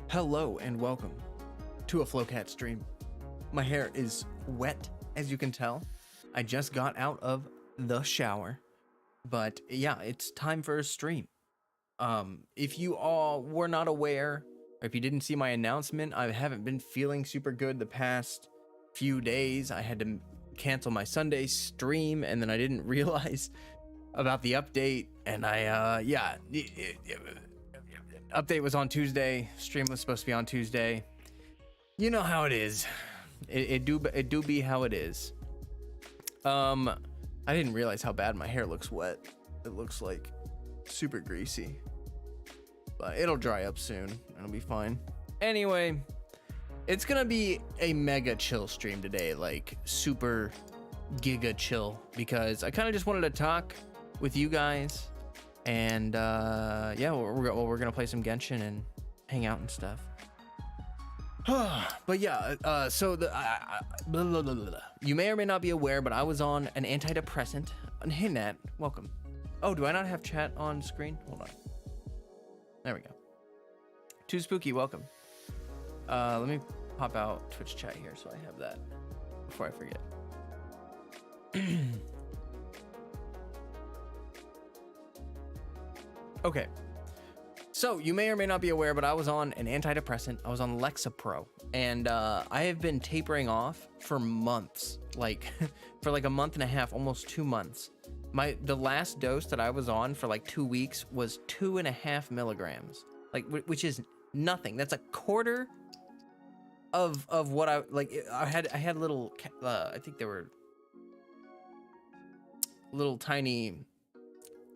Hello and welcome to a Flowcat stream. My hair is wet, as you can tell. I just got out of the shower, but yeah, it's time for a stream. If you all were not aware, or if you didn't see my announcement, I haven't been feeling super good the past few days. I had to cancel my Sunday stream, and then I didn't realize about the update, and update was on Tuesday, stream was supposed to be on Tuesday. You know how it is. It do be how it is. I didn't realize how bad my hair looks wet. It looks like super greasy, but it'll dry up soon. It'll be fine. Anyway, it's gonna be a mega chill stream today, like super giga chill, because I kind of just wanted to talk with you guys. And yeah, we're gonna play some Genshin and hang out and stuff. But yeah, so you may or may not be aware, but I was on an antidepressant. And hey, Nat, welcome. Oh, do I not have chat on screen? Hold on. There we go. Too Spooky, welcome. Let me pop out Twitch chat here so I have that before I forget. Okay, so you may or may not be aware, but I was on an antidepressant. I was on Lexapro, and I have been tapering off for months, like for like a month and a half, almost 2 months. The last dose that I was on for like 2 weeks was 2.5 milligrams, like which is nothing. That's a quarter of what I like. I had little, I think they were little tiny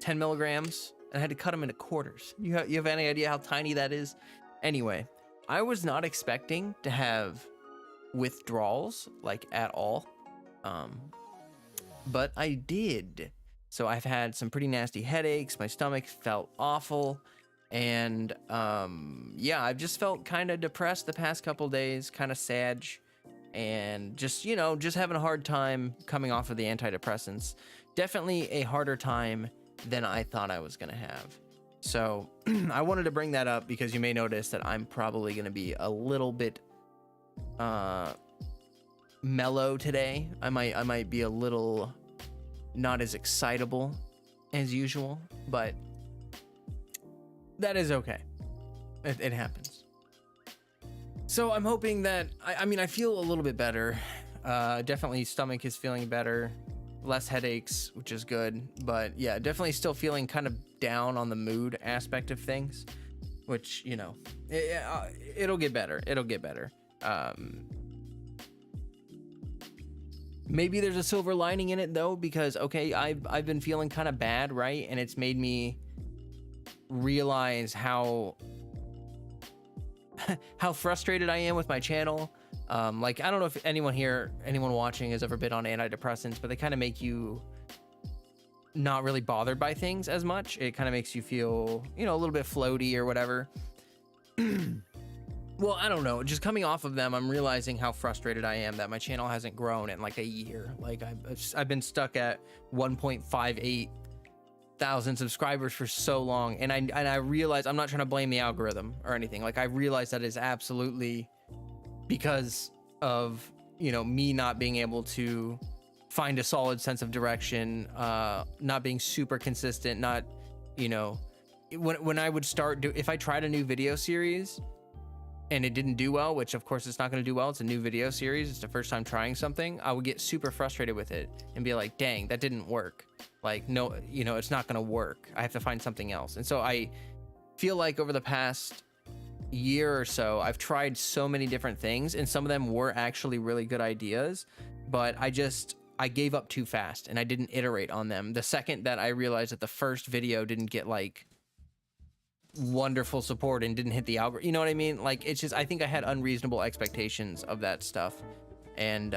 10 milligrams. I had to cut them into quarters. You have any idea how tiny that is? Anyway, I was not expecting to have withdrawals like at all, but I did. So I've had some pretty nasty headaches. My stomach felt awful, and yeah, I've just felt kind of depressed the past couple days, kind of sad, and just just having a hard time coming off of the antidepressants. Definitely a harder time than I thought I was gonna have. So I wanted to bring that up because you may notice that I'm probably gonna be a little bit mellow today. I might be a little not as excitable as usual, but that is okay. It happens. So I'm hoping that I mean I feel a little bit better. Definitely stomach is feeling better. Less headaches, which is good, but yeah, definitely still feeling kind of down on the mood aspect of things, which it'll get better. It'll get better. Maybe there's a silver lining in it though, because okay, I've been feeling kind of bad, right? And it's made me realize how frustrated I am with my channel. Like, I don't know if anyone watching has ever been on antidepressants, but they kind of make you not really bothered by things as much. It kind of makes you feel, a little bit floaty or whatever. Well, I don't know. Just coming off of them, I'm realizing how frustrated I am that my channel hasn't grown in like a year. Like I've been stuck at 1.58 thousand subscribers for so long. And I realize I'm not trying to blame the algorithm or anything. Like I realize that is absolutely because of me not being able to find a solid sense of direction, not being super consistent, not when I would start if I tried a new video series and it didn't do well, which of course it's not going to do well, it's a new video series, it's the first time trying something, I would get super frustrated with it and be like, dang, that didn't work. Like, no, it's not going to work. I have to find something else. And so I feel like over the past year or so, I've tried so many different things, and some of them were actually really good ideas, but I gave up too fast and I didn't iterate on them. The second that I realized that the first video didn't get like wonderful support and didn't hit the algorithm, you know what I mean? Like, it's just, I think I had unreasonable expectations of that stuff. And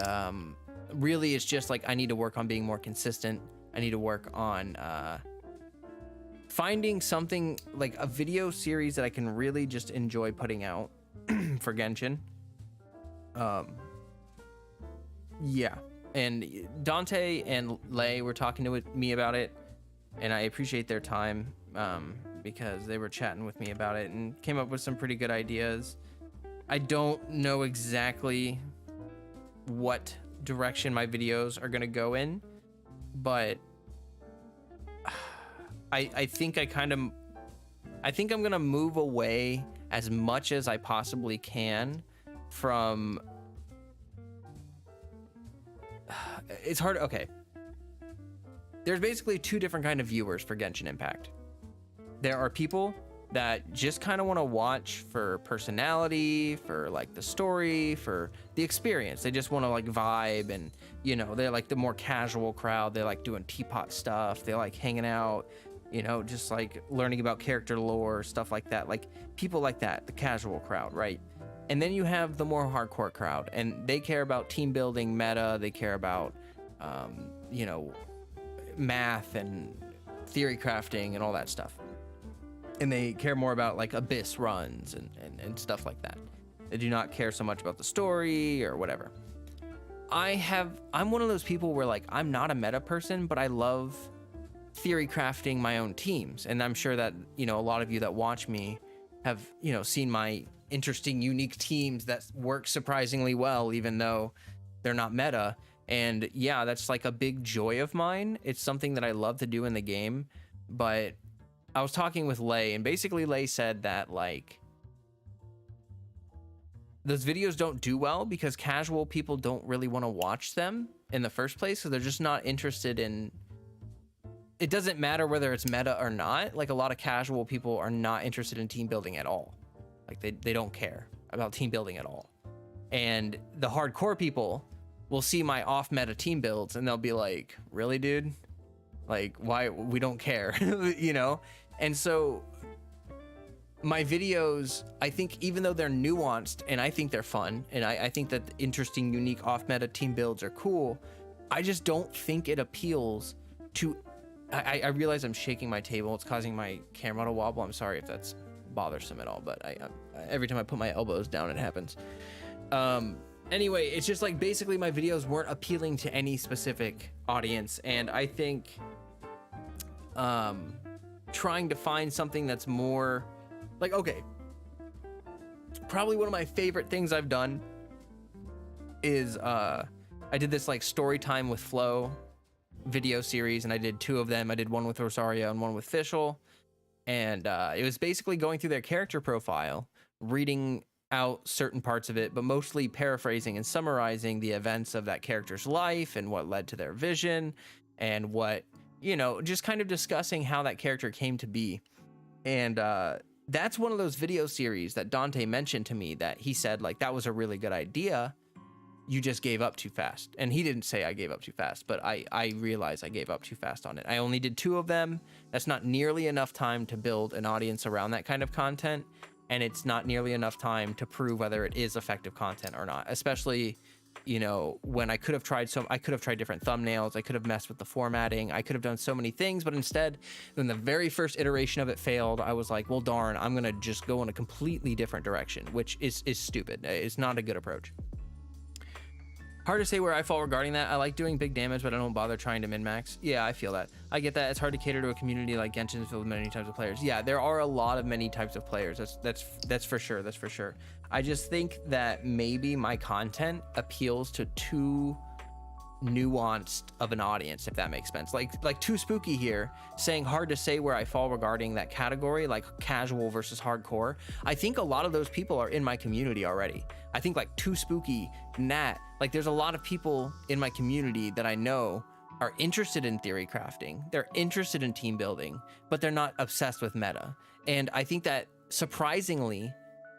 really it's just like, I need to work on being more consistent. I need to work on finding something like a video series that I can really just enjoy putting out for Genshin. Yeah, and Dante and Lay were talking to me about it, and I appreciate their time. because they were chatting with me about it and came up with some pretty good ideas. I don't know exactly what direction my videos are gonna go in, but I think I'm gonna move away as much as I possibly can from, it's hard. Okay, there's basically two different kind of viewers for Genshin Impact. There are people that just kind of want to watch for personality, for like the story, for the experience. They just want to like vibe, and you know, they're like the more casual crowd. They like doing teapot stuff. They like hanging out, you know, just like learning about character lore, stuff like that. Like people like that, the casual crowd, right? And then you have the more hardcore crowd, and they care about team building, meta. They care about, you know, math and theory crafting and all that stuff. And they care more about like abyss runs and stuff like that. They do not care so much about the story or whatever. I'm one of those people where like, I'm not a meta person, but I love theory crafting my own teams. And I'm sure that, you know, a lot of you that watch me have, you know, seen my interesting, unique teams that work surprisingly well, even though they're not meta. And yeah, that's like a big joy of mine. It's something that I love to do in the game. But I was talking with Lay, and basically Lay said that like those videos don't do well because casual people don't really want to watch them in the first place. So they're just not interested in, it doesn't matter whether it's meta or not. Like a lot of casual people are not interested in team building at all. Like they don't care about team building at all. And the hardcore people will see my off meta team builds and they'll be like, really, dude? Like, why? We don't care, you know? And so my videos, I think even though they're nuanced and I think they're fun, and I think that interesting, unique off meta team builds are cool, I just don't think it appeals to, I realize I'm shaking my table. It's causing my camera to wobble. I'm sorry if that's bothersome at all, but I every time I put my elbows down, it happens. Anyway, it's just like basically my videos weren't appealing to any specific audience. And I think trying to find something that's more like, okay, probably one of my favorite things I've done is I did this like story time with Flo video series, and I did two of them. I did one with Rosario and one with Fischl, and it was basically going through their character profile, reading out certain parts of it, but mostly paraphrasing and summarizing the events of that character's life and what led to their vision, and what, you know, just kind of discussing how that character came to be. And that's one of those video series that Dante mentioned to me, that he said like, that was a really good idea, you just gave up too fast. And he didn't say I gave up too fast, but I realized I gave up too fast on it. I only did two of them. That's not nearly enough time to build an audience around that kind of content, and it's not nearly enough time to prove whether it is effective content or not, especially, you know, when I could have tried different thumbnails, I could have messed with the formatting, I could have done so many things, but instead, when the very first iteration of it failed, I was like, well, darn, I'm gonna just go in a completely different direction, which is stupid. It's not a good approach. Hard to say where I fall regarding that. I like doing big damage, but I don't bother trying to min-max. Yeah, I feel that. I get that. It's hard to cater to a community like Genshin filled with many types of players. Yeah, there are a lot of many types of players. That's for sure. That's for sure. I just think that maybe my content appeals to too nuanced of an audience, if that makes sense. Like Too Spooky here saying hard to say where I fall regarding that category, like casual versus hardcore. I think a lot of those people are in my community already. I think like Too Spooky, Nat, like there's a lot of people in my community that I know are interested in theory crafting. They're interested in team building, but they're not obsessed with meta. And I think that surprisingly,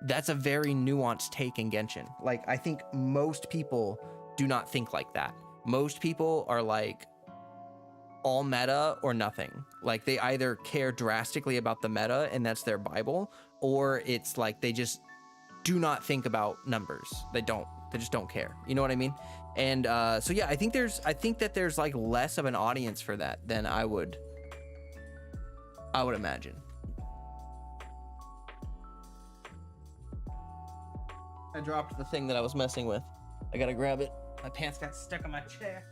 that's a very nuanced take in Genshin. Like I think most people do not think like that. Most people are like all meta or nothing. Like they either care drastically about the meta and that's their Bible, or it's like they just do not think about numbers. They just don't care. You know what I mean? And so yeah, I think that there's like less of an audience for that than I would imagine. I dropped the thing that I was messing with. I gotta grab it. My pants got stuck on my chair.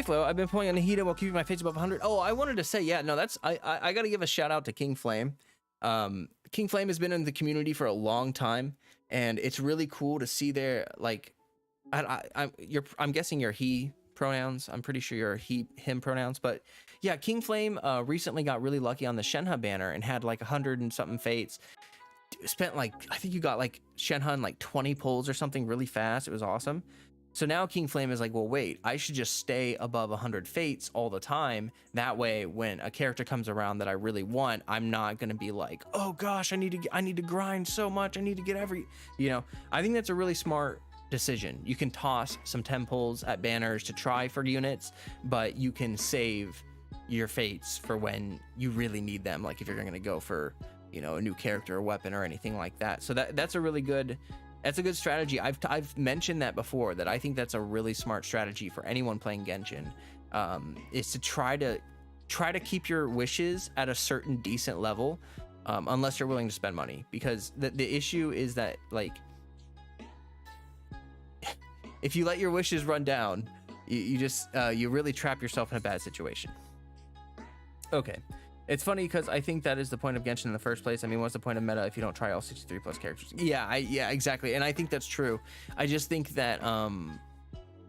Flo. I've been playing on Nahida while keeping my face above 100. Oh, I wanted to say, yeah, no, that's I got to give a shout out to King Flame. King Flame has been in the community for a long time, and it's really cool to see their like. I'm guessing you're he pronouns. I'm pretty sure you're him pronouns, but yeah, King Flame recently got really lucky on the Shenhe banner and had like 100 and something fates. Spent like, I think you got like Shenhe in like 20 pulls or something really fast. It was awesome. So now King Flame is like, well, wait, I should just stay above 100 fates all the time. That way, when a character comes around that I really want, I'm not gonna be like, oh gosh, I need to grind so much. I need to get I think that's a really smart decision. You can toss some 10 pulls at banners to try for units, but you can save your fates for when you really need them. Like if you're gonna go for, a new character or weapon or anything like that. So that's a really good. That's a good strategy. I've mentioned that before, that I think that's a really smart strategy for anyone playing Genshin, is to try to keep your wishes at a certain decent level, unless you're willing to spend money. Because the issue is that, like, if you let your wishes run down, you really trap yourself in a bad situation. Okay. It's funny because I think that is the point of Genshin in the first place. I mean, what's the point of meta if you don't try all 63 plus characters? Yeah, exactly. And I think that's true. I just think that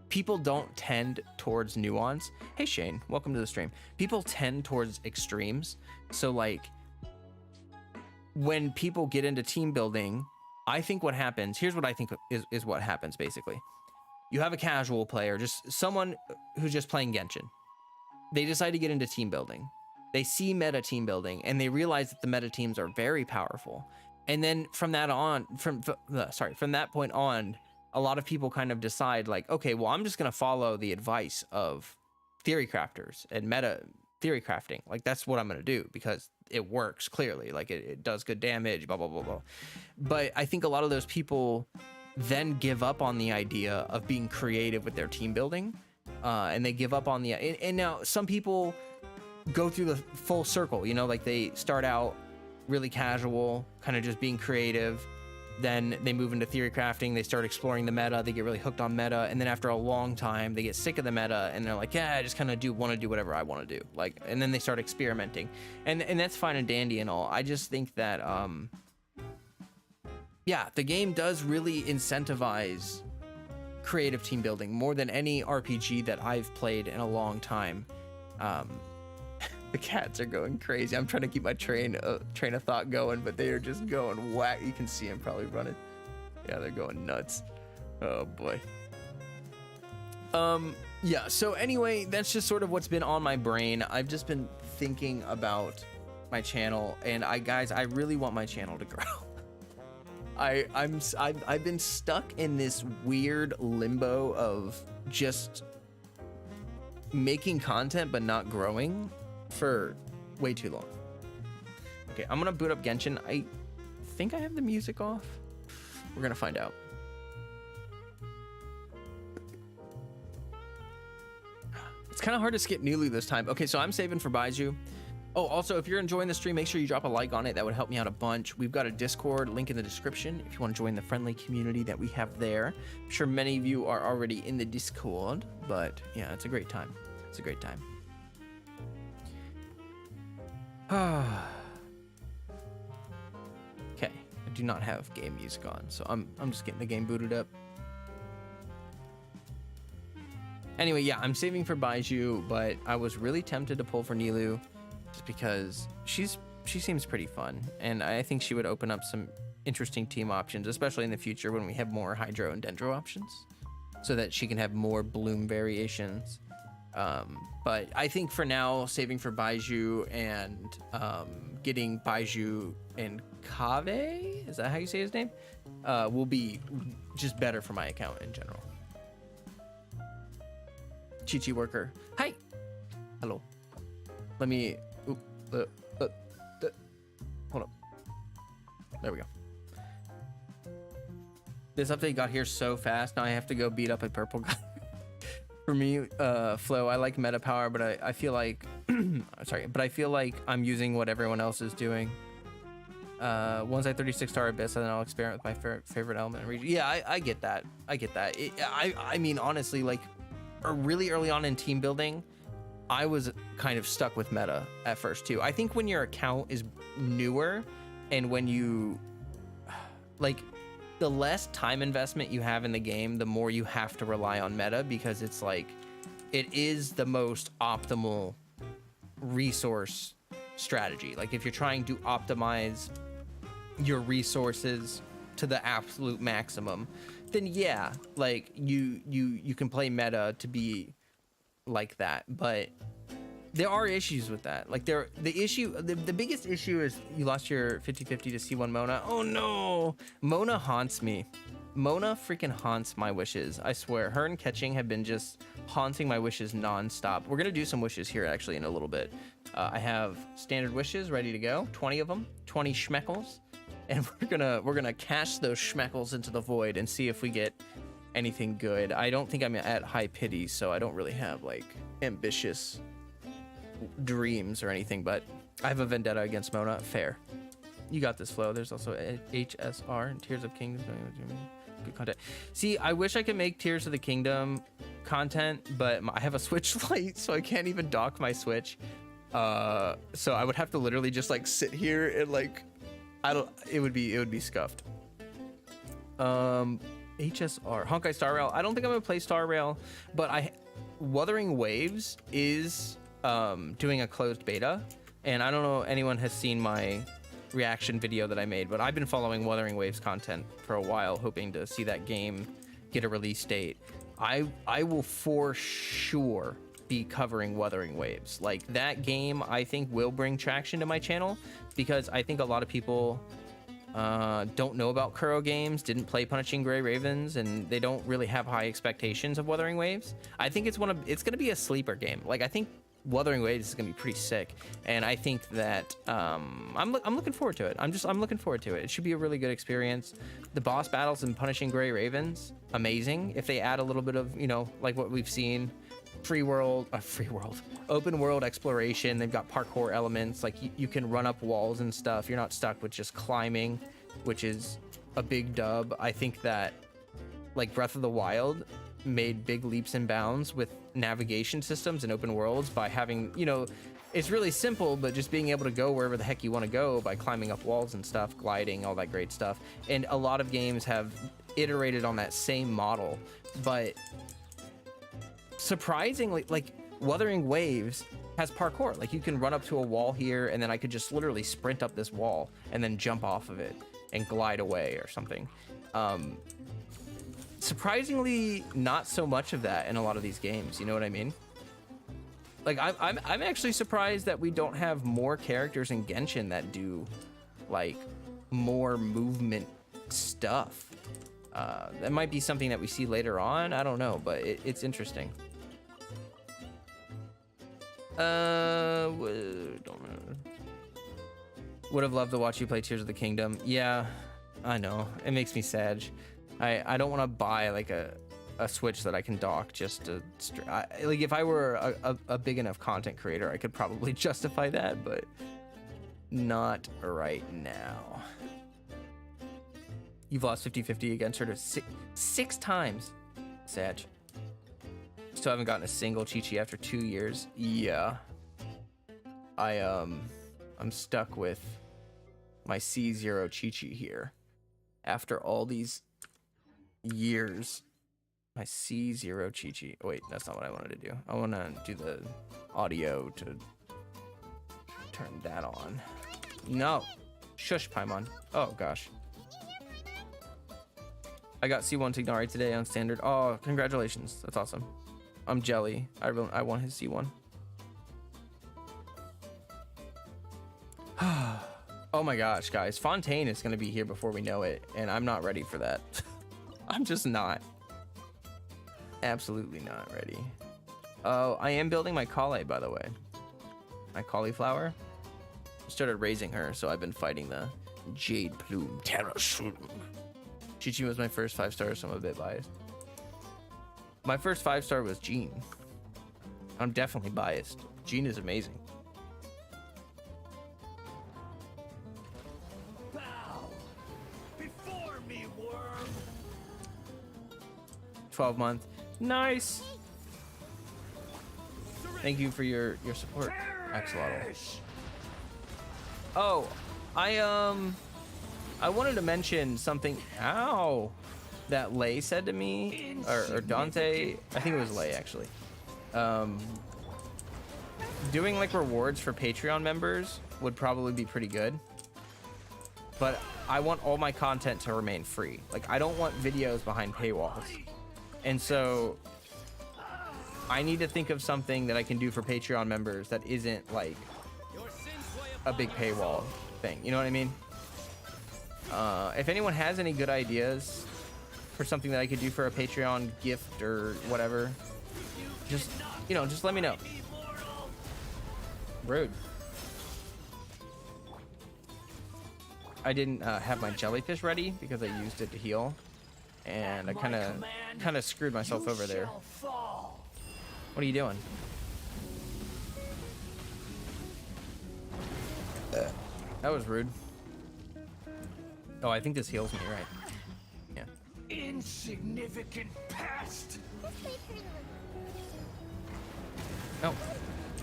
people don't tend towards nuance. Hey, Shane, welcome to the stream. People tend towards extremes. So, like, when people get into team building, I think what happens, here's what I think is what happens, basically. You have a casual player, just someone who's just playing Genshin. They decide to get into team building. They see meta team building and they realize that the meta teams are very powerful. And then from that point on, a lot of people kind of decide like, okay, well, I'm just going to follow the advice of theory crafters and meta theory crafting. Like that's what I'm going to do because it works clearly. Like it does good damage, blah, blah, blah, blah. But I think a lot of those people then give up on the idea of being creative with their team building. And they give up on and now some people go through the full circle, like they start out really casual, kind of just being creative. Then they move into theory crafting. They start exploring the meta. They get really hooked on meta. And then after a long time, they get sick of the meta and they're like, yeah, I just kind of want to do whatever I want to do. Like, and then they start experimenting and that's fine and dandy and all. I just think that, the game does really incentivize creative team building more than any RPG that I've played in a long time. The cats are going crazy. I'm trying to keep my train of thought going, but they are just going whack. You can see them probably running. Yeah, they're going nuts. Oh boy. Yeah, so anyway, that's just sort of what's been on my brain. I've just been thinking about my channel, and I really want my channel to grow. I've been stuck in this weird limbo of just making content but not growing for way too long. Okay, I'm gonna boot up Genshin. I think I have the music off. We're gonna find out. It's kind of hard to skip Nulu this time. Okay, so I'm saving for Baiju. Oh, also, if you're enjoying the stream, make sure you drop a like on it. That would help me out a bunch. We've got a Discord link in the description if you want to join the friendly community that we have there. I'm sure many of you are already in the Discord, but yeah, it's a great time. It's a great time. Okay, I do not have game music on, so I'm just getting the game booted up. Anyway, yeah, I'm saving for Baiju, but I was really tempted to pull for Nilou just because she seems pretty fun, and I think she would open up some interesting team options, especially in the future when we have more Hydro and Dendro options, so that she can have more bloom variations. But I think for now, saving for Baiju and getting Baiju and Kave, is that how you say his name? Will be just better for my account in general. Chi-Chi worker. Hi. Hello. Let me... hold up. There we go. This update got here so fast. Now I have to go beat up a purple guy. For me, Flo, I like meta power, but I feel like... but I feel like I'm using what everyone else is doing. Once I 36-star Abyss, and then I'll experiment with my favorite element and region. Yeah, I get that. I get that. I mean, honestly, like... really early on in team building, I was kind of stuck with meta at first too. I think when your account is newer and when you like, the less time investment you have in the game, the more you have to rely on meta, because it's like, it is the most optimal resource strategy. Like if you're trying to optimize your resources to the absolute maximum, then yeah, like you can play meta to be like that. But there are issues with that. Like the biggest issue is you lost your 50-50 to C1 Mona. Oh no, Mona haunts me. Mona freaking haunts my wishes. I swear, her and Catching have been just haunting my wishes non-stop. We're gonna do some wishes here actually in a little bit. I have standard wishes ready to go, 20 of them, 20 schmeckles, and we're gonna cast those schmeckles into the void and see if we get anything good. I don't think I'm at high pity, so I don't really have like ambitious dreams or anything, but I have a vendetta against Mona. Fair. You got this, Flo. There's also HSR and Tears of Kingdom. Good content. See, I wish I could make Tears of the Kingdom content, but I have a Switch Lite, so I can't even dock my Switch. So I would have to literally just like sit here and like, it would be scuffed. HSR Honkai Star Rail. I don't think I'm gonna play Star Rail, but Wuthering Waves is doing a closed beta, and I don't know if anyone has seen my reaction video that I made, but I've been following Wuthering Waves content for a while, hoping to see that game get a release date. I will for sure be covering Wuthering Waves. Like, that game I think will bring traction to my channel, because I think a lot of people don't know about Kuro games, didn't play Punishing Gray Ravens, and they don't really have high expectations of Wuthering Waves. I think it's gonna be a sleeper game. Like, I think Wuthering Waves is gonna be pretty sick, and I think that I'm looking forward to it. I'm looking forward to it. It should be a really good experience. The boss battles in Punishing Gray Ravens, amazing. If they add a little bit of, you know, like what we've seen, open world exploration. They've got parkour elements, like you can run up walls and stuff. You're not stuck with just climbing, which is a big dub. I think that like Breath of the Wild made big leaps and bounds with navigation systems and open worlds by having, you know, it's really simple, but just being able to go wherever the heck you want to go by climbing up walls and stuff, gliding, all that great stuff. And a lot of games have iterated on that same model, but surprisingly, like Wuthering Waves has parkour. Like, you can run up to a wall here, and then I could just literally sprint up this wall and then jump off of it and glide away or something. Surprisingly, not so much of that in a lot of these games. You know what I mean? Like, I'm actually surprised that we don't have more characters in Genshin that do like more movement stuff. That might be something that we see later on. I don't know, but it's interesting. Don't know. Would have loved to watch you play Tears of the Kingdom. Yeah, I know. It makes me sad. I don't want to buy like a Switch that I can dock just to like, if I were a big enough content creator, I could probably justify that, but not right now. You've lost 50-50 against her to six times. Sad. Still haven't gotten a single Chi-Chi after 2 years. Yeah. I'm stuck with my C0 Chi-Chi here. After all these years, my C0 Chi-Chi. Oh, wait, that's not what I wanted to do. I want to do the audio to turn that on. No. Shush, Paimon. Oh, gosh. I got C1 Tignari today on standard. Oh, congratulations. That's awesome. I'm jelly. I want his C1. Oh my gosh, guys. Fontaine is going to be here before we know it, and I'm not ready for that. I'm just not. Absolutely not ready. Oh, I am building my Kale, by the way. My cauliflower. I started raising her, so I've been fighting the Jade Plume Terrasum. Chi-Chi was my first 5-star, so I'm a bit biased. My first 5-star was Jean. I'm definitely biased. Jean is amazing. Bow before me, worm. 12 month. Nice. Thank you for your support, Axolotl. Perish! Oh, I wanted to mention something. Ow, that Lay said to me, or Dante. I think it was Lay actually. Doing like rewards for Patreon members would probably be pretty good. But I want all my content to remain free. Like I don't want videos behind paywalls. And so I need to think of something that I can do for Patreon members that isn't like a big paywall thing. You know what I mean? If anyone has any good ideas for something that I could do for a Patreon gift or whatever, just, you know, just let me know. Rude. I didn't have my jellyfish ready because I used it to heal, and I kind of screwed myself over there. What are you doing? That was rude. Oh, I think this heals me, right? Yeah. Insignificant pest. No.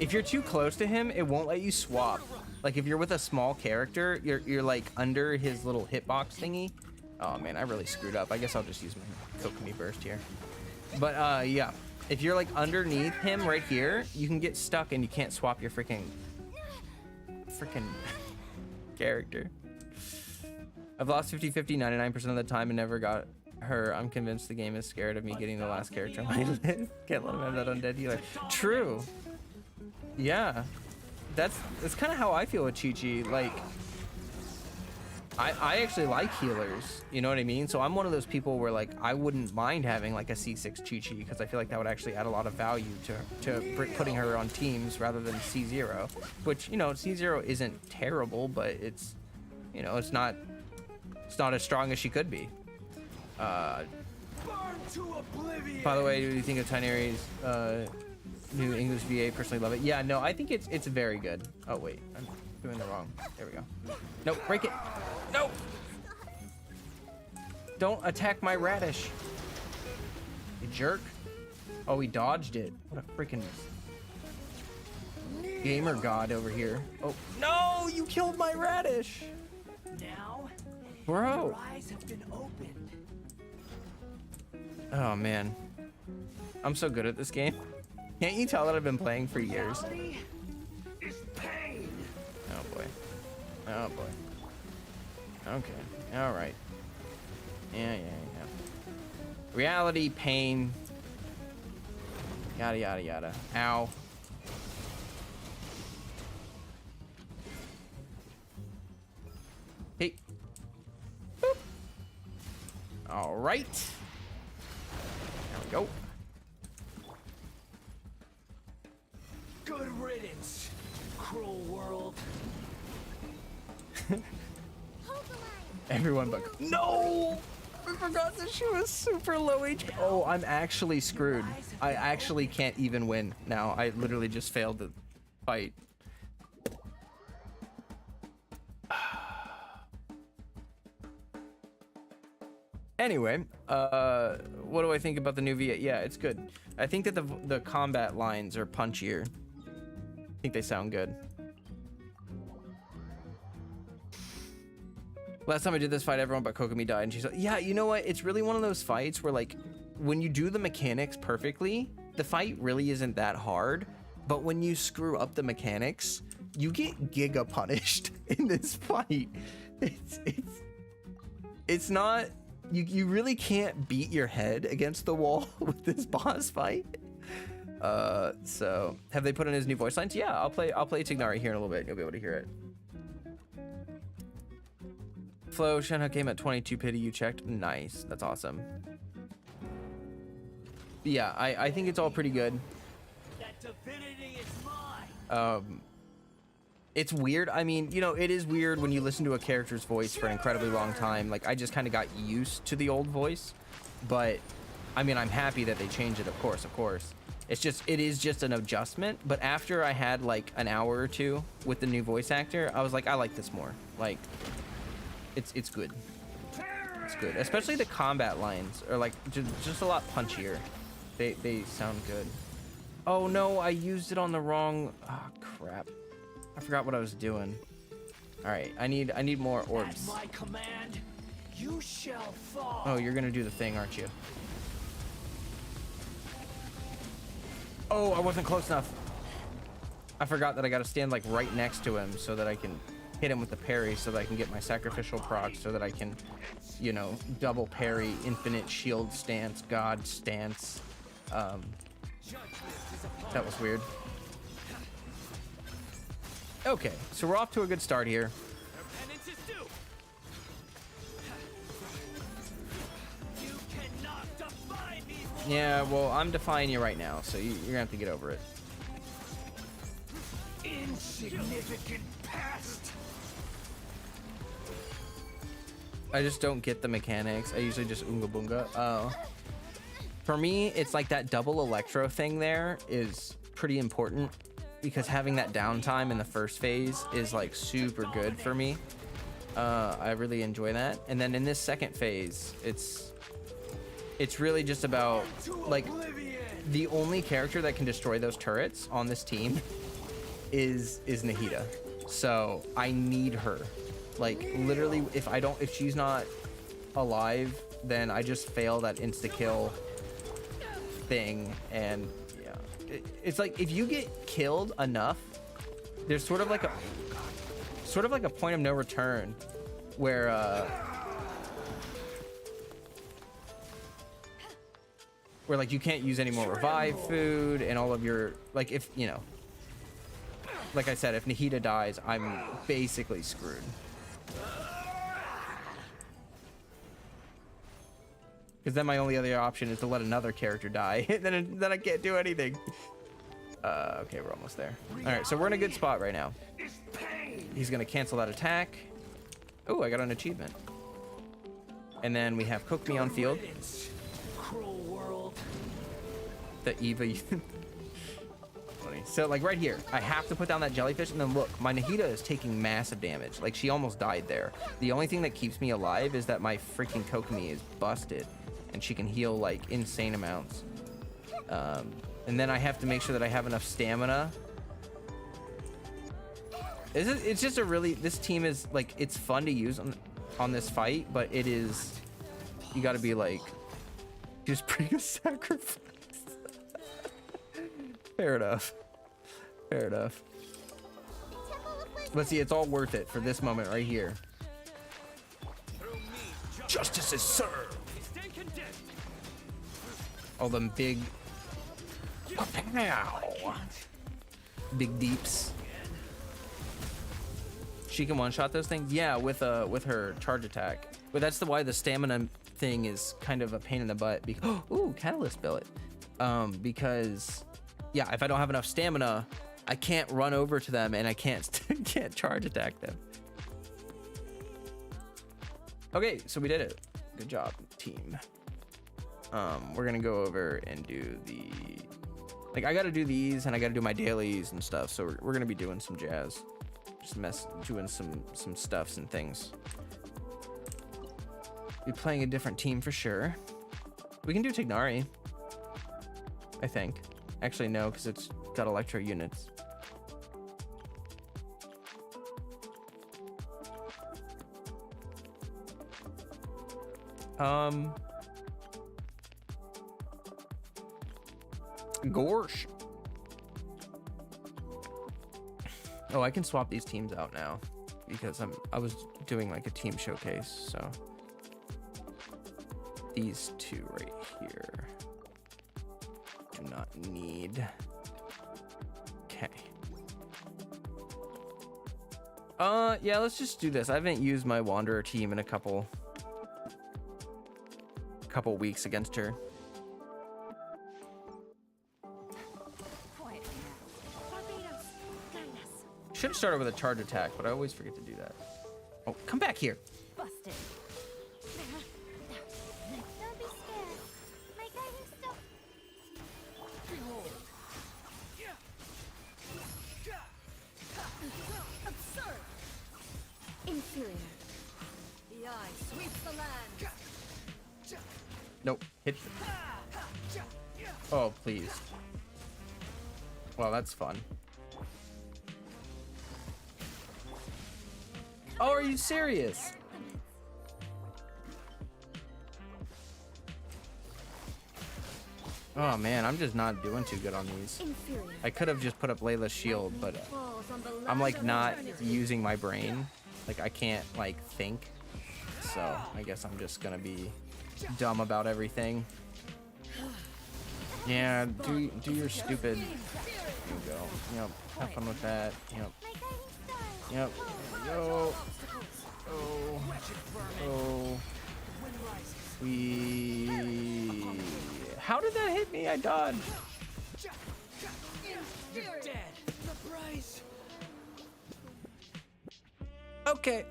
If you're too close to him, it won't let you swap. Like if you're with a small character, you're like under his little hitbox thingy. Oh man, I really screwed up. I guess I'll just use my Kokomi burst here. But yeah, if you're like underneath him right here, you can get stuck and you can't swap your freaking character. I've lost 50-50 99% of the time and never got her. I'm convinced the game is scared of me getting the last character on my list. Can't let him have that undead healer. True. Yeah. That's kind of how I feel with Chi-Chi. Like, I actually like healers. You know what I mean? So I'm one of those people where like I wouldn't mind having like a C6 Chi-Chi because I feel like that would actually add a lot of value to putting her on teams rather than C0. Which, you know, C0 isn't terrible, but it's, you know, it's not as strong as she could be. By the way, do you think of Tineri's new English VA? Personally love it. Yeah, no, I think it's very good. Oh wait, I'm doing the wrong. There we go. Nope, break it. No. Don't attack my radish. You jerk. Oh, he dodged it. What a freaking gamer god over here. Oh no, you killed my radish. Now, bro. your eyes have been opened. Oh man, I'm so good at this game. Can't you tell that I've been playing for years? Reality is pain. Oh boy. Oh boy. Okay. All right. Yeah. Reality, pain. Yada yada yada. Ow. Hey. Boop. All right. There we go. Good riddance, cruel world. Everyone but no. I forgot that she was super low HP. Oh, I'm actually screwed. I actually can't even win now. I literally just failed the fight. Anyway, what do I think about the new V8? Yeah, it's good. I think that the combat lines are punchier. I think they sound good. Last time I did this fight, everyone but Kokomi died, and she's like, yeah, you know what? It's really one of those fights where, like, when you do the mechanics perfectly, the fight really isn't that hard. But when you screw up the mechanics, you get giga punished in this fight. It's not... You really can't beat your head against the wall with this boss fight. So have they put in his new voice lines? Yeah, I'll play Tignari here in a little bit. You'll be able to hear it. Flo, Shenhe came at 22. Pity you checked. Nice. That's awesome. But yeah, I think it's all pretty good. That divinity is mine. It's weird. I mean, you know, it is weird when you listen to a character's voice for an incredibly long time. Like, I just kind of got used to the old voice. But, I mean, I'm happy that they changed it, of course. It is just an adjustment. But after I had, like, an hour or two with the new voice actor, I was like, I like this more. Like, it's good. It's good. Especially the combat lines are, like, just a lot punchier. They sound good. Oh no, I used it on the wrong. Oh crap! I forgot what I was doing. All right, I need more At orbs. my command, you shall fall. Oh, you're gonna do the thing, aren't you? Oh, I wasn't close enough. I forgot that I got to stand like right next to him so that I can hit him with the parry, so that I can get my sacrificial proc, so that I can, you know, double parry, infinite shield stance, god stance. That was weird. Okay, so we're off to a good start here. Penance is due. You cannot defy me. Yeah, well, I'm defying you right now, so you're gonna have to get over it. Insignificant past. I just don't get the mechanics. I usually just Oonga Boonga. For me, it's like that double electro thing there is pretty important, because having that downtime in the first phase is like super good for me. I really enjoy that. And then in this second phase, it's really just about like the only character that can destroy those turrets on this team is Nahida. So I need her. Like literally, if she's not alive, then I just fail that insta kill thing. And yeah, it's like if you get killed enough, there's sort of like a point of no return where like you can't use any more revive food and all of your, like, if you know, like I said, if Nahida dies, I'm basically screwed. Because then my only other option is to let another character die. then I can't do anything. Okay, we're almost there. All right, so we're in a good spot right now. He's gonna cancel that attack. Oh, I got an achievement. And then we have Cook Me on field. Cruel world. The Eva. Funny. So like right here, I have to put down that jellyfish, and then look, my Nahida is taking massive damage. Like she almost died there. The only thing that keeps me alive is that my freaking Kokomi is busted, and she can heal like insane amounts. And then I have to make sure that I have enough stamina. It's just a really, this team is like, it's fun to use on this fight, but it is, you got to be like, just bring a sacrifice. Fair enough. Fair enough. But see, it's all worth it for this moment right here. Justice is served. All them big, big deeps. She can one-shot those things. Yeah, with her charge attack. But that's why the stamina thing is kind of a pain in the butt. Because, ooh, catalyst billet. Because yeah, if I don't have enough stamina, I can't run over to them, and I can't charge attack them. Okay, so we did it. Good job, team. We're gonna go over and do the, like, I gotta do these, and I gotta do my dailies and stuff. So we're gonna be doing some jazz, just doing some stuffs and things. Be playing a different team for sure. We can do Tignari, I think. Actually, no, because it's got electro units. Gorsh. Oh, I can swap these teams out now because I was doing like a team showcase, so these two right here do not need. Okay. Yeah, let's just do this. I haven't used my Wanderer team in a couple weeks against her. Should have started with a charge attack, but I always forget to do that. Oh, come back here. Busted. Don't be scared. My guiding stop. Absurd. Inferior. The eye sweeps the land. Nope. Hit. Oh, please. Well, that's fun. Oh, are you serious? Oh man, I'm just not doing too good on these. Inferior. I could have just put up Layla's shield, but Falls on the I'm land like of not eternity. using my brain. Like I can't like think. So I guess I'm just gonna be dumb about everything. Yeah, do your stupid. There you go. Yep. Have fun with that. Yep. My guiding star. Yep. There we go. Oh. Oh. We. How did that hit me? I dodged. You're dead. The price. Okay.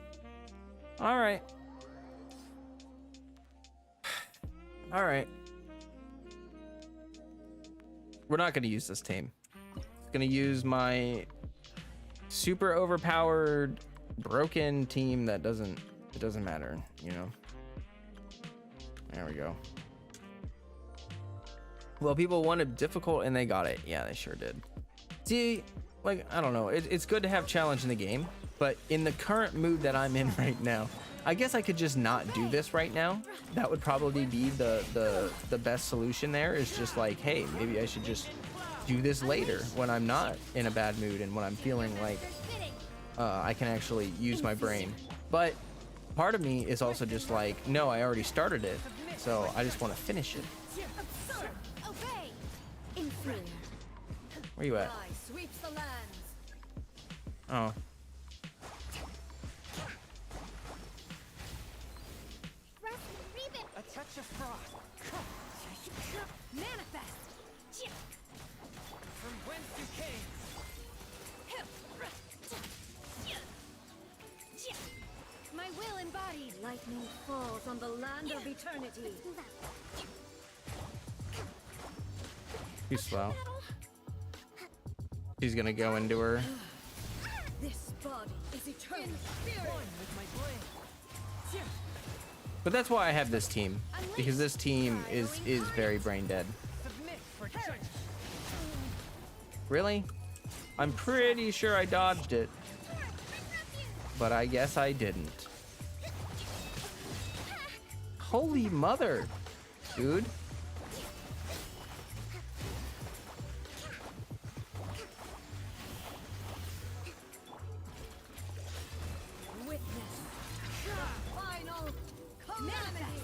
All right. All right. We're not gonna use this team. Gonna use my super overpowered, broken team that doesn't. It doesn't matter, you know. There we go. Well, people wanted difficult and they got it. Yeah, they sure did. See, like, I don't know. It's good to have challenge in the game, but in the current mood that I'm in right now, I guess I could just not do this right now. That would probably be the best solution there, is just like, hey, maybe I should just do this later when I'm not in a bad mood and when I'm feeling like I can actually use my brain. But part of me is also just like, no, I already started it, so I just want to finish it. Absurd. Obey. Inferior. Where you at? I sweeps the lands. Oh. Rest, rebuild. A touch of frost. Manifest. From whence you came. My will embodied. Lightning falls on the land of eternity. Too slow. She's gonna go into her. This body is eternal. One with my blade. But that's why I have this team, because this team is very brain dead. Submit for judgment. Really? I'm pretty sure I dodged it, but I guess I didn't. Holy mother, dude. Witness. Final calamity.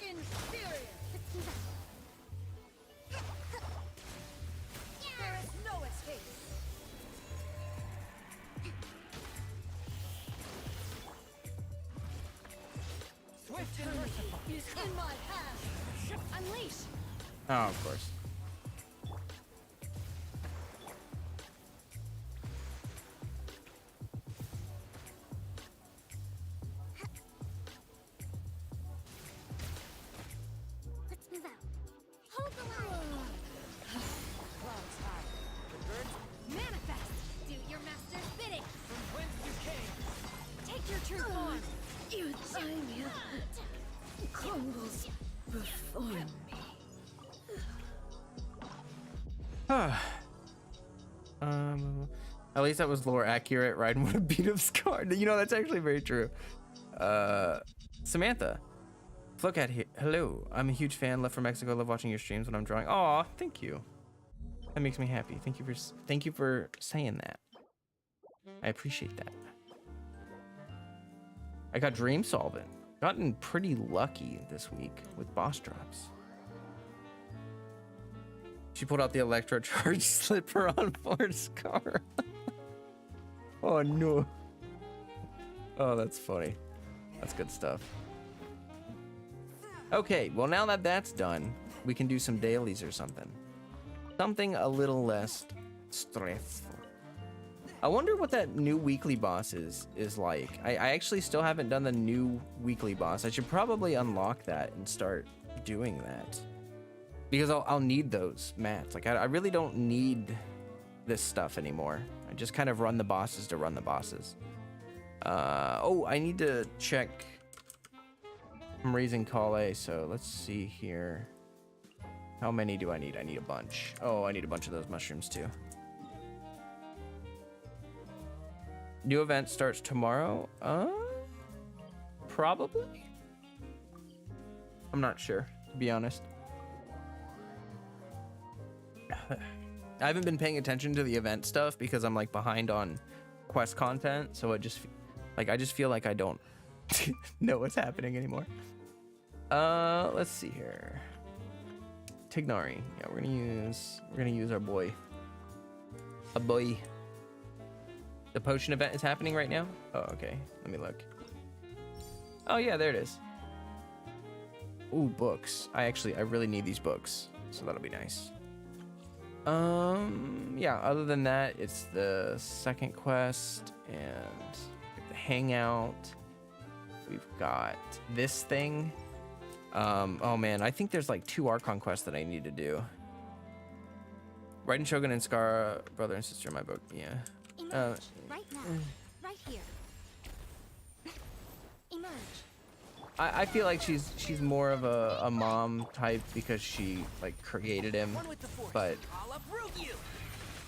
Inferior. There is no escape. Swift and merciful. It is in my hand. Unleash. Oh, of course. Let's move out. Hold the line. Clouds high. The birds Manifest. Do your master's bidding. from whence you came. Take your true form. Eugenia crumbles before me. At least that was lore accurate. Raiden would have beat up Scar. You know, that's actually very true. Samantha, look at here. Hello, I'm a huge fan. Left from Mexico. Love watching your streams when I'm drawing. Aw, thank you. That makes me happy. Thank you for saying that. I appreciate that. I got Dream Solvent. Gotten pretty lucky this week with boss drops. She pulled out the electro charge slipper on Ford Scar. Oh no. Oh, that's funny. That's good stuff. Okay, well now that that's done, we can do some dailies or something. Something a little less stressful. I wonder what that new weekly boss is like. I actually still haven't done the new weekly boss. I should probably unlock that and start doing that. Because I'll need those mats. Like, I really don't need this stuff anymore. I just kind of run the bosses to run the bosses. Oh, I need to check I'm raising Kale, so let's see here. How many do I need? I need a bunch. Oh, I need a bunch of those mushrooms too. New event starts tomorrow. Probably. I'm not sure, to be honest. I haven't been paying attention to the event stuff because I'm like behind on quest content, so it just like I just feel like I don't know what's happening anymore. Let's see here. Tignari. Yeah, we're gonna use our boy. A boy. The potion event is happening right now? Oh, okay. Let me look. Oh yeah, there it is. Ooh, books. I really need these books, so that'll be nice. Yeah, other than that, it's the second quest and the hangout. We've got this thing. Oh man, I think there's like 2 Archon quests that I need to do. Raiden Shogun and Scar, brother and sister in my book. Yeah. Emerge. Right now. Right here. Emerge. I feel like she's more of a mom type because she like created him, but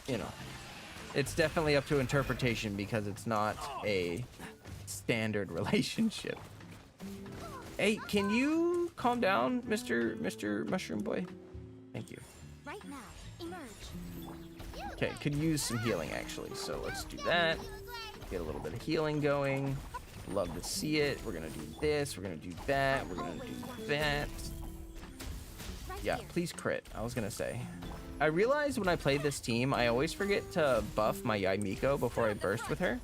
you know, it's definitely up to interpretation because it's not a standard relationship. Hey, can you calm down, Mr. Mushroom Boy? Thank you. Right now. Emerge. Okay, could use some healing actually, so let's do that. Get a little bit of healing going. Love to see it. We're gonna do this. We're gonna do that. We're gonna do that. Yeah, please crit. I was gonna say. I realized when I played this team, I always forget to buff my Yaimiko before I burst with her,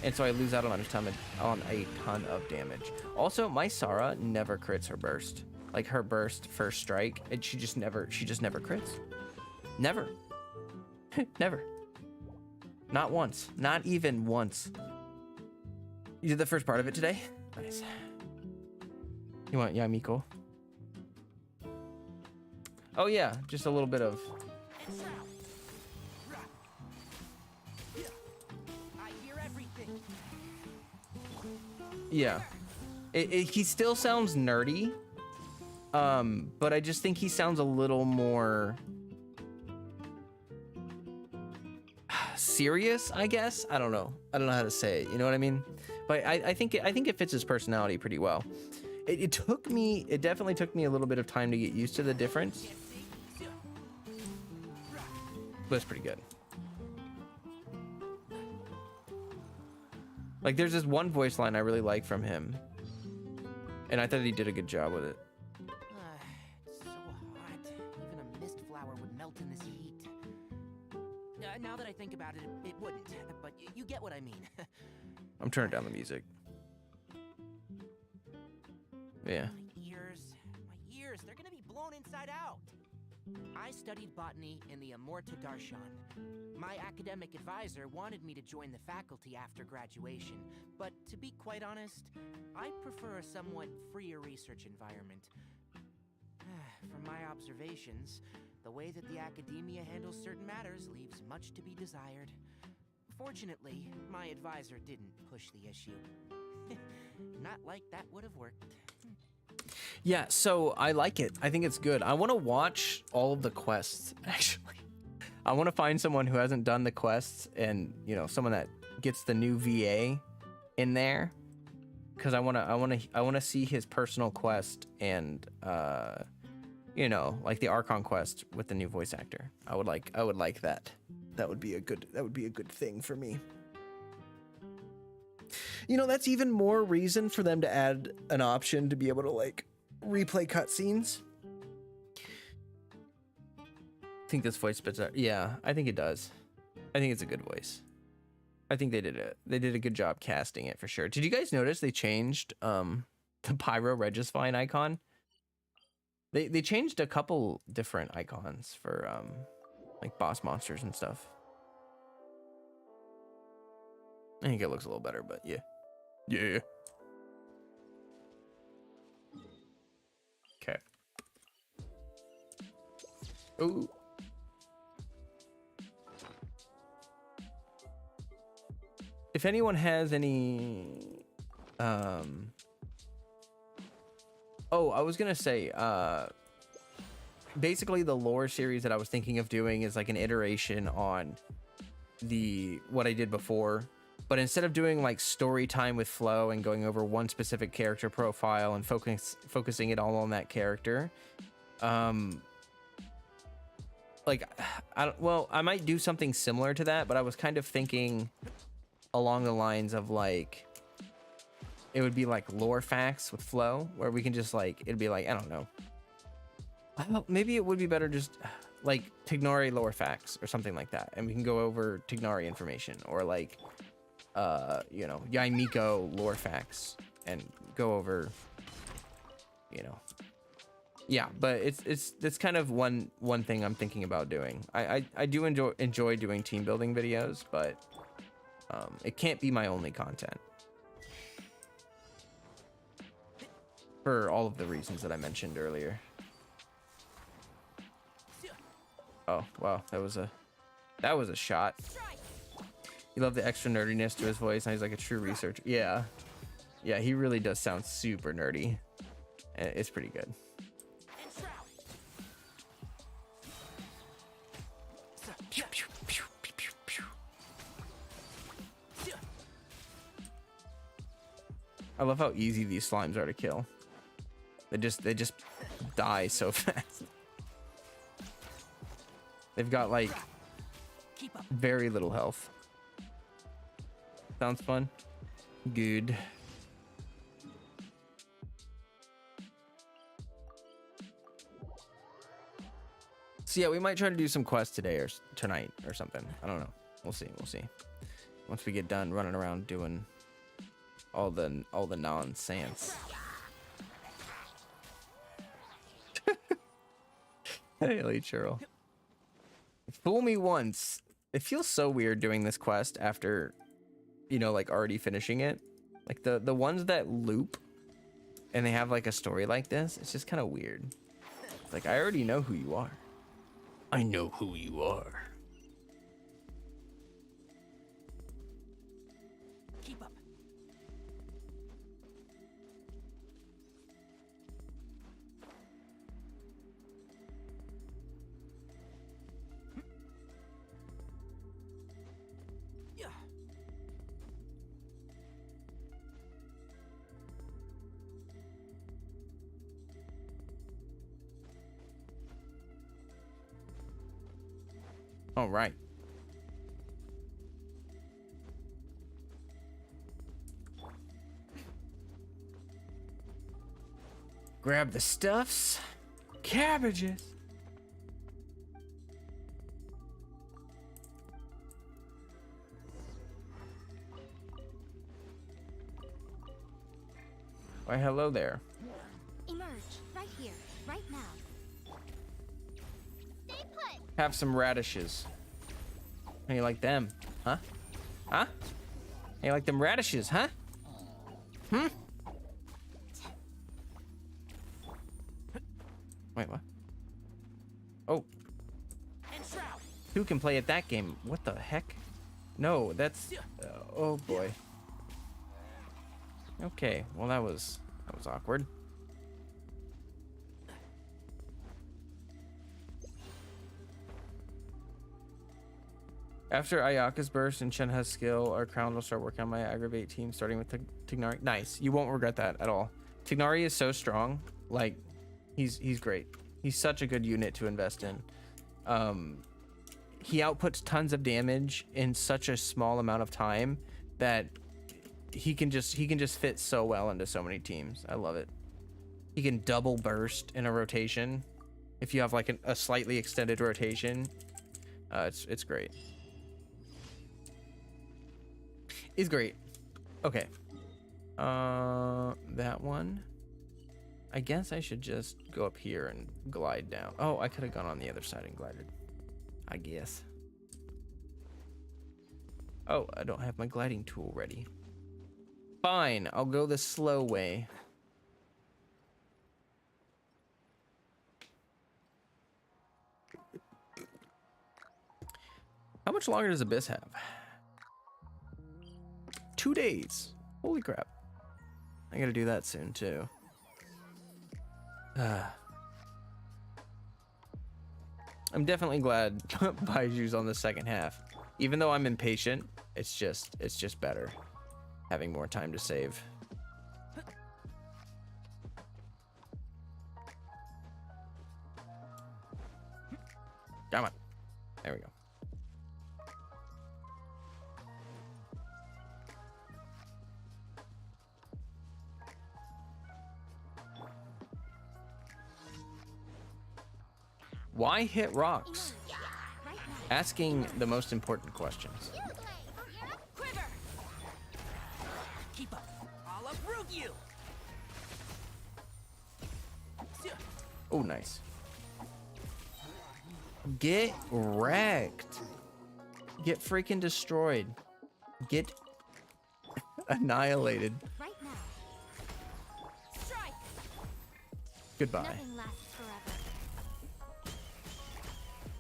and so I lose out on a ton of damage. Also, my Sara never crits her burst. Like her burst first strike, and she just never crits. Never. Never. Not once. Not even once. You did the first part of it today? Nice. You want Yamiko? Oh yeah, just a little bit of... I hear everything. Yeah. He still sounds nerdy. But I just think he sounds a little more... serious, I guess. I don't know how to say it, you know what I mean? But I think it fits his personality pretty well. It definitely took me a little bit of time to get used to the difference, but it's pretty good. Like there's this one voice line I really like from him, and I thought he did a good job with it. It's so hot. Even a mist flower would melt in this heat. Now that I think about it, it wouldn't. But you get what I mean. I'm turning down the music. Yeah. My ears, they're gonna be blown inside out. I studied botany in the Amorta Darshan. My academic advisor wanted me to join the faculty after graduation, but to be quite honest, I prefer a somewhat freer research environment. From my observations, the way that the academia handles certain matters leaves much to be desired. Fortunately, my advisor didn't push the issue. Not like that would have worked. Yeah, so I like it. I think it's good. I want to watch all of the quests, actually. I want to find someone who hasn't done the quests and, you know, someone that gets the new VA in there, because I want to see his personal quest and you know, like the Archon quest with the new voice actor. I would like that. That would be a good thing for me. You know, that's even more reason for them to add an option to be able to like replay cutscenes. I think this voice spits out. Yeah, I think it does. I think it's a good voice. I think they did a good job casting it for sure. Did you guys notice they changed the Pyro Regisfine icon? They changed a couple different icons for like boss monsters and stuff. I think it looks a little better, but yeah. Yeah. Okay. Ooh. If anyone has any Oh, I was gonna say, basically the lore series that I was thinking of doing is like an iteration on what I did before, but instead of doing like story time with Flo and going over one specific character profile and focusing it all on that character, like I might do something similar to that, but I was kind of thinking along the lines of like it would be like lore facts with Flo, where we can just like it'd be like, I don't know, maybe it would be better just like Tignari lore facts or something like that, and we can go over Tignari information, or like you know, Yaimiko lore facts and go over, you know. Yeah, but it's kind of one thing I'm thinking about doing. I do enjoy doing team building videos, but it can't be my only content for all of the reasons that I mentioned earlier. Oh wow, that was a shot. You love the extra nerdiness to his voice, and he's like a true researcher. Yeah, he really does sound super nerdy. It's pretty good. I love how easy these slimes are to kill. They just die so fast. They've got like very little health. Sounds fun. Good. So yeah, we might try to do some quests today or tonight or something. I don't know. We'll see. Once we get done running around doing all the nonsense. Hey, Elite Churl. Fool me once. It feels so weird doing this quest after, you know, like already finishing it. Like the ones that loop and they have like a story like this, it's just kind of weird. It's like, I already know who you are. I know who you are. Keep up. Yeah. All right. Grab the stuffs. Cabbages. Why, hello there. Emerge right here, right now. Stay put. Have some radishes. How you like them? Huh? Huh? How you like them radishes, huh? Hmm? Wait, what? Oh. Who can play at that game? What the heck? No, that's... oh boy. Okay, well that was awkward. After Ayaka's burst and Shenhe's skill, our crown will start working on my aggravate team, starting with Tignari. Nice. You won't regret that at all. Tignari is so strong. Like, he's great. He's such a good unit to invest in. He outputs tons of damage in such a small amount of time that he can just fit so well into so many teams. I love it. He can double burst in a rotation. If you have like a slightly extended rotation, it's great. Is great. Okay. That one. I guess I should just go up here and glide down. Oh, I could have gone on the other side and glided. I guess. Oh, I don't have my gliding tool ready. Fine, I'll go the slow way. How much longer does Abyss have? 2 days. Holy crap. I gotta do that soon too. I'm definitely glad Baiju's on the second half. Even though I'm impatient, it's just better having more time to save. Come on. There we go. Why hit rocks? Asking the most important questions. Quiver! Keep up. I'll uproot you. Oh, nice. Get wrecked. Get freaking destroyed. Get annihilated. Right now. Strike! Goodbye. Nothing lasts forever.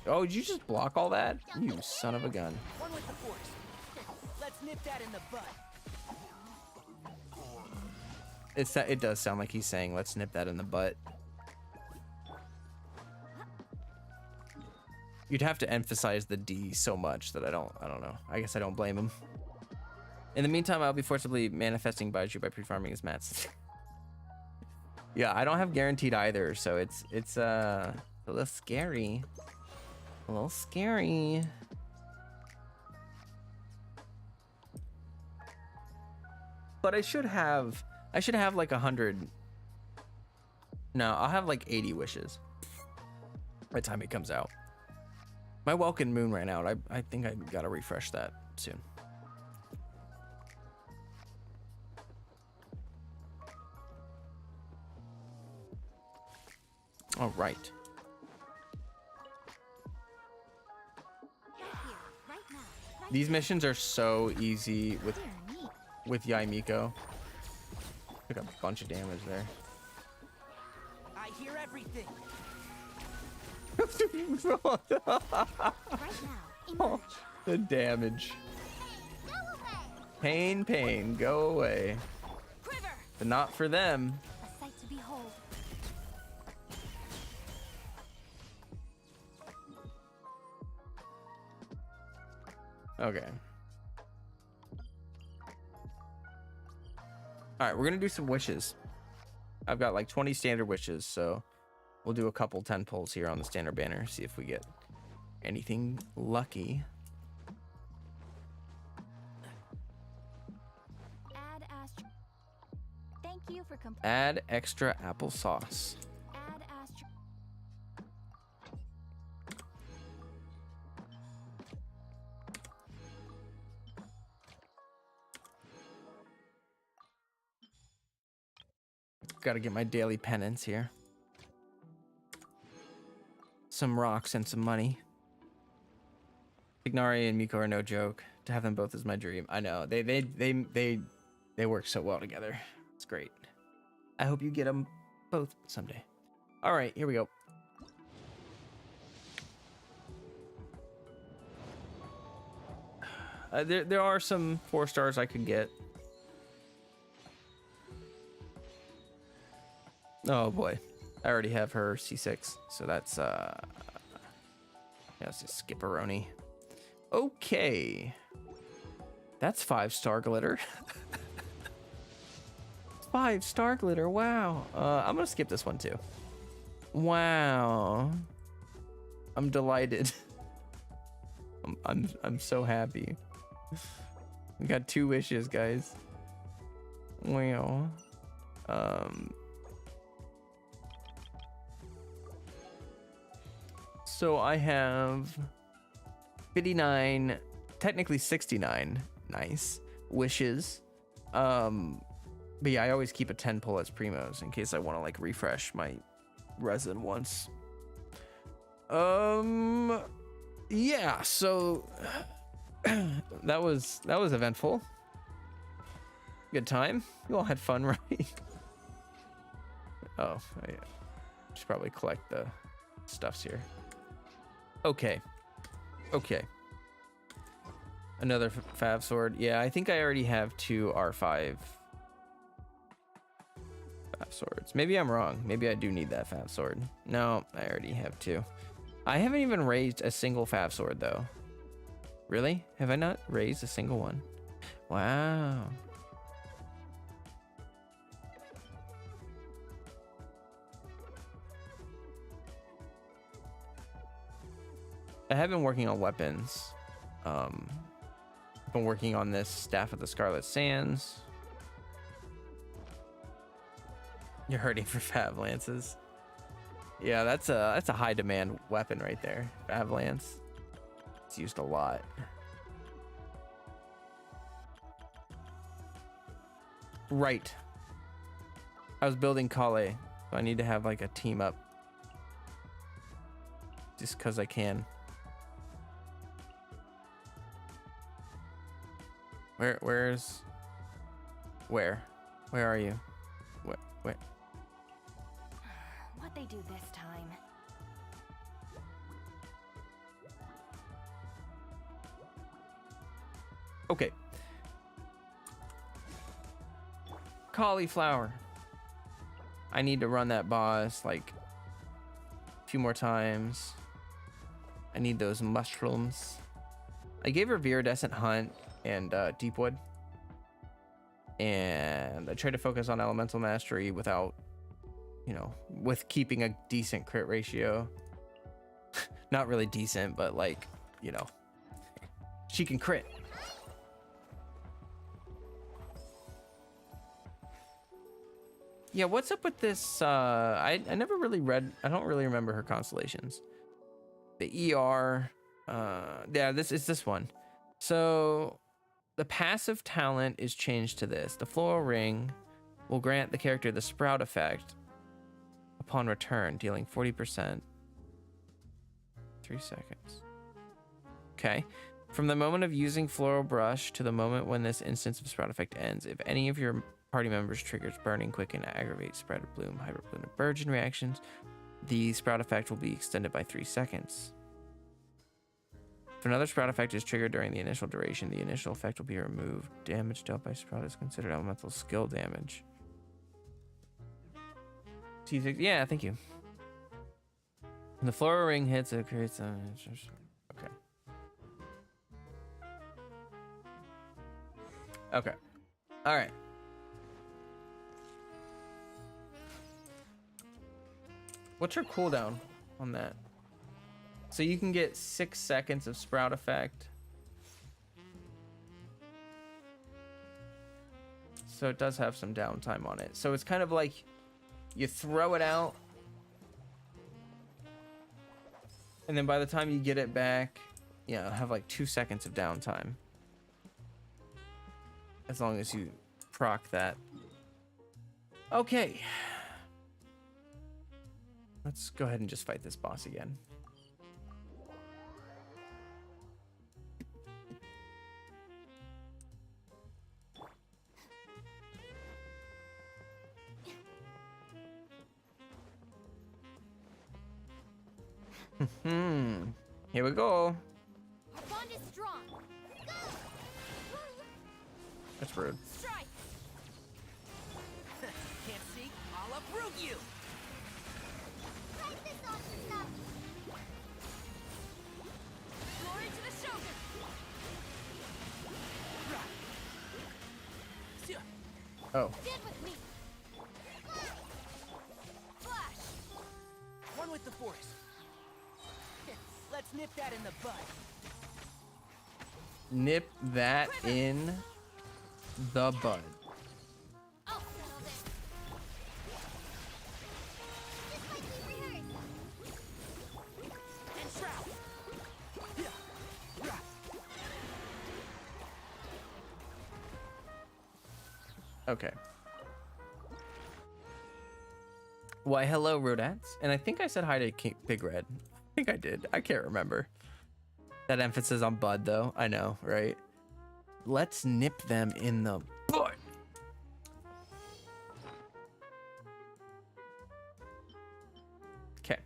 Oh, did you just block all that? You son of a gun. One with the force. Let's nip that in the butt. It does sound like he's saying, let's nip that in the butt. You'd have to emphasize the D so much that I don't know. I guess I don't blame him. In the meantime, I'll be forcibly manifesting Baiju by pre-farming his mats. Yeah, I don't have guaranteed either, so it's a little scary. A little scary. But I should have like 100. No, I'll have like 80 wishes by the time it comes out. My Welkin Moon ran out. I think I gotta refresh that soon. All right. Right now. Right These missions are so easy with here, me. Yaimiko. Took a bunch of damage there. I hear everything. Right now. Emerge. The damage. Pain, go away. Quiver! But not for them. A sight to behold. Okay. All right, we're gonna do some wishes. I've got like 20 standard wishes, so we'll do a couple 10 pulls here on the standard banner, see if we get anything lucky. Add astro. Thank you for Add extra applesauce. Add astro. Got to get my daily penance here. Some rocks and some money. Ignari and Miko are no joke. To have them both is my dream. I know. They work so well together. It's great. I hope you get them both someday. All right, here we go. There are some 4 stars I could get. Oh boy, I already have her C6, so that's yeah, it's just skipperoni. Okay, that's 5-star glitter. 5-star glitter. Wow. I'm gonna skip this one too. Wow. I'm delighted. I'm so happy. We got 2 wishes, guys. Wow. So I have 59, technically 69, nice, wishes. But yeah, I always keep a 10 pull as primos in case I want to like refresh my resin once. Yeah, so that was eventful. Good time. You all had fun, right? Oh, I should probably collect the stuffs here. Okay. Another Fav sword. Yeah, I think I already have 2 R5 5 swords. Maybe I'm wrong. Maybe I do need that 5 sword. No, I already have 2. I haven't even raised a single 5 sword though. Really? Have I not raised a single one? Wow. I have been working on weapons. I've been working on this Staff of the Scarlet Sands. You're hurting for Fav Lances. Yeah, that's a high demand weapon right there. Fav Lance. It's used a lot. Right. I was building Kale, so I need to have like a team up. Just because I can. Where are you? Where? What they do this time? Okay. Cauliflower. I need to run that boss like a few more times. I need those mushrooms. I gave her Viridescent Hunt and Deepwood. And I tried to focus on Elemental Mastery without, you know, with keeping a decent crit ratio. Not really decent, but like, you know, she can crit. Yeah, what's up with this? I never really read, I don't really remember her constellations. The ER, yeah, this is this one. So the passive talent is changed to this. The floral ring will grant the character the sprout effect upon return, dealing 40%. 3 seconds. Okay. From the moment of using floral brush to the moment when this instance of sprout effect ends, if any of your party members triggers burning, quicken, aggravate, spread of bloom, hyperbloom, and burgeon reactions, the sprout effect will be extended by 3 seconds. If another sprout effect is triggered during the initial duration, the initial effect will be removed. Damage dealt by sprout is considered elemental skill damage. T6, yeah, thank you. When the floral ring hits, it creates a... Okay. Okay. All right. What's your cooldown on that? So you can get 6 seconds of sprout effect. So it does have some downtime on it. So it's kind of like you throw it out, and then by the time you get it back, you know, have like 2 seconds of downtime. As long as you proc that. Okay. Let's go ahead and just fight this boss again. Here we go. Our bond is strong. Go! That's rude. Strike! Can't see? I'll uproot you! Fight this awesome stuff! Glory to the Shogun! Oh. Stand with me! Flash! One with the force. Let's nip that in the bud. Nip that in the bud. I'll settle this. This might be rehearsed. And shroud. Okay. Why, hello, Rodats. And I think I said hi to Big Red. I think I did. I can't remember. That emphasis on bud, though. I know, right? Let's nip them in the bud. Okay.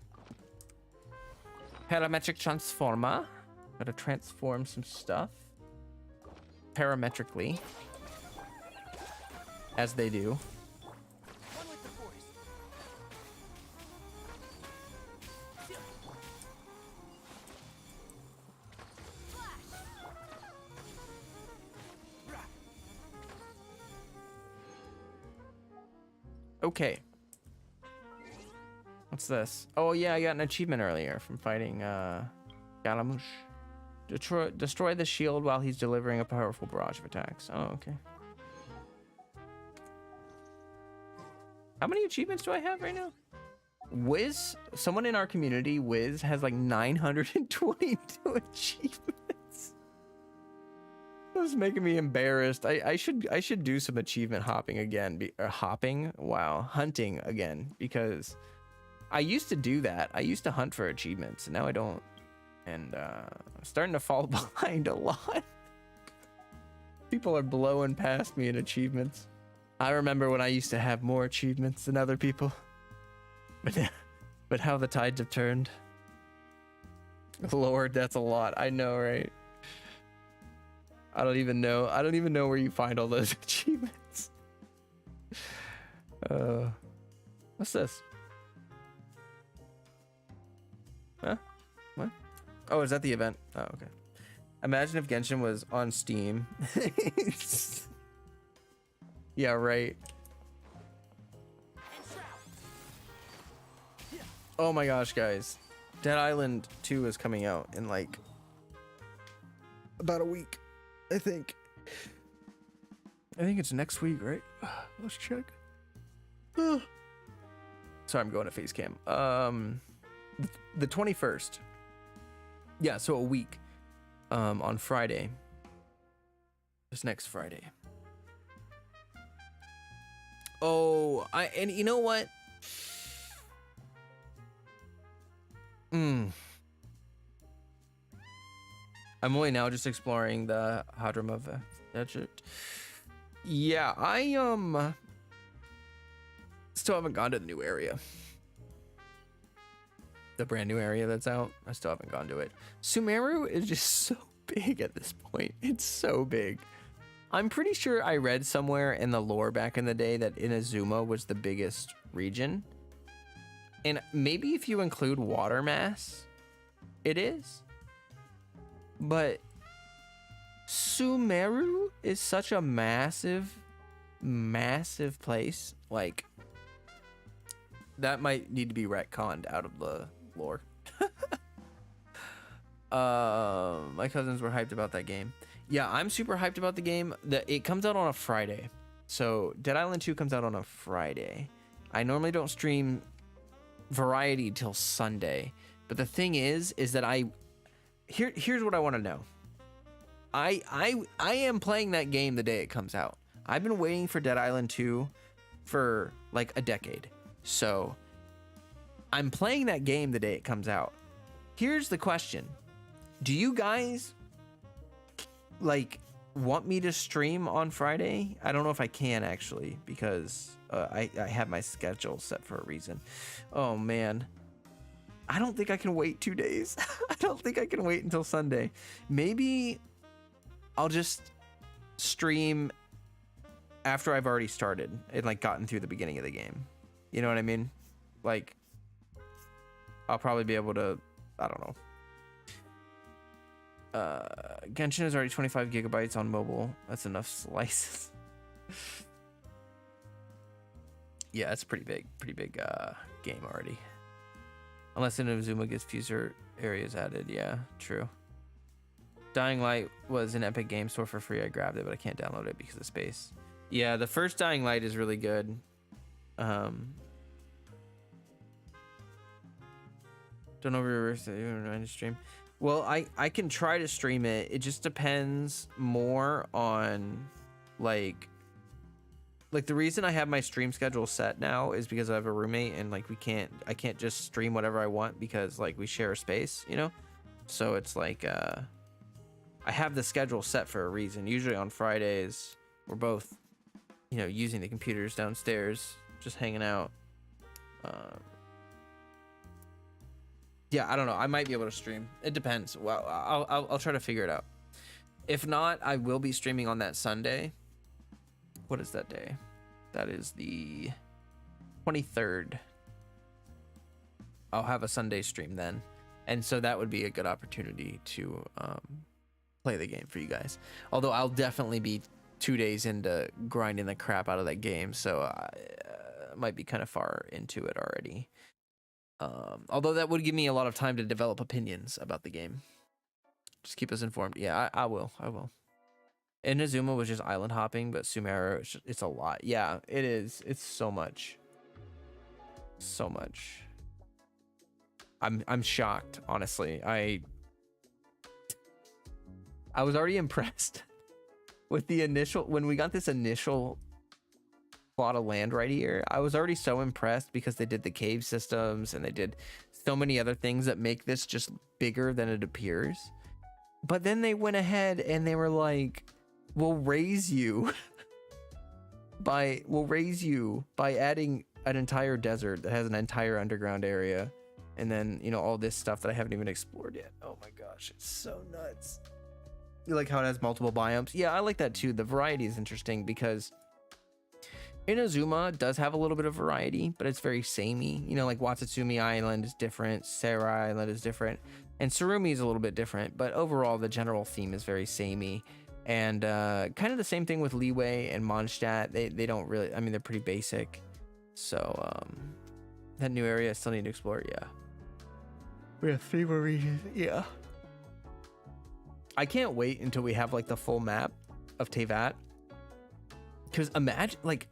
Parametric transformer. Gotta transform some stuff. Parametrically. As they do. One with the force. Okay. What's this? Oh yeah, I got an achievement earlier from fighting Galamouche. Destroy the shield while he's delivering a powerful barrage of attacks. Oh, okay. How many achievements do I have right now? Wiz, someone in our community, Wiz, has like 922 achievements. This is making me embarrassed. I should do some achievement hopping again. Hunting again, because I used to do that. I used to hunt for achievements, and now I don't. And I'm starting to fall behind a lot. People are blowing past me in achievements. I remember when I used to have more achievements than other people. But how the tides have turned. Lord, that's a lot. I know, right? I don't even know. I don't even know where you find all those achievements. What's this? Huh? What? Oh, is that the event? Oh, okay. Imagine if Genshin was on Steam. Yeah, right. Oh my gosh, guys. Dead Island 2 is coming out in like about a week, I think. I think it's next week, right? Let's check. Sorry, I'm going to face cam. The 21st. Yeah, so a week. On Friday. This next Friday. Oh, and you know what? I'm only now just exploring the Hadramava Desert. Yeah, I still haven't gone to the new area. The brand new area that's out. I still haven't gone to it. Sumeru is just so big at this point. It's so big. I'm pretty sure I read somewhere in the lore back in the day that Inazuma was the biggest region. And maybe if you include Watermass, it is. But Sumeru is such a massive, massive place. Like, that might need to be retconned out of the lore. My cousins were hyped about that game. Yeah, I'm super hyped about the game. It comes out on a Friday. So Dead Island 2 comes out on a Friday. I normally don't stream Variety till Sunday. But the thing is that here's what I want to know. I am playing that game the day it comes out. I've been waiting for Dead Island 2 for like a decade. So I'm playing that game the day it comes out. Here's the question. Do you guys like want me to stream on Friday? I don't know if I can actually, because I have my schedule set for a reason. Oh man, I don't think I can wait 2 days. I don't think I can wait until Sunday. Maybe I'll just stream after I've already started and like gotten through the beginning of the game. You know what I mean? Like, I'll probably be able to, I don't know. Genshin is already 25 gigabytes on mobile. That's enough slices. Yeah, it's pretty big game already. Unless Inazuma gets future areas added. Yeah, true. Dying Light was an Epic Game Store for free. I grabbed it, but I can't download it because of space. Yeah, the first Dying Light is really good. Don't overreverse it even trying to stream. Well, I can try to stream it. It just depends more on like the reason I have my stream schedule set now is because I have a roommate and like I can't just stream whatever I want because like we share a space, you know? So it's like I have the schedule set for a reason. Usually on Fridays we're both, you know, using the computers downstairs, just hanging out. Yeah, I don't know. I might be able to stream. It depends. Well, I'll try to figure it out. If not, I will be streaming on that Sunday. What is that day? That is the 23rd. I'll have a Sunday stream then. And so that would be a good opportunity to play the game for you guys. Although I'll definitely be 2 days into grinding the crap out of that game. So might be kind of far into it already. Although that would give me a lot of time to develop opinions about the game. Just keep us informed. Yeah, I will. Inazuma was just island hopping, but Sumeru, it's a lot. Yeah, it is. It's so much. So much. I'm shocked, honestly. I was already impressed with the initial, when we got this initial plot of land right here. I was already so impressed because they did the cave systems and they did so many other things that make this just bigger than it appears. But then they went ahead and they were like, we'll raise you by adding an entire desert that has an entire underground area. And then, you know, all this stuff that I haven't even explored yet. Oh my gosh, it's so nuts. You like how it has multiple biomes? Yeah, I like that too. The variety is interesting because Inazuma does have a little bit of variety, but it's very samey. You know, like Watsutsumi Island is different, Sera Island is different, and Surumi is a little bit different, but overall the general theme is very samey. And kind of the same thing with Leeway and Mondstadt. They don't really, I mean, they're pretty basic. So that new area I still need to explore. Yeah. We have 3 more regions. Yeah. I can't wait until we have like the full map of Teyvat. Because imagine, like,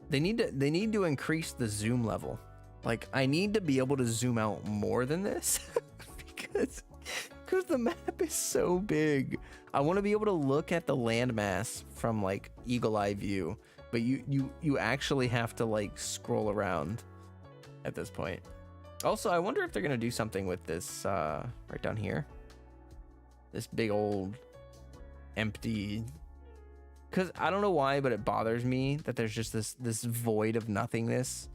they need to increase the zoom level. Like, I need to be able to zoom out more than this because the map is so big. I want to be able to look at the landmass from like eagle eye view, but you actually have to like scroll around at this point. Also, I wonder if they're gonna do something with this right down here. This big old empty. Because I don't know why, but it bothers me that there's just this void of nothingness.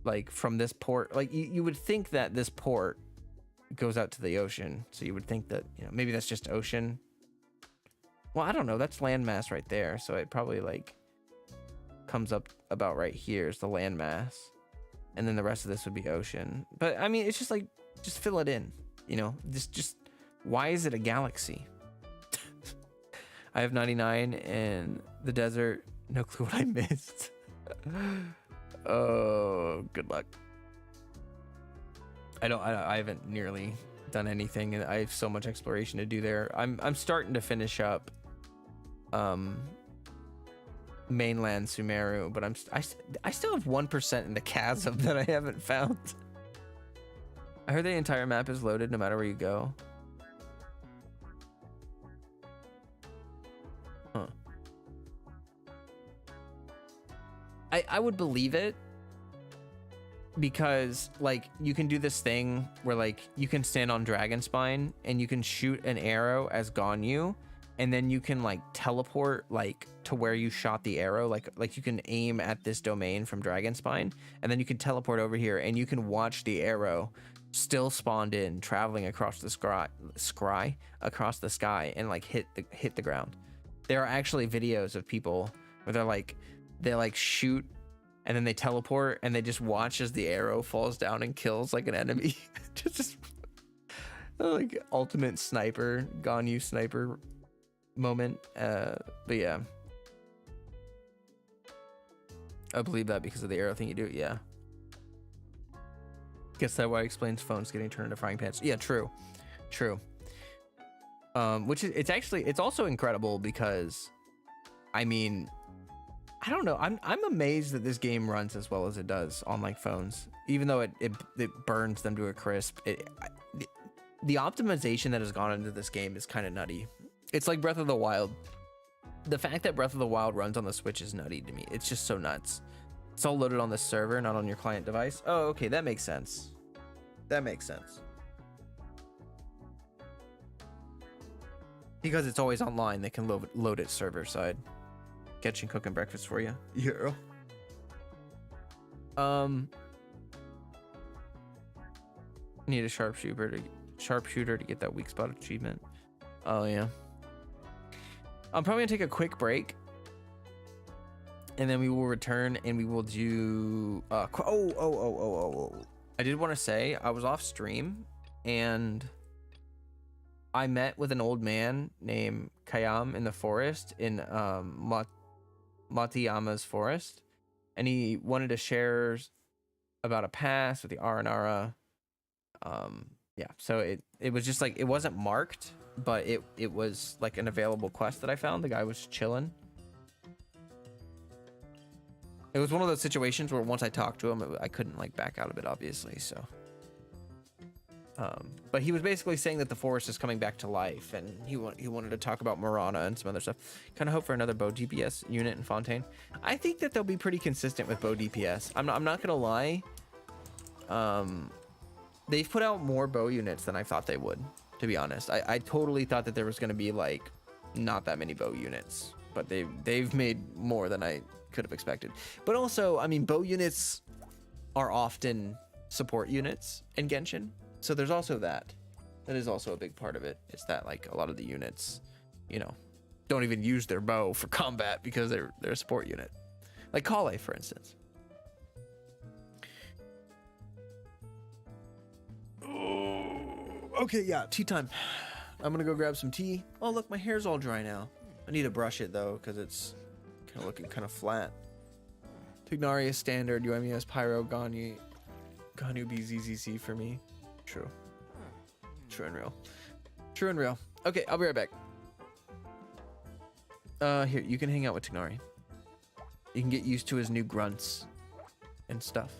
Like from this port, like you would think that this port goes out to the ocean, so you would think that, you know, maybe that's just ocean. Well, I don't know. That's landmass right there, so it probably like comes up about right here is the landmass. And then the rest of this would be ocean. But I mean, it's just like, just fill it in, you know, just why is it a galaxy? I have 99 in the desert. No clue what I missed. Oh, good luck. I haven't nearly done anything, and I have so much exploration to do there. I'm starting to finish up mainland Sumeru, but I still have 1% in the chasm that I haven't found. I heard the entire map is loaded no matter where you go. Huh. I would believe it, because like you can do this thing where like you can stand on Dragonspine and you can shoot an arrow as Ganyu, and then you can like teleport like to where you shot the arrow, like you can aim at this domain from Dragonspine, and then you can teleport over here and you can watch the arrow still spawned in traveling across the sky and like hit the ground. There are actually videos of people where they like shoot and then they teleport and they just watch as the arrow falls down and kills like an enemy. just like ultimate sniper, Ganyu sniper moment. But yeah, I believe that because of the arrow thing you do. Yeah, guess that why explains phones getting turned into frying pans. Yeah, true. Which is, it's also incredible because, I mean, I don't know. I'm amazed that this game runs as well as it does on like phones, even though it burns them to a crisp. The optimization that has gone into this game is kind of nutty. It's like Breath of the Wild. The fact that Breath of the Wild runs on the Switch is nutty to me. It's just so nuts. It's all loaded on the server, not on your client device. Oh, okay, that makes sense. Because it's always online, they can load it server side. Genshin cooking breakfast for you. Yeah. Need a sharpshooter to get that weak spot achievement. Oh yeah. I'm probably gonna take a quick break, and then we will return and we will do. I did want to say I was off stream and I met with an old man named Kayam in the forest in Matiyama's forest, and he wanted to share about a pass with the Aranara. Yeah, so it was just like, it wasn't marked, but it was like an available quest that I found. The guy was chilling. It was one of those situations where once I talked to him, I couldn't like back out of it, obviously. So, but he was basically saying that the forest is coming back to life, and he wanted to talk about Marana and some other stuff. Kind of hope for another bow DPS unit in Fontaine. I think that they'll be pretty consistent with bow DPS. I'm not gonna lie. They've put out more bow units than I thought they would, to be honest. I totally thought that there was gonna be like not that many bow units, but they've made more than I could have expected. But also, I mean, bow units are often support units in Genshin, so there's also that is also a big part of it. It's that like a lot of the units, you know, don't even use their bow for combat because they're a support unit, like Kale, for instance. Okay, yeah, tea time. I'm gonna go grab some tea. Oh look, my hair's all dry now. I need to brush it though because it's kind of looking kind of flat. Tignaria standard, UMES Pyro, Ganyu BZZC for me. True. True and real. True and real. Okay, I'll be right back. Here, you can hang out with Tignari. You can get used to his new grunts and stuff.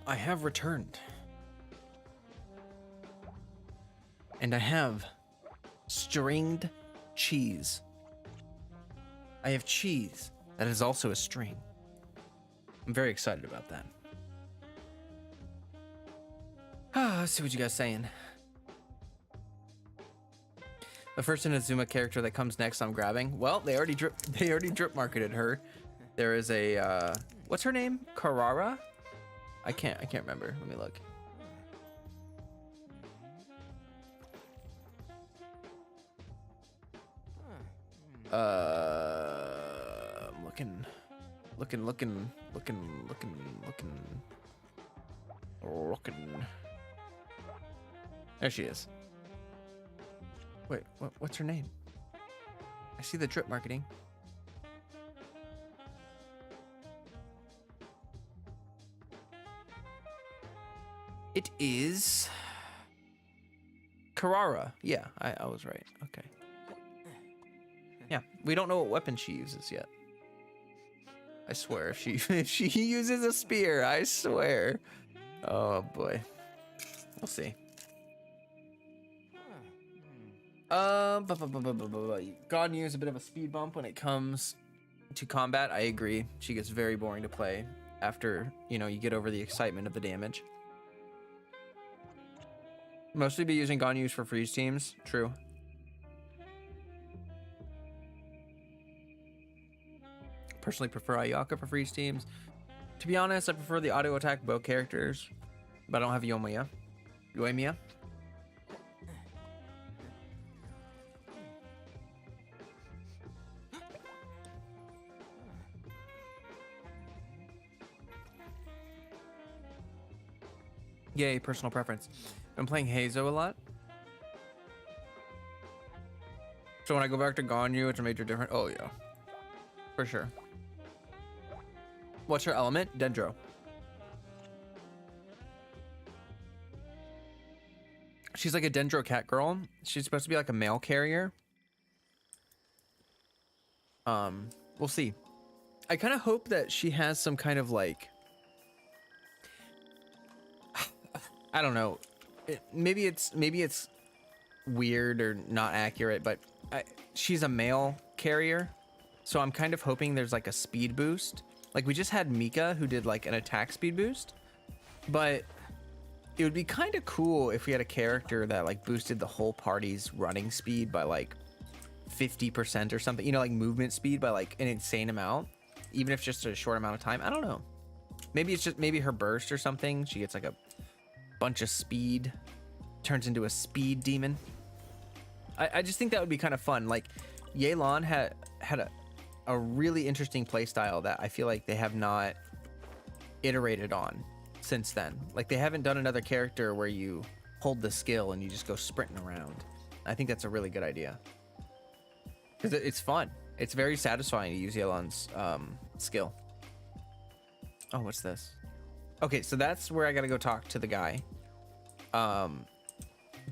I have returned. And I have stringed cheese. I have cheese that is also a string. I'm very excited about that. Let's see what you guys saying. The first Inazuma character that comes next I'm grabbing. Well, they already drip marketed her. There is a what's her name? Carrara? I can't remember. Let me look. I'm looking. There she is. Wait, what's her name? I see the drip marketing. It is Carrara. Yeah, I was right. Okay. Yeah, we don't know what weapon she uses yet. I swear, if she uses a spear, I swear. Oh boy, we'll see. Ganyu is a bit of a speed bump when it comes to combat. I agree. She gets very boring to play after, you know, you get over the excitement of the damage. Mostly be using Ganyus for freeze teams. True. Personally prefer Ayaka for freeze teams. To be honest, I prefer the auto attack bow characters, but I don't have Yoimiya. Yoimiya? Yay, personal preference. I'm playing Heizo a lot. So when I go back to Ganyu, it's a major difference. Oh yeah, for sure. What's her element? Dendro. She's like a Dendro cat girl. She's supposed to be like a mail carrier. We'll see. I kind of hope that she has some kind of like, I don't know. Maybe it's weird or not accurate, but she's a mail carrier. So I'm kind of hoping there's like a speed boost. Like we just had Mika who did like an attack speed boost, but it would be kind of cool if we had a character that like boosted the whole party's running speed by like 50% or something, you know, like movement speed by like an insane amount, even if just a short amount of time. I don't know. Maybe it's just maybe her burst or something. She gets like a bunch of speed, turns into a speed demon. I just think that would be kind of fun. Like Yelan had a really interesting playstyle that I feel like they have not iterated on since then. Like they haven't done another character where you hold the skill and you just go sprinting around. I think that's a really good idea because it's fun. It's very satisfying to use Yelan's skill. Oh, what's this? Okay, so that's where I gotta go talk to the guy.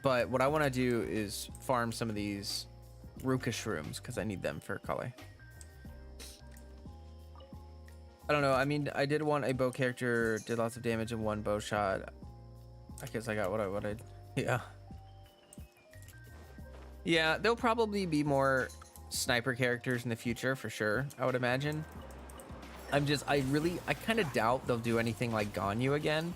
But what I want to do is farm some of these Ruka shrooms because I need them for color. I don't know. I mean, I did want a bow character, did lots of damage in one bow shot. I guess I got what I wanted. Yeah. Yeah, there'll probably be more sniper characters in the future for sure, I would imagine. I kind of doubt they'll do anything like Ganyu again.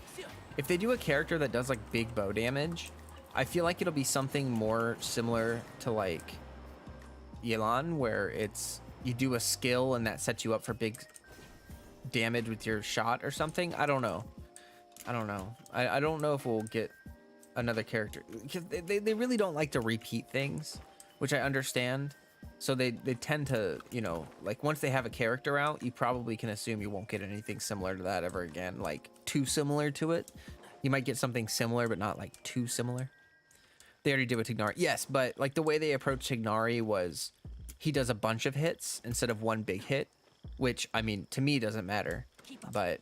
If they do a character that does like big bow damage, I feel like it'll be something more similar to like Yelan, where it's you do a skill and that sets you up for big damage with your shot or something. I don't know. I don't know if we'll get another character because they really don't like to repeat things, which I understand. So they tend to, you know, like once they have a character out, you probably can assume you won't get anything similar to that ever again, like too similar to it. You might get something similar, but not like too similar. They already did with Tignari. Yes, but like the way they approached Tignari was he does a bunch of hits instead of one big hit, which I mean, to me doesn't matter. But,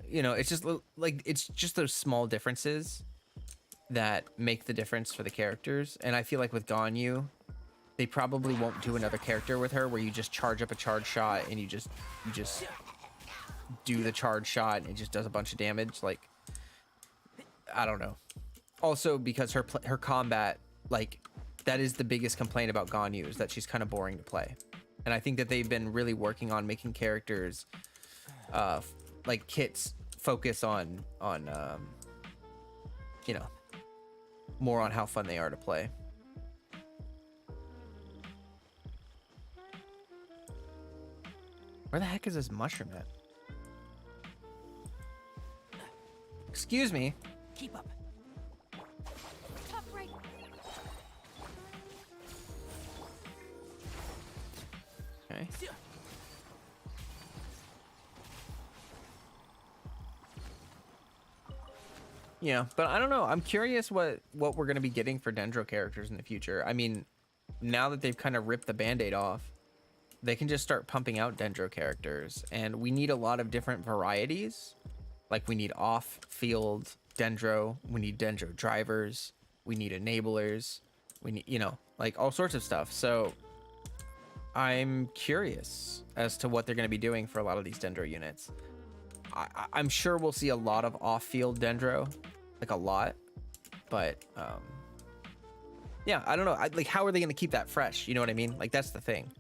you know, it's just like, it's just those small differences that make the difference for the characters. And I feel like with Ganyu, they probably won't do another character with her where you just charge up a charge shot and you just do the charge shot and it just does a bunch of damage. Like, I don't know. Also, because her combat, like, that is the biggest complaint about Ganyu, is that she's kind of boring to play. And I think that they've been really working on making characters, like kits, focus on you know, more on how fun they are to play. Where the heck is this mushroom at? Excuse me. Keep up. Top right. Okay. Yeah, but I don't know. I'm curious what we're going to be getting for Dendro characters in the future. I mean, now that they've kind of ripped the band-aid off, they can just start pumping out Dendro characters. And we need a lot of different varieties. Like, we need off-field Dendro. We need Dendro drivers. We need enablers. We need, you know, like all sorts of stuff. So I'm curious as to what they're going to be doing for a lot of these Dendro units. I'm sure we'll see a lot of off-field Dendro, like a lot, but yeah, I don't know. Like, how are they going to keep that fresh? You know what I mean? Like, that's the thing.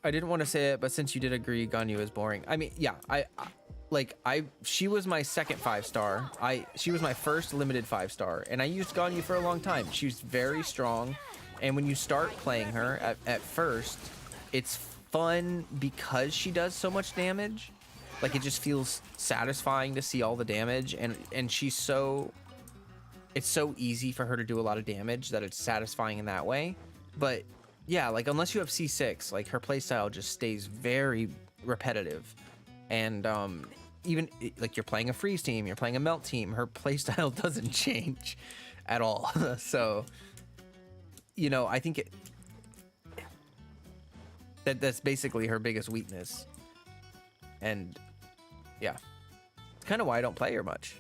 I didn't want to say it, but since you did agree, Ganyu is boring. I mean, yeah, she was my second 5-star. She was my first limited 5-star, and I used Ganyu for a long time. She's very strong, and when you start playing her at first, it's fun because she does so much damage. Like, it just feels satisfying to see all the damage, and it's so easy for her to do a lot of damage that it's satisfying in that way. But yeah, like, unless you have C6, like, her playstyle just stays very repetitive. And even like, you're playing a freeze team, you're playing a melt team, her playstyle doesn't change at all. So, you know, I think that's basically her biggest weakness. And yeah, it's kind of why I don't play her much.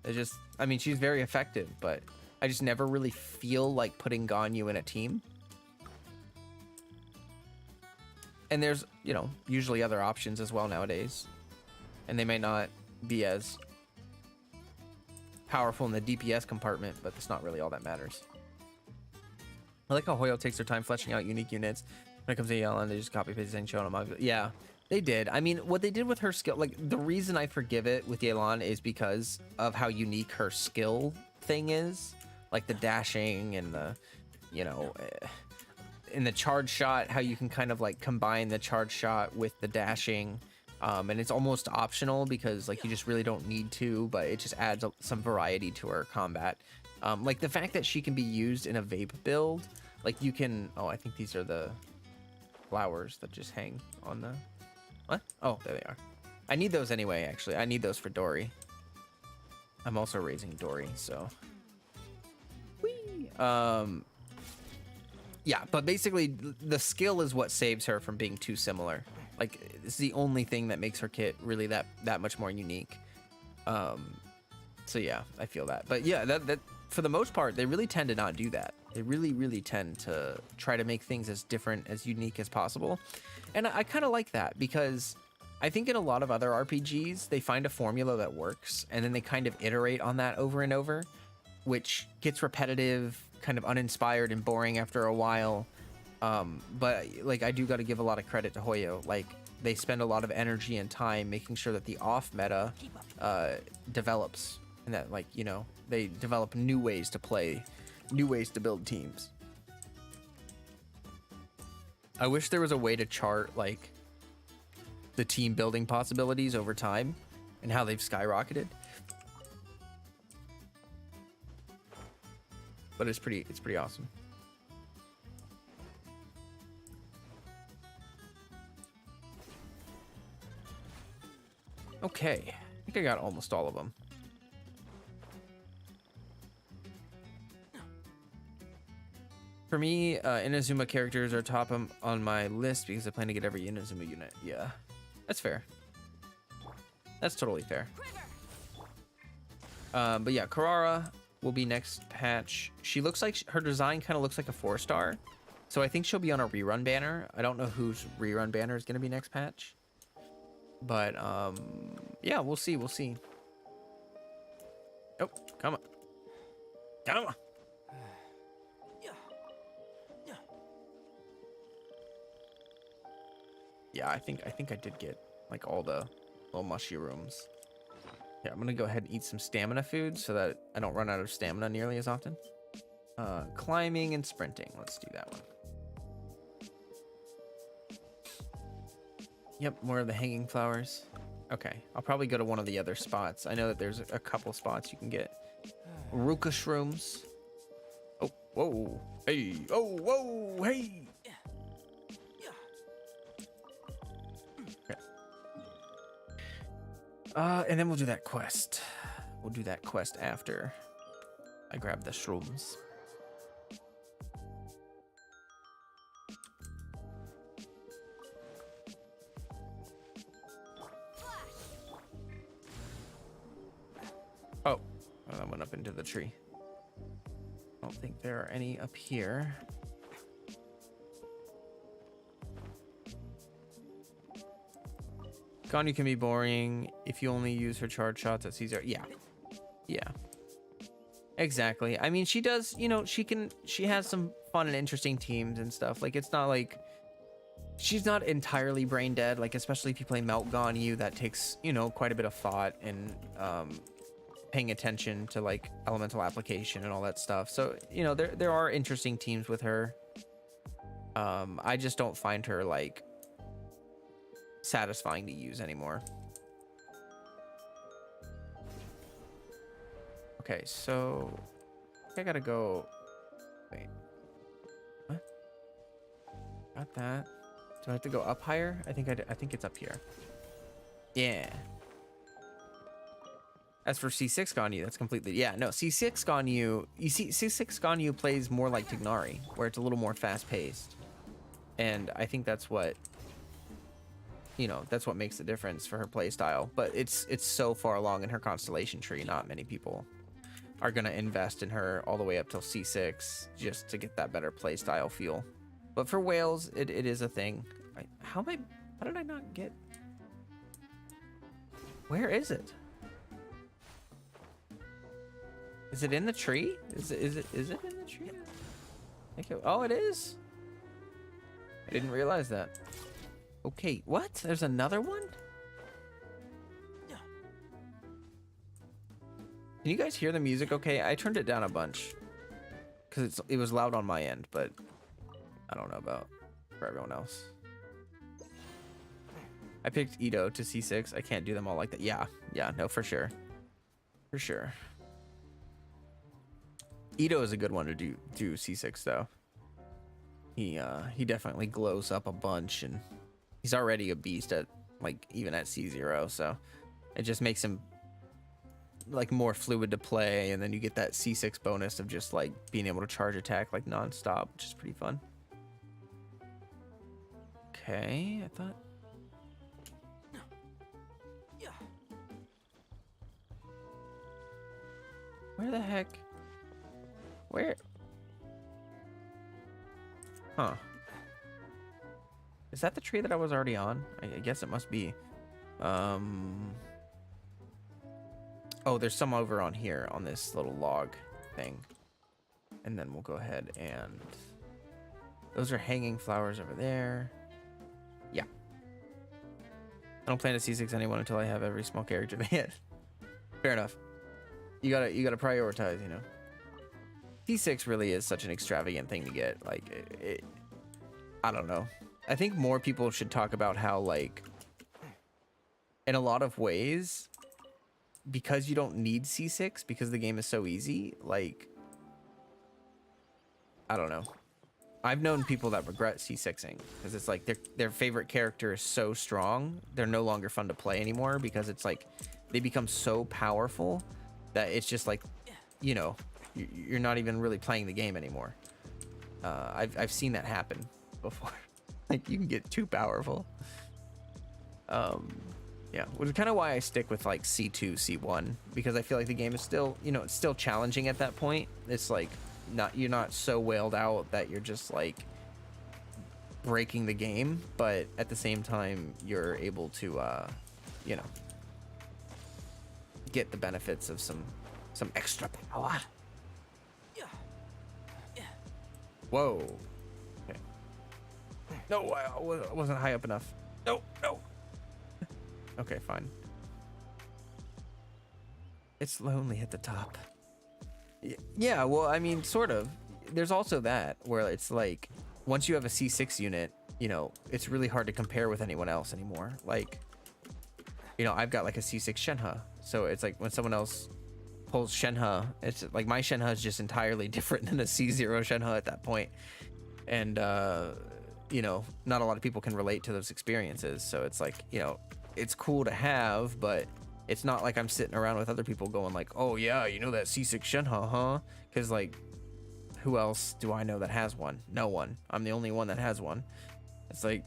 It's just, I mean, she's very effective, but I just never really feel like putting Ganyu in a team. And there's, you know, usually other options as well nowadays. And they may not be as powerful in the DPS compartment, but that's not really all that matters. I like how Hoyo takes their time fleshing out unique units. When it comes to Yelan, they just copy paste and show them. Yeah, they did. I mean, what they did with her skill, like the reason I forgive it with Yelan is because of how unique her skill thing is, like the dashing and the, you know, in the charge shot, how you can kind of like combine the charge shot with the dashing. And it's almost optional because like you just really don't need to, but it just adds some variety to her combat. Like the fact that she can be used in a vape build, like you can, oh, I think these are the flowers that just hang on the, what? Oh, there they are. I need those anyway, actually. I need those for Dory. I'm also raising Dory, so. Whee! Yeah, but basically the skill is what saves her from being too similar. Like it's the only thing that makes her kit really that much more unique. So yeah, I feel that. But yeah, that for the most part, they really tend to not do that. They really tend to try to make things as different, as unique as possible. And I kind of like that because I think in a lot of other RPGs, they find a formula that works and then they kind of iterate on that over and over, which gets repetitive, kind of uninspired and boring after a while. But like I do got to give a lot of credit to Hoyo. Like they spend a lot of energy and time making sure that the off meta develops and that, like, you know, they develop new ways to play, new ways to build teams. I wish there was a way to chart like the team building possibilities over time and how they've skyrocketed. But it's pretty awesome. Okay, I think I got almost all of them. For me, Inazuma characters are top on my list because I plan to get every Inazuma unit. Yeah, that's fair. That's totally fair. But yeah, Karara will be next patch. She looks like her design kind of looks like a 4-star, so I think she'll be on a rerun banner. I don't know whose rerun banner is going to be next patch, but yeah, we'll see. Oh, come on. Yeah, I think I did get like all the little mushrooms. Yeah, I'm gonna go ahead and eat some stamina food so that I don't run out of stamina nearly as often. Climbing and sprinting. Let's do that one. Yep, more of the hanging flowers. Okay, I'll probably go to one of the other spots. I know that there's a couple spots you can get Ruka shrooms. Oh, whoa, hey, oh, whoa, hey. And then we'll do that quest. We'll do that quest after I grab the shrooms. Oh, that went up into the tree. I don't think there are any up here. Ganyu can be boring if you only use her charge shots at Caesar. Yeah. Exactly. I mean, she does, you know, she has some fun and interesting teams and stuff. Like, it's not like she's not entirely brain dead. Like, especially if you play Melt Ganyu, that takes, you know, quite a bit of thought and paying attention to like elemental application and all that stuff. So, you know, there are interesting teams with her. I just don't find her like satisfying to use anymore. Okay, so I gotta go. Wait, what? Got that. Do I have to go up higher? I think it's up here. Yeah. As for C6 Ganyu, that's completely, yeah, no, C6 Ganyu, you see, C6 Ganyu plays more like Tignari, where it's a little more fast-paced. And I think that's what, you know, that's what makes the difference for her playstyle. But it's so far along in her constellation tree, not many people are going to invest in her all the way up till C6 just to get that better playstyle feel. But for whales, it is a thing. How did I not get... Where is it? Is it in the tree? Is it in the tree? Oh, it is. I didn't realize that. Okay, what? There's another one? Can you guys hear the music okay? I turned it down a bunch because it was loud on my end, but I don't know about for everyone else. I picked Ito to C6. I can't do them all like that. Yeah, no, for sure. For sure. Ito is a good one to do C6 though. He definitely glows up a bunch, and he's already a beast at like even at C0, so it just makes him like more fluid to play, and then you get that C6 bonus of just like being able to charge attack like non-stop, which is pretty fun. Okay, I thought. Where the heck? Where? Huh. Is that the tree that I was already on? I guess it must be. Oh, there's some over on here on this little log thing. And then we'll go ahead and... Those are hanging flowers over there. Yeah. I don't plan to C6 anyone until I have every small character they hit. Fair enough. You gotta prioritize, you know. C6 really is such an extravagant thing to get. Like, I don't know. I think more people should talk about how, like, in a lot of ways, because you don't need C6 because the game is so easy, like, I don't know. I've known people that regret C6ing because it's like their favorite character is so strong, they're no longer fun to play anymore because it's like they become so powerful that it's just like, you know, you're not even really playing the game anymore. I've seen that happen before. Like, you can get too powerful. Yeah, which is kind of why I stick with like C2, C1, because I feel like the game is still, you know, it's still challenging at that point. It's like you're not so wailed out that you're just like breaking the game, but at the same time you're able to you know, get the benefits of some extra power. Whoa. Okay. No, I wasn't high up enough. No. Okay, fine. It's lonely at the top. Yeah, well, I mean, sort of. There's also that where it's like, once you have a C6 unit, you know, it's really hard to compare with anyone else anymore. Like, you know, I've got like a C6 Shenhe, so it's like when someone else pulls Shenhe, it's like my Shenhe is just entirely different than a C0 Shenhe at that point. And, you know, not a lot of people can relate to those experiences. So it's like, you know, it's cool to have, but it's not like I'm sitting around with other people going like, oh yeah, you know that C6 Shenhe, huh? Because like, who else do I know that has one? No one. I'm the only one that has one. It's like,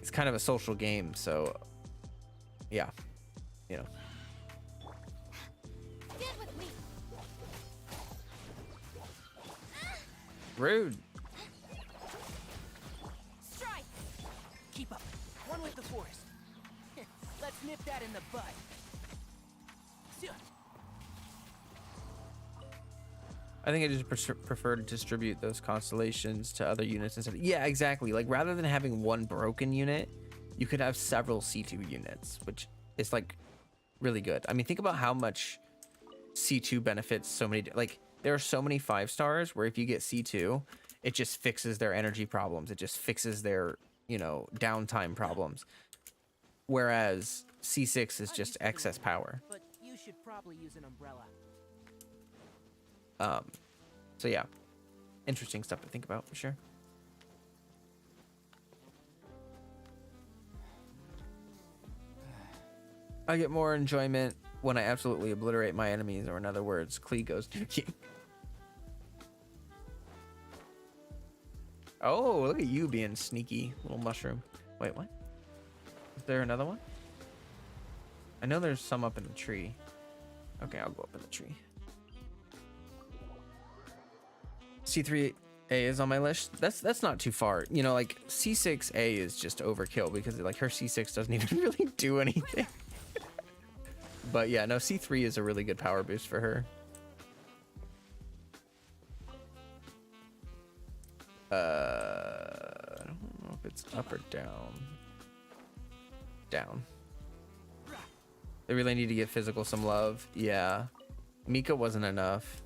it's kind of a social game, so yeah, you know. Get with me. Rude. Strike! Keep up. One with the force. Let's nip that in the bud. I think I just prefer to distribute those constellations to other units instead. Yeah, exactly. Like, rather than having one broken unit, you could have several C2 units, which is like really good. I mean, think about how much C2 benefits so many. Like, there are so many 5-stars where if you get C2, it just fixes their energy problems. It just fixes their, you know, downtime problems. Whereas C6 is just excess power. But you should probably use an umbrella. So yeah, interesting stuff to think about for sure. I get more enjoyment when I absolutely obliterate my enemies, or in other words, Klee goes nuking. Oh, look at you being sneaky, little mushroom. Wait, what? Is there another one? I know there's some up in the tree. Okay, I'll go up in the tree. C3A is on my list. That's not too far. You know, like C6A is just overkill because like her C6 doesn't even really do anything. But yeah, no, C3 is a really good power boost for her. I don't know if it's up or down. Down. They really need to give physical some love. Yeah. Mika wasn't enough.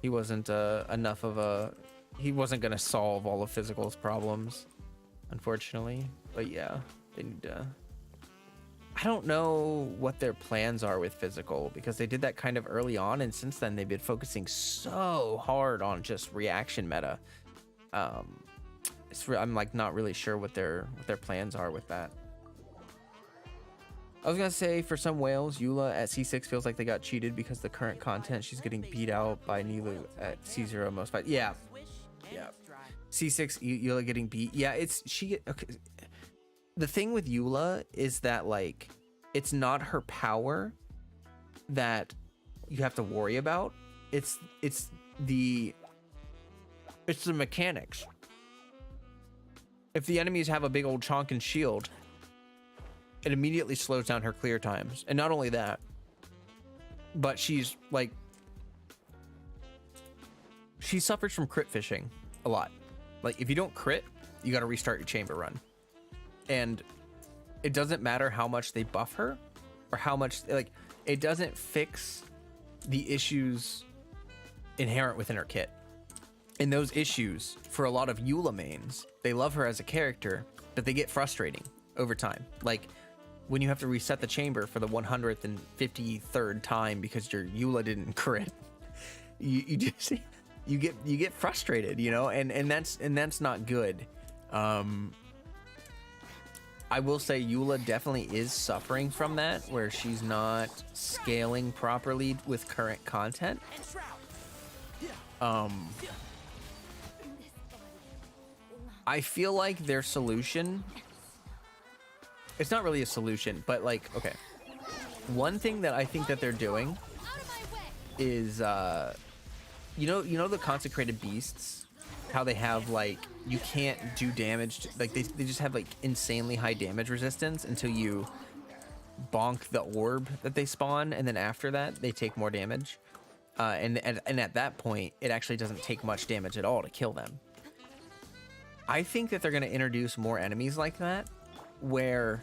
He wasn't enough of a... He wasn't going to solve all of physical's problems, unfortunately. But yeah, they need to... I don't know what their plans are with physical, because they did that kind of early on, and since then they've been focusing so hard on just reaction meta. I'm like not really sure what their plans are with that. I was gonna say, for some whales, Eula at C6 feels like they got cheated because the current content she's getting beat out by Nilu at C0 most fight. Yeah, yeah. C6 Eula getting beat. Yeah, okay. The thing with Eula is that, like, it's not her power that you have to worry about. It's the mechanics. If the enemies have a big old chonkin shield, it immediately slows down her clear times. And not only that, but she's like, she suffers from crit fishing a lot. Like, if you don't crit, you got to restart your chamber run. And it doesn't matter how much they buff her or how much, like, it doesn't fix the issues inherent within her kit. And those issues, for a lot of Eula mains, they love her as a character, but they get frustrating over time. Like, when you have to reset the chamber for the 153rd time because your Eula didn't crit, you get frustrated, you know, and that's not good. I will say Eula definitely is suffering from that, where she's not scaling properly with current content. I feel like their solution, it's not really a solution, but like, okay, one thing that I think that they're doing is you know the consecrated beasts, how they have, like, you can't do damage, like they just have like insanely high damage resistance until you bonk the orb that they spawn, and then after that they take more damage, and at that point it actually doesn't take much damage at all to kill them. I think that they're going to introduce more enemies like that, where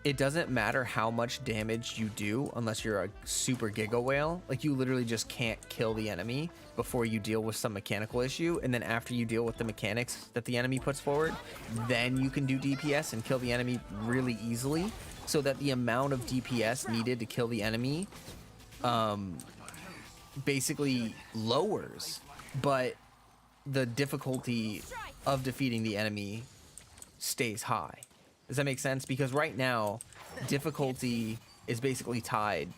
it doesn't matter how much damage you do unless you're a super giga whale. Like, you literally just can't kill the enemy before you deal with some mechanical issue, and then after you deal with the mechanics that the enemy puts forward, then you can do DPS and kill the enemy really easily, so that the amount of DPS needed to kill the enemy basically lowers, but the difficulty of defeating the enemy stays high. Does that make sense? Because right now, difficulty is basically tied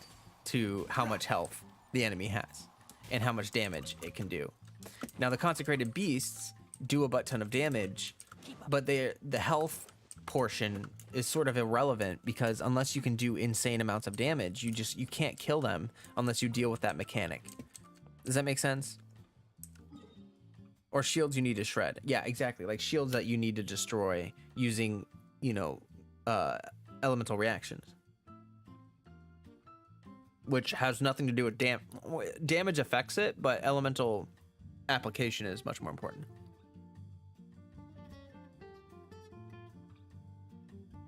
to how much health the enemy has and how much damage it can do. Now, the consecrated beasts do a butt ton of damage, but the health portion is sort of irrelevant, because unless you can do insane amounts of damage, you can't kill them unless you deal with that mechanic. Does that make sense? Or shields you need to shred. Yeah, exactly. Like shields that you need to destroy using, you know, elemental reactions, which has nothing to do with damage affects it, but elemental application is much more important.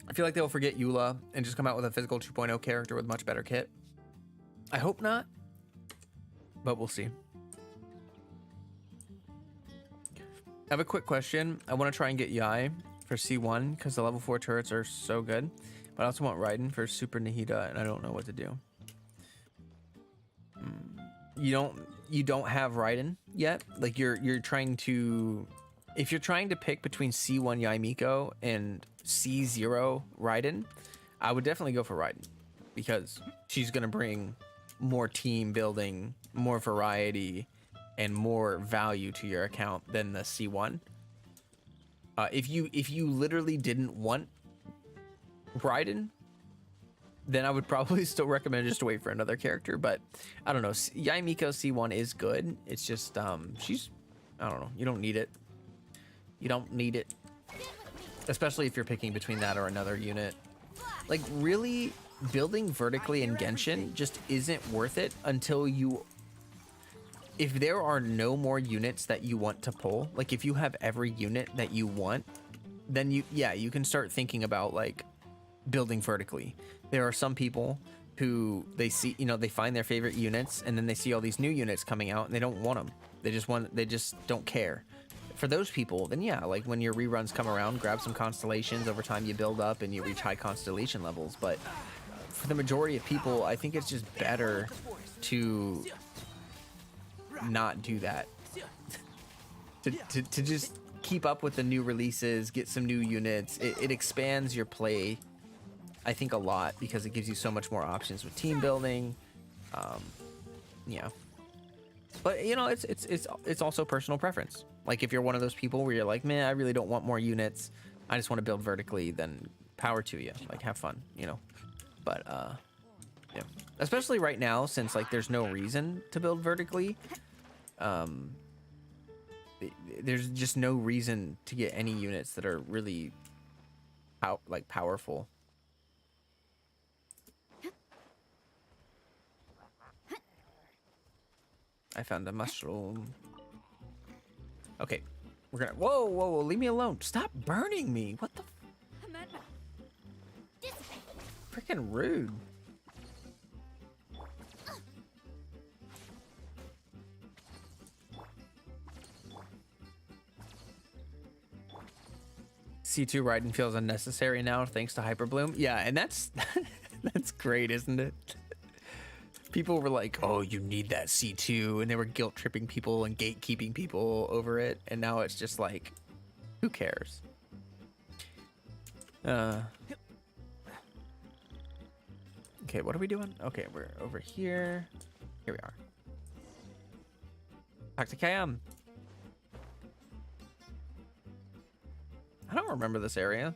I feel like they'll forget Eula and just come out with a physical 2.0 character with much better kit. I hope not, but we'll see. I have a quick question. I want to try and get Yai for C1 because the level 4 turrets are so good, but I also want Raiden for Super Nahida, and I don't know what to do. You don't have Raiden yet? Like, you're trying to, if you're trying to pick between C1 Yai Miko and C0 Raiden, I would definitely go for Raiden, because she's gonna bring more team building, more variety, and more value to your account than the C1. If you literally didn't want Raiden, then I would probably still recommend just to wait for another character. But I don't know. Yai Miko C1 is good. It's just she's, I don't know. You don't need it. You don't need it, especially if you're picking between that or another unit. Like, really, building vertically in Genshin just isn't worth it until you if there are no more units that you want to pull, like if you have every unit that you want, then you can start thinking about like building vertically. There are some people who they see, you know, they find their favorite units and then they see all these new units coming out and they don't want them. They just don't care. For those people, then yeah, like when your reruns come around, grab some constellations. Over time you build up and you reach high constellation levels. But for the majority of people, I think it's just better to not do that. to just keep up with the new releases, get some new units. It expands your play, I think, a lot, because it gives you so much more options with team building. Yeah, but you know, it's also personal preference. Like if you're one of those people where you're like, man, I really don't want more units, I just want to build vertically, then power to you. Like, have fun, you know. But yeah, especially right now, since like there's no reason to build vertically. There's just no reason to get any units that are really powerful. I found a mushroom. Okay, we're gonna. Whoa, leave me alone! Stop burning me! What the? Freaking rude. C2 Raiden feels unnecessary now thanks to Hyperbloom. Yeah, and that's that's great, isn't it? People were like, oh, you need that C2, and they were guilt tripping people and gatekeeping people over it, and now it's just like, who cares? Okay, what are we doing? Okay, we're over here. Here we are. Talk to KM. I don't remember this area.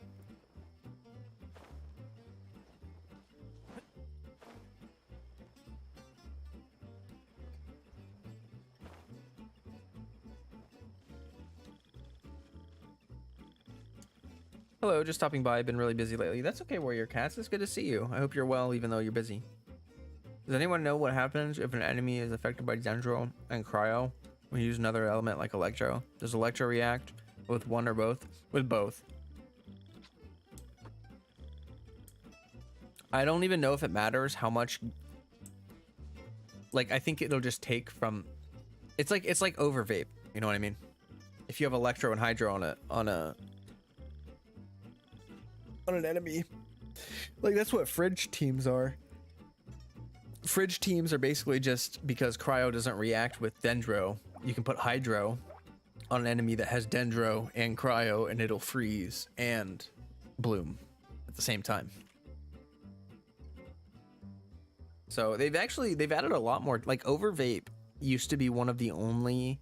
Hello, just stopping by. I've been really busy lately. That's okay, Warrior Cats. It's good to see you. I hope you're well, even though you're busy. Does anyone know what happens if an enemy is affected by Dendro and Cryo? We use another element like Electro. Does Electro react with one or both? With both. I don't even know if it matters how much. Like, I think it'll just take from. It's like overvape. You know what I mean? If you have Electro and Hydro on an enemy, like that's what fridge teams are. Fridge teams are basically just because Cryo doesn't react with Dendro, you can put Hydro on an enemy that has Dendro and Cryo and it'll freeze and bloom at the same time. So they've added a lot more. Like Overvape used to be one of the only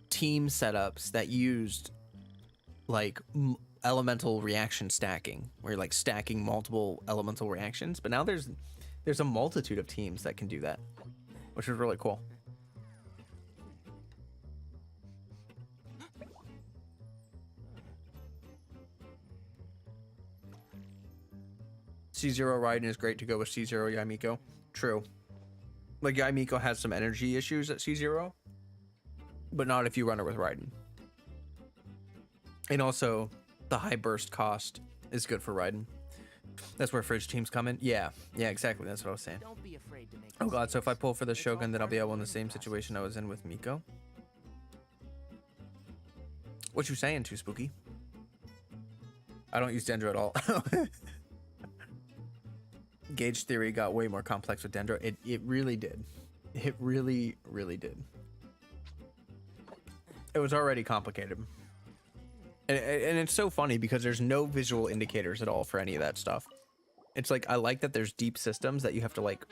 team setups that used like elemental reaction stacking, where you're like stacking multiple elemental reactions. But now there's a multitude of teams that can do that, which is really cool. C0 Raiden is great to go with C0 Yamiko. True. Like Yamiko has some energy issues at C0, but not if you run it with Raiden. And also, the high burst cost is good for Raiden. That's where fridge teams come in. Yeah, exactly. That's what I was saying. Don't be afraid to make Oh god, so if I pull for the Shogun, then I'll be able in the same situation I was in with Miko. What you saying, Too Spooky? I don't use Dendro at all. Gauge theory got way more complex with Dendro. It really did. It really did. It was already complicated. And it's so funny because there's no visual indicators at all for any of that stuff. It's like, I like that there's deep systems that you have to like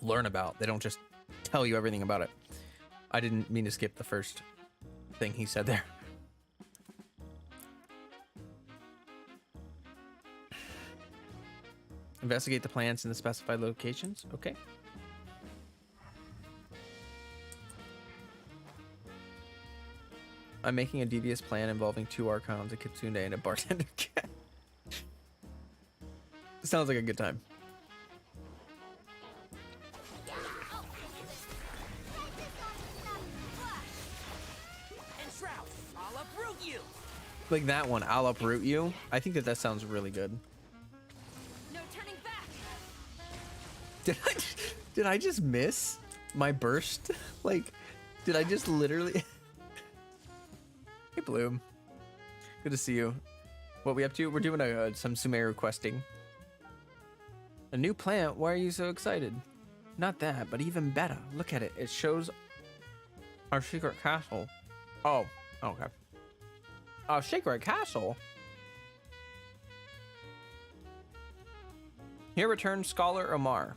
learn about. They don't just tell you everything about it. I didn't mean to skip the first thing he said there. Investigate the plants in the specified locations. Okay. I'm making a devious plan involving 2 Archons, a Kitsune, and a bartender cat. Sounds like a good time. you. Like that one, I'll uproot you. I think that sounds really good. No turning back. Did I just miss my burst? Like, did I just literally? Hey Bloom, good to see you. What we up to? We're doing some Sumeru questing. A new plant? Why are you so excited? Not that, but even better. Look at it. It shows our secret castle. Oh, okay. Our secret castle? Here returns Scholar Omar.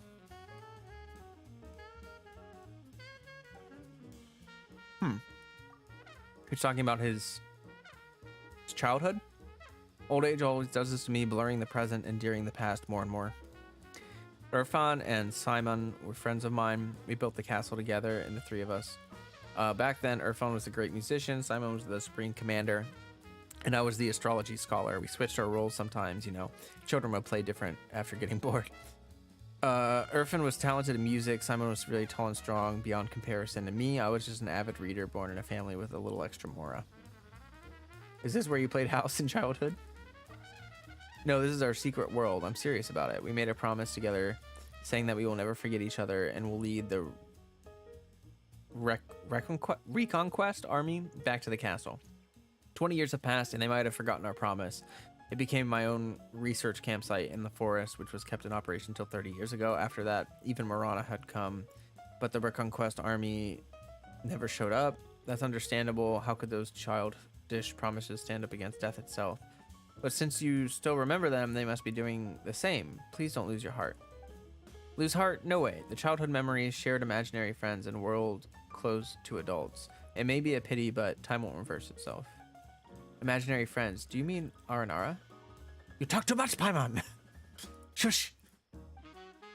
He's talking about his childhood. Old age always does this to me, blurring the present, endearing the past more and more. Irfan and Simon were friends of mine. We built the castle together, and the three of us. Back then, Irfan was a great musician, Simon was the supreme commander, and I was the astrology scholar. We switched our roles sometimes, you know. Children would play different after getting bored. Irfan was talented in music. Simon was really tall and strong beyond comparison. And me, I was just an avid reader born in a family with a little extra mora. Is this where you played house in childhood? No, this is our secret world. I'm serious about it. We made a promise together saying that we will never forget each other and will lead the Reconquest army back to the castle. 20 years have passed and they might have forgotten our promise. It became my own research campsite in the forest, which was kept in operation until 30 years ago. After that, even Marana had come, but the Reconquest army never showed up. That's understandable. How could those childish promises stand up against death itself? But since you still remember them, they must be doing the same. Please don't lose your heart. Lose heart? No way. The childhood memories, shared imaginary friends, and world close to adults. It may be a pity, but time won't reverse itself. Imaginary friends. Do you mean Aranara? You talk too much, Paimon. Shush.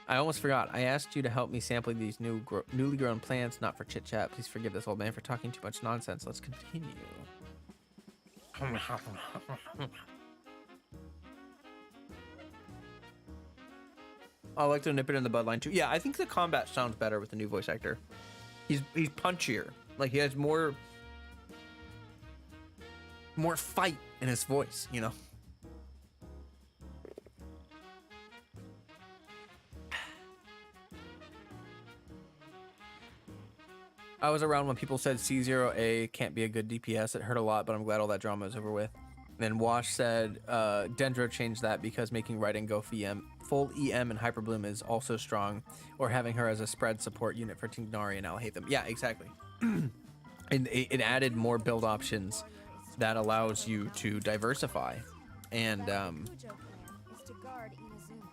I almost forgot. I asked you to help me sample these newly grown plants, not for chit chat. Please forgive this old man for talking too much nonsense. Let's continue. I like to nip it in the bud line too. Yeah, I think the combat sounds better with the new voice actor. He's punchier. Like he has more fight in his voice, you know. I was around when people said C0A can't be a good DPS. It hurt a lot, but I'm glad all that drama is over with. Then Wash said Dendro changed that because making Raiden go full EM and Hyper Bloom is also strong, or having her as a spread support unit for Tighnari, and I'll hate them. Yeah, exactly. And it added more build options that allows you to diversify, and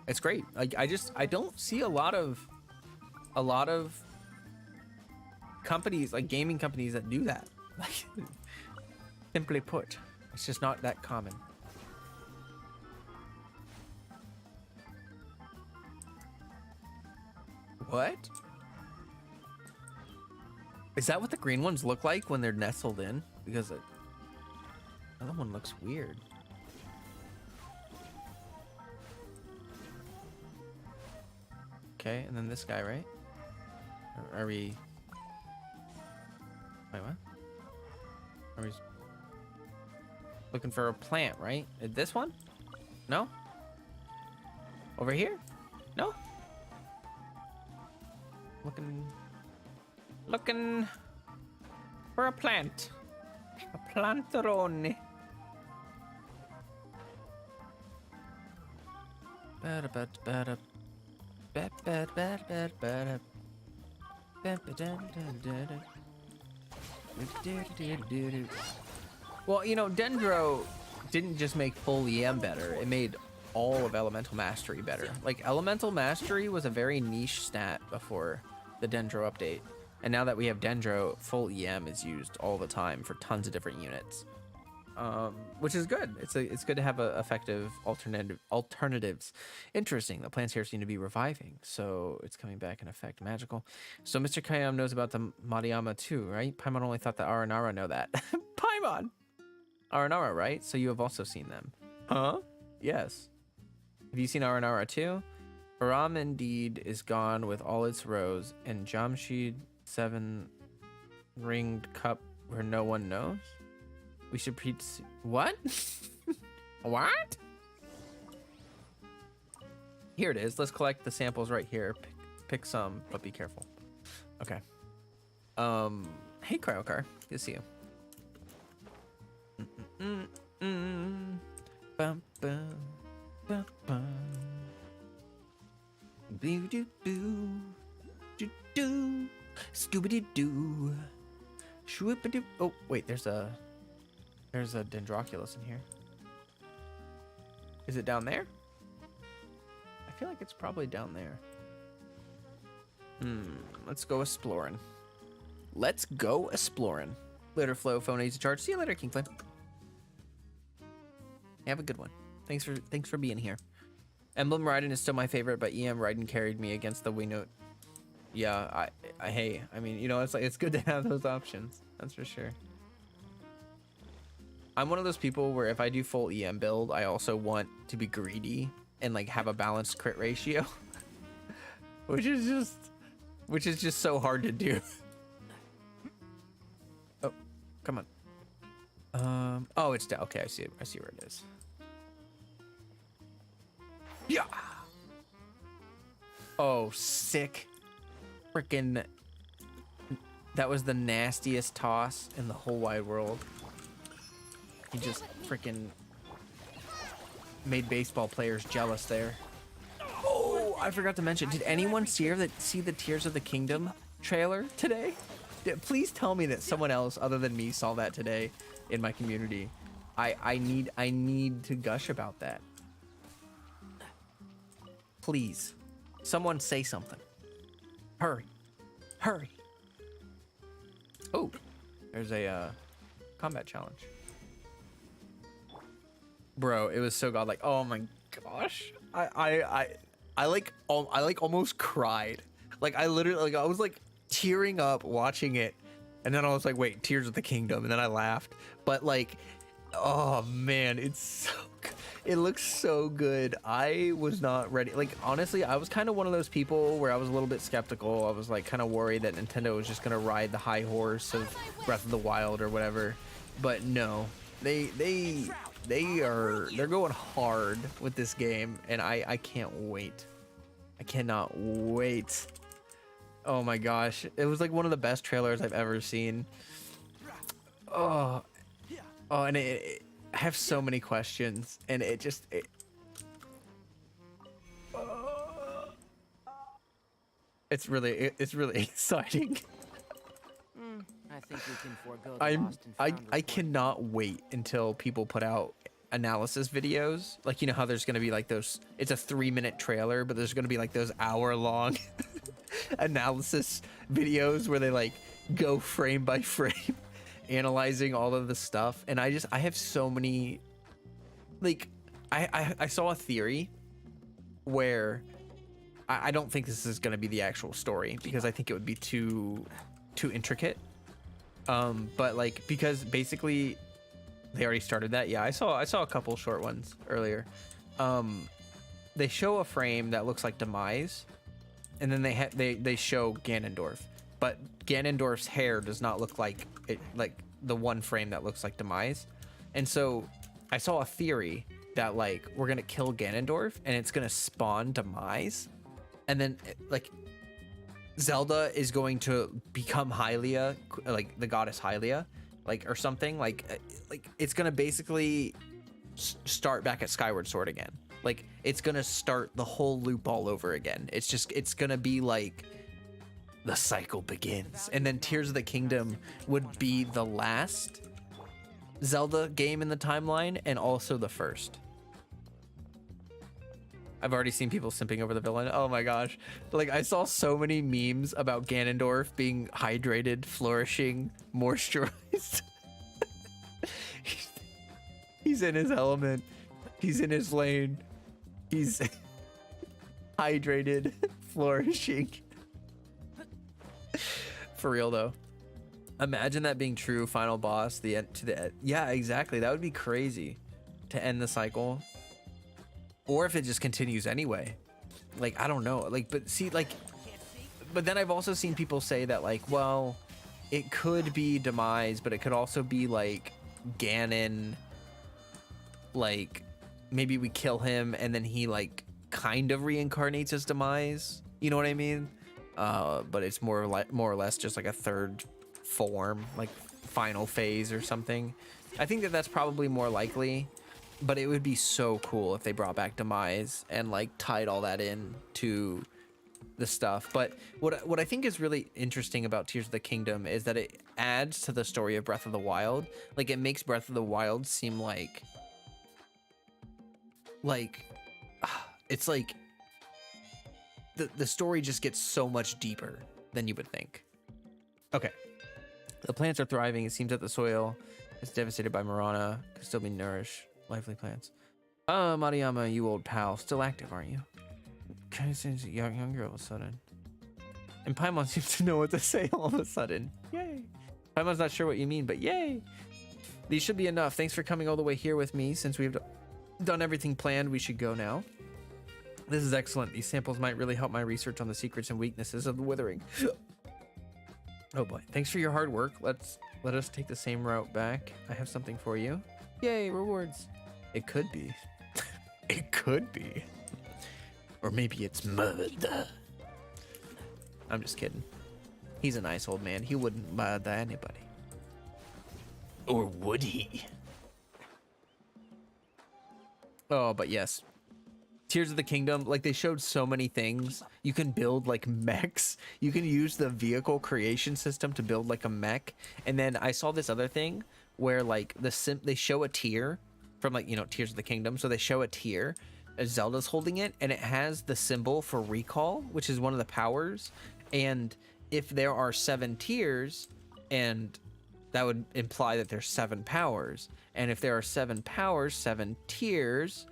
it's great. Like I don't see a lot of companies, like gaming companies, that do that. Like, simply put, it's just not that common. What? Is that what the green ones look like when they're nestled in? Because the other one looks weird. Okay, and then this guy, right? Are we... Wait, what? Are we looking for a plant, right? This one? No? Over here? No? Looking for a plant. A planterone. Well, you know, Dendro didn't just make full EM better, it made all of Elemental Mastery better. Like, Elemental Mastery was a very niche stat before the Dendro update, and now that we have Dendro, full EM is used all the time for tons of different units, which is good. It's good to have effective alternatives. Interesting. The plants here seem to be reviving, so it's coming back in effect. Magical. So Mr. Kayam knows about the Madayama too, right? Paimon only thought that Aranara know that. Paimon! Aranara, right? So you have also seen them. Huh? Yes. Have you seen Aranara too? Aram indeed is gone with all its rose, and Jamshid 7 ringed cup where no one knows? We should what? What? Here it is. Let's collect the samples right here. Pick some, but be careful. Okay. Hey, Cryocar. Good to see you. Bum, bum, bum, bum. Boo doo boo. Doo doo. Scooby doo. Shwoopa doo. Oh, wait, there's a Dendroculus in here. Is it down there? I feel like it's probably down there. Let's go exploring. Let's go exploring. Later, Flo. Phone needs to charge. See you later, King Flame. Have a good one. Thanks for being here. Emblem Raiden is still my favorite, but EM Raiden carried me against the Wii Note. Yeah, hey, I mean, you know, it's like it's good to have those options. That's for sure. I'm one of those people where if I do full EM build, I also want to be greedy and like have a balanced crit ratio, which is just so hard to do. Oh, come on. Oh, it's down. Okay, I see where it is. Yeah. Oh, sick. Freaking. That was the nastiest toss in the whole wide world. He just freaking made baseball players jealous there. Oh, I forgot to mention. Did anyone see the Tears of the Kingdom trailer today? Please tell me that someone else other than me saw that today in my community. I need to gush about that. Please, someone say something. Hurry, hurry. Oh, there's a combat challenge. Bro, it was so godlike. Oh my gosh, I almost cried. Like I literally, I was like tearing up watching it, and then I was like, wait, Tears of the Kingdom, and then I laughed. But like, oh man, it's so good. It looks so good. I was not ready. Like honestly, I was kind of one of those people where I was a little bit skeptical. I was like kind of worried that Nintendo was just gonna ride the high horse of Breath of the Wild or whatever. But no, they're going hard with this game, and I can't wait. I cannot wait. Oh my gosh, it was like one of the best trailers I've ever seen. Oh, and I have so many questions, and it's really exciting. I think we can forego the lost and found I report. cannot wait until people put out analysis videos. Like, you know how there's gonna be like those, it's a 3-minute trailer, but there's gonna be like those hour-long analysis videos where they like go frame by frame analyzing all of the stuff. And I have so many, like, I saw a theory where I don't think this is gonna be the actual story because I think it would be too intricate. But like, because basically they already started that. Yeah, I saw a couple short ones earlier. They show a frame that looks like Demise, and then they show Ganondorf, but Ganondorf's hair does not look like it, like the one frame that looks like Demise. And so I saw a theory that like we're gonna kill Ganondorf and it's gonna spawn Demise, and then like Zelda is going to become Hylia, like the goddess Hylia, like, or something, like it's gonna basically start back at Skyward Sword again. Like it's gonna start the whole loop all over again. It's gonna be like the cycle begins, and then Tears of the Kingdom would be the last Zelda game in the timeline and also the first. I've already seen people simping over the villain. Oh my gosh. Like, I saw so many memes about Ganondorf being hydrated, flourishing, moisturized. He's in his element. He's in his lane. He's hydrated, flourishing. For real though. Imagine that being true. Final boss, the end to the end. Yeah, exactly. That would be crazy to end the cycle. Or if it just continues anyway. Like, I don't know. Like, but see, like, but then I've also seen people say that, like, well, it could be Demise, but it could also be like Ganon, like maybe we kill him and then he like kind of reincarnates his demise. You know what I mean? But it's more or less just like a third form, like final phase or something. I think that that's probably more likely, but it would be so cool if they brought back demise and like tied all that in to the stuff. But what I think is really interesting about Tears of the Kingdom is that it adds to the story of Breath of the Wild. Like it makes Breath of the Wild seem like it's like the story just gets so much deeper than you would think. Okay. The plants are thriving. It seems that the soil is devastated by Marana. Could still be nourished. Lively plants. Mariyama, you old pal. Still active, aren't you? Kind of seems younger all of a sudden. And Paimon seems to know what to say all of a sudden. Yay. Paimon's not sure what you mean, but yay. These should be enough. Thanks for coming all the way here with me. Since we've done everything planned, we should go now. This is excellent. These samples might really help my research on the secrets and weaknesses of the withering. Oh boy. Thanks for your hard work. Let us take the same route back. I have something for you. Yay, rewards. It could be. It could be. Or maybe it's mud. I'm just kidding. He's a nice old man. He wouldn't bother anybody. Or would he? Oh, but yes. Tears of the Kingdom, like they showed so many things. You can build like mechs. You can use the vehicle creation system to build like a mech. And then I saw this other thing where like they show a tier from like, you know, Tears of the Kingdom. So they show a tier as Zelda's holding it, and it has the symbol for recall, which is one of the powers. And if there are 7 tiers, and that would imply that there's 7 powers. And if there are 7 powers, 7 tiers,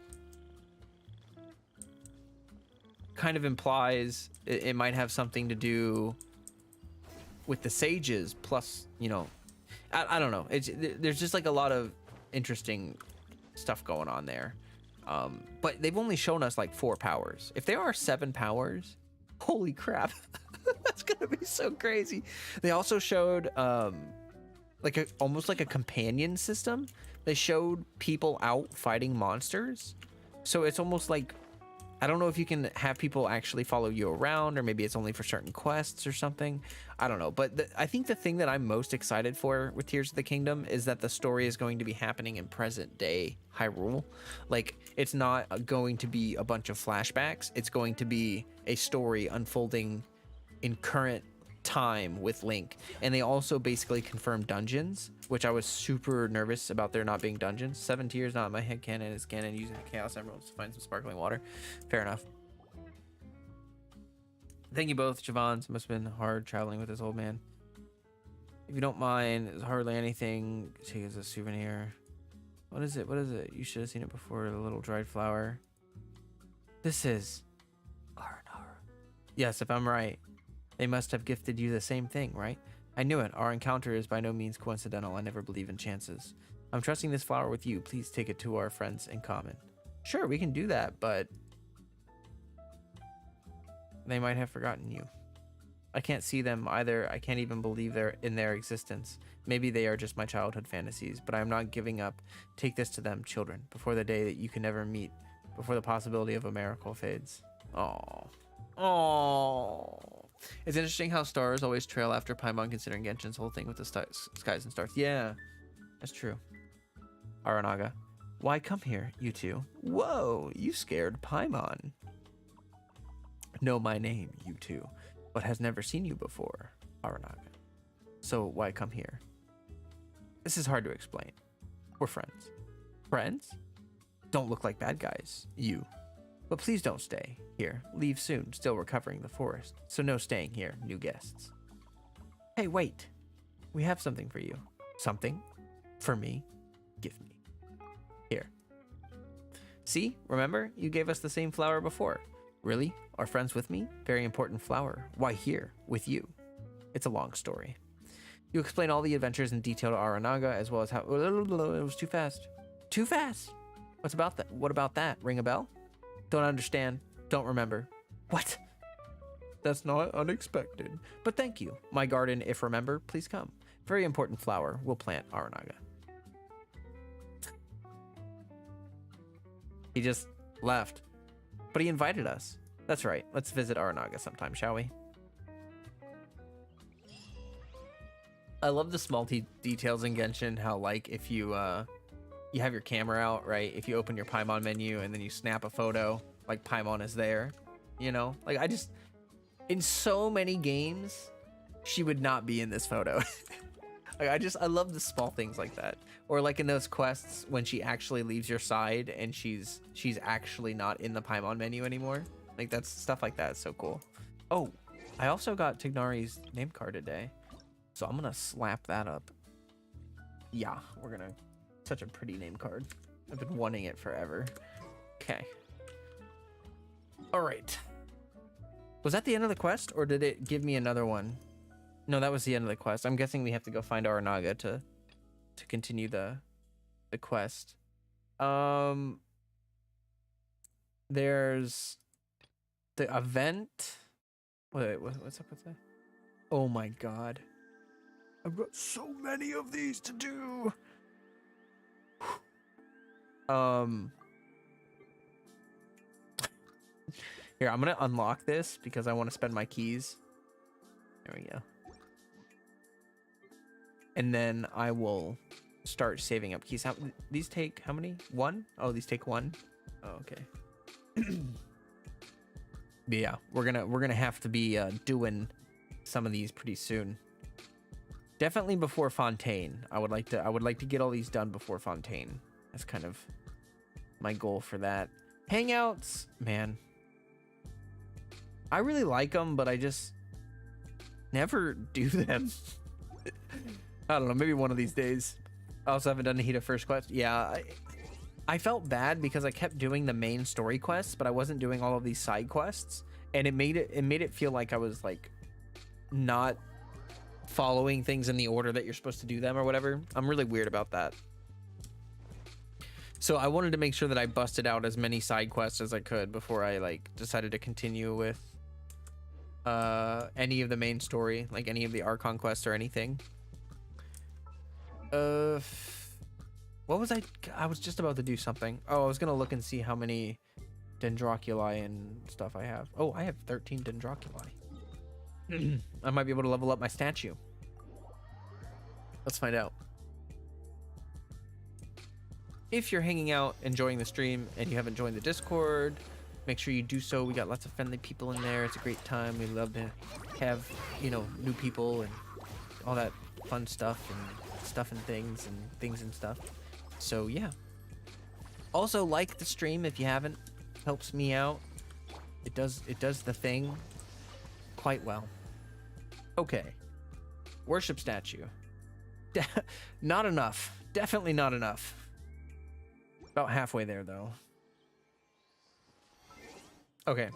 kind of implies it might have something to do with the sages plus, you know, I don't know. There's just like a lot of interesting stuff going on there. But they've only shown us like 4 powers. If there are 7 powers, holy crap. That's gonna be so crazy. They also showed like almost like a companion system. They showed people out fighting monsters. So it's almost like, I don't know if you can have people actually follow you around, or maybe it's only for certain quests or something. I don't know. But I think the thing that I'm most excited for with Tears of the Kingdom is that the story is going to be happening in present day Hyrule. Like, it's not going to be a bunch of flashbacks. It's going to be a story unfolding in current time with Link. And they also basically confirmed dungeons, which I was super nervous about there not being dungeons. 7 tiers, not in my head canon. It's canon using the Chaos Emeralds to find some sparkling water. Fair enough. Thank you both, Javons. It must have been hard traveling with this old man. If you don't mind, it's hardly anything. Take it as a souvenir. What is it? What is it? You should have seen it before. The little dried flower. This is R&R. Yes, if I'm right. They must have gifted you the same thing, right? I knew it. Our encounter is by no means coincidental. I never believe in chances. I'm trusting this flower with you. Please take it to our friends in common. Sure, we can do that, but they might have forgotten you. I can't see them either. I can't even believe they're in their existence. Maybe they are just my childhood fantasies, but I'm not giving up. Take this to them, children, before the day that you can never meet, before the possibility of a miracle fades. Aww. Aww. It's interesting how stars always trail after Paimon, considering Genshin's whole thing with the skies and stars. Yeah, that's true. Aranaga. Why come here, you two? Whoa, you scared Paimon. Know my name, you two, but has never seen you before, Aranaga. So why come here? This is hard to explain. We're friends. Friends? Don't look like bad guys, you. But please don't stay here. Leave soon, still recovering the forest. So no staying here, new guests. Hey, wait. We have something for you. Something? For me? Give me. Here. See? Remember? You gave us the same flower before. Really? Are friends with me? Very important flower. Why here? With you. It's a long story. You explain all the adventures in detail to Aranaga, as well as how... It was too fast. Too fast? What's about that? What about that? Ring a bell? Don't understand. Don't remember. What? That's not unexpected. But thank you. My garden, if remember, please come. Very important flower. We'll plant Aranaga. He just left. But he invited us. That's right. Let's visit Aranaga sometime, shall we? I love the small details in Genshin. How, like, if you you have your camera out, right? If you open your Paimon menu and then you snap a photo, like, Paimon is there. You know? Like, I just... In so many games, she would not be in this photo. Like, I love the small things like that. Or like in those quests when she actually leaves your side and she's actually not in the Paimon menu anymore. Like, that's stuff like that is so cool. Oh, I also got Tignari's name card today. So I'm gonna slap that up. Yeah, we're gonna... Such a pretty name card. I've been wanting it forever. Okay. All right. Was that the end of the quest, or did it give me another one? No, that was the end of the quest. I'm guessing we have to go find Aranaga to continue the quest. There's the event. Wait, what's up with that? Oh my god. I've got so many of these to do. Here, I'm gonna unlock this because I want to spend my keys. There we go. And then I will start saving up keys. These take how many? One? Oh, these take one. Oh, okay. But yeah, we're gonna have to be doing some of these pretty soon. Definitely before Fontaine. I would like to get all these done before Fontaine. That's kind of my goal for that. Hangouts, man. I really like them, but I just never do them. I don't know, maybe one of these days. I also haven't done the Hida first quest. Yeah, I felt bad because I kept doing the main story quests, but I wasn't doing all of these side quests, and it made it feel like I was like not following things in the order that you're supposed to do them or whatever. I'm really weird about that. So I wanted to make sure that I busted out as many side quests as I could before I like decided to continue with any of the main story, like any of the Archon quests or anything. What was I was just about to do something. Oh, I was gonna look and see how many Dendroculi and stuff I have. Oh, I have 13 Dendroculi. I might be able to level up my statue. Let's find out. If you're hanging out, enjoying the stream, and you haven't joined the Discord, make sure you do so. We got lots of friendly people in there. It's a great time. We love to have, you know, new people and all that fun stuff and things and stuff. So yeah. Also, like the stream if you haven't. Helps me out. It does the thing quite well. Okay. Worship statue. Not enough. Definitely not enough. About halfway there, though. Okay.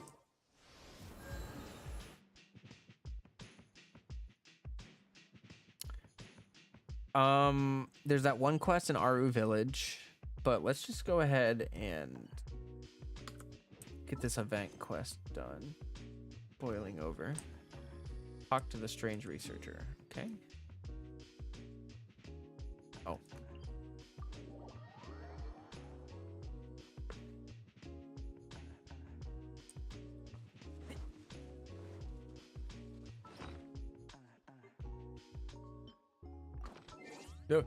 There's that one quest in Aru Village, but let's just go ahead and get this event quest done. Boiling over. Talk to the strange researcher. Okay. Oh. No.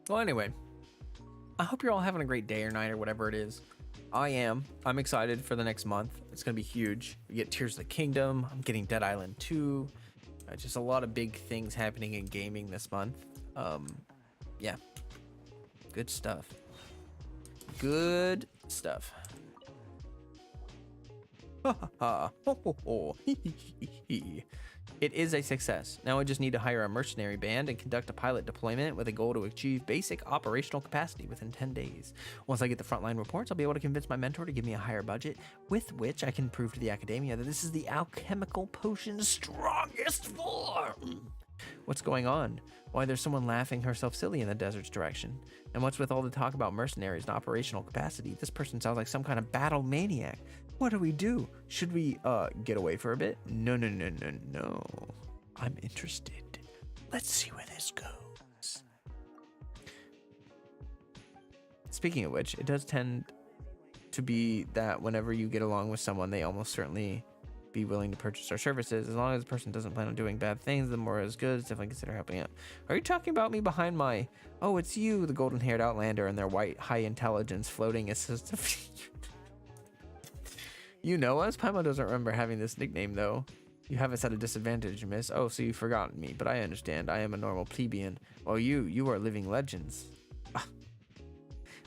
Well, anyway, I hope you're all having a great day or night or whatever it is. I am. I'm excited for the next month. It's going to be huge. We get Tears of the Kingdom. I'm getting Dead Island 2. Just a lot of big things happening in gaming this month. Yeah. Good stuff. Good stuff. It is a success. Now I just need to hire a mercenary band and conduct a pilot deployment with a goal to achieve basic operational capacity within 10 days. Once I get the frontline reports, I'll be able to convince my mentor to give me a higher budget, with which I can prove to the academia that this is the alchemical potion's strongest form. What's going on? Why, there's someone laughing herself silly in the desert's direction. And what's with all the talk about mercenaries and operational capacity? This person sounds like some kind of battle maniac. What do we do? Should we, get away for a bit? No. I'm interested. Let's see where this goes. Speaking of which, it does tend to be that whenever you get along with someone, they almost certainly be willing to purchase our services. As long as the person doesn't plan on doing bad things, the more is good. Definitely consider helping out. Are you talking about me behind my... Oh, it's you, the golden-haired outlander, and their white, high-intelligence floating assistant. You know us? Paimon doesn't remember having this nickname, though. You have us at a disadvantage, miss. Oh, so you've forgotten me, but I understand. I am a normal plebeian. While you are living legends.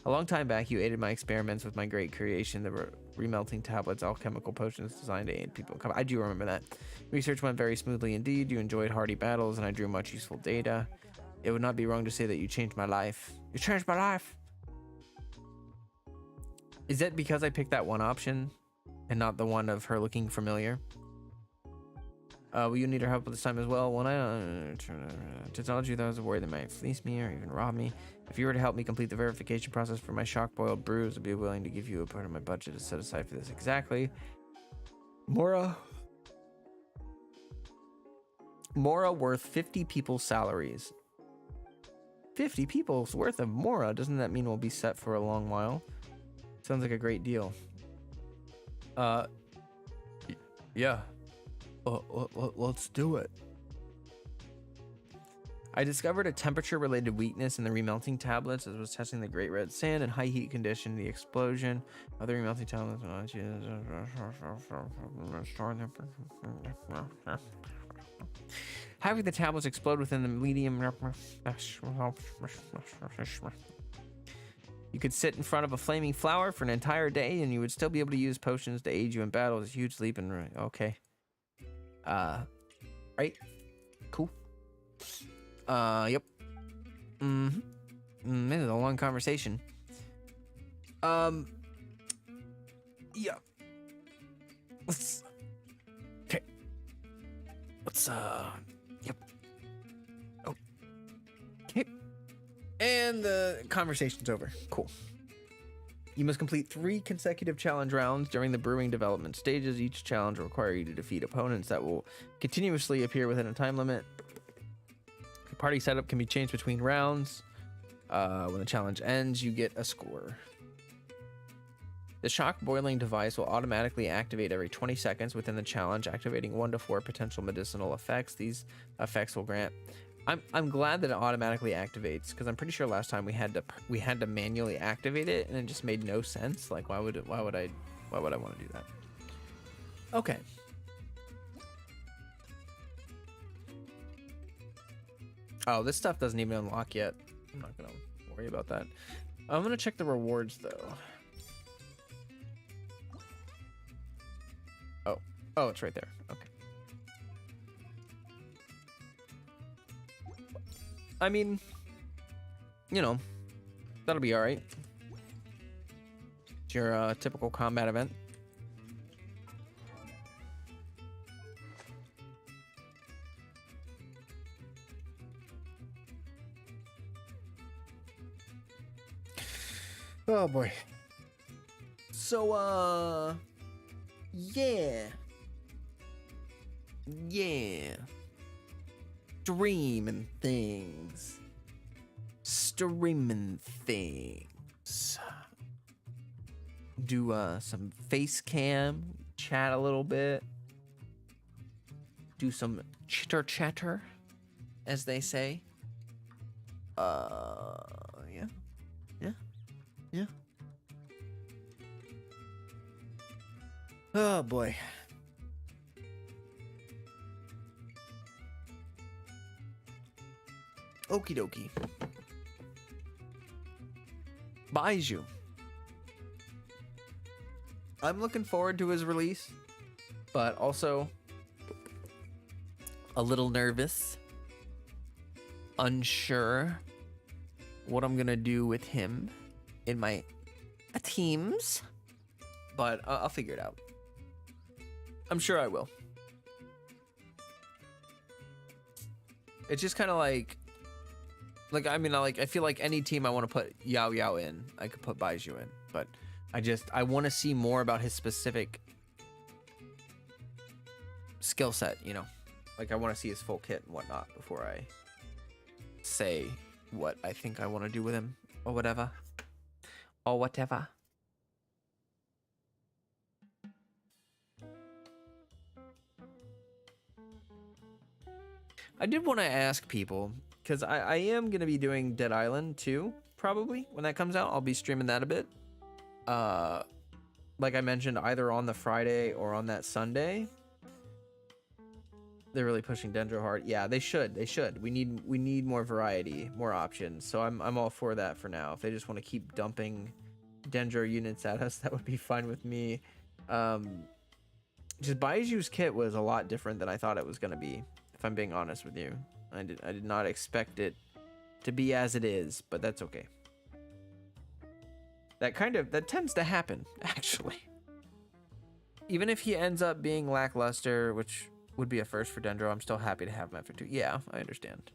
A long time back, you aided my experiments with my great creation, the remelting tablets, alchemical potions designed to aid people. I do remember that. Research went very smoothly indeed. You enjoyed hardy battles, and I drew much useful data. It would not be wrong to say that you changed my life. You changed my life! Is it because I picked that one option, and not the one of her looking familiar? Will you need her help this time as well? When I technology, that was a worry that might fleece me or even rob me. If you were to help me complete the verification process for my shock-boiled brews, I'd be willing to give you a part of my budget to set aside for this. Exactly. Mora worth 50 people's salaries. 50 people's worth of Mora? Doesn't that mean we'll be set for a long while? Sounds like a great deal. Yeah. Let's do it. I discovered a temperature-related weakness in the remelting tablets as I was testing the Great Red Sand in high heat condition. The explosion of the remelting tablets. Having the tablets explode within the medium. You could sit in front of a flaming flower for an entire day, and you would still be able to use potions to aid you in battle. It's a huge leap in. Okay. Right? Cool. Yep. This is a long conversation. Yeah. Okay. Yep. Oh. Okay. And the conversation's over. Cool. You must complete 3 consecutive challenge rounds during the brewing development stages. Each challenge will require you to defeat opponents that will continuously appear within a time limit. The party setup can be changed between rounds. When the challenge ends, you get a score. The shock boiling device will automatically activate every 20 seconds within the challenge, activating 1 to 4 potential medicinal effects. These effects will grant... I'm glad that it automatically activates, because I'm pretty sure last time we had to manually activate it, and it just made no sense. Like, why would I want to do that? Okay. Oh, this stuff doesn't even unlock yet. I'm not gonna worry about that. I'm gonna check the rewards though. Oh, it's right there. Okay. I mean, you know, that'll be all right. It's your typical combat event. Oh boy. So, yeah. Streaming things. Do some face cam, chat a little bit. Do some chitter chatter, as they say. Yeah. Oh boy. Okie dokie. Baiju. I'm looking forward to his release, but also a little nervous, unsure what I'm gonna do with him in my teams, but I'll figure it out. I'm sure I will. It's just kind of like I mean, I feel like any team I want to put Yao Yao in, I could put Baiju in, but I want to see more about his specific skill set, you know? Like, I want to see his full kit and whatnot before I say what I think I want to do with him or whatever. or whatever. I did want to ask people, because I am going to be doing Dead Island 2, probably, when that comes out. I'll be streaming that a bit. Like I mentioned, either on the Friday or on that Sunday. They're really pushing Dendro hard. Yeah, they should. They should. We need more variety, more options. So I'm all for that for now. If they just want to keep dumping Dendro units at us, that would be fine with me. Just Baiju's kit was a lot different than I thought it was going to be, if I'm being honest with you. I did not expect it to be as it is, but that's okay. That tends to happen, actually. Even if he ends up being lackluster, which would be a first for Dendro, I'm still happy to have him after 2. Yeah, I understand.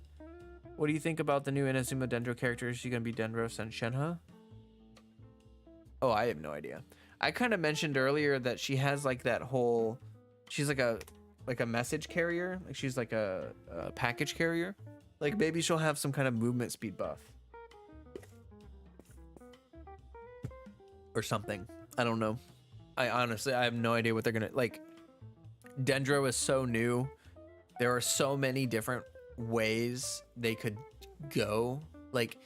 What do you think about the new Inazuma Dendro character? Is she gonna be Dendro Senshenha? Oh, I have no idea. I kind of mentioned earlier that she has like that whole, she's like a message carrier, like she's like a package carrier. Like maybe she'll have some kind of movement speed buff or something. I don't know. I honestly have no idea what they're gonna like. Dendro is so new. There are so many different ways they could go. Like,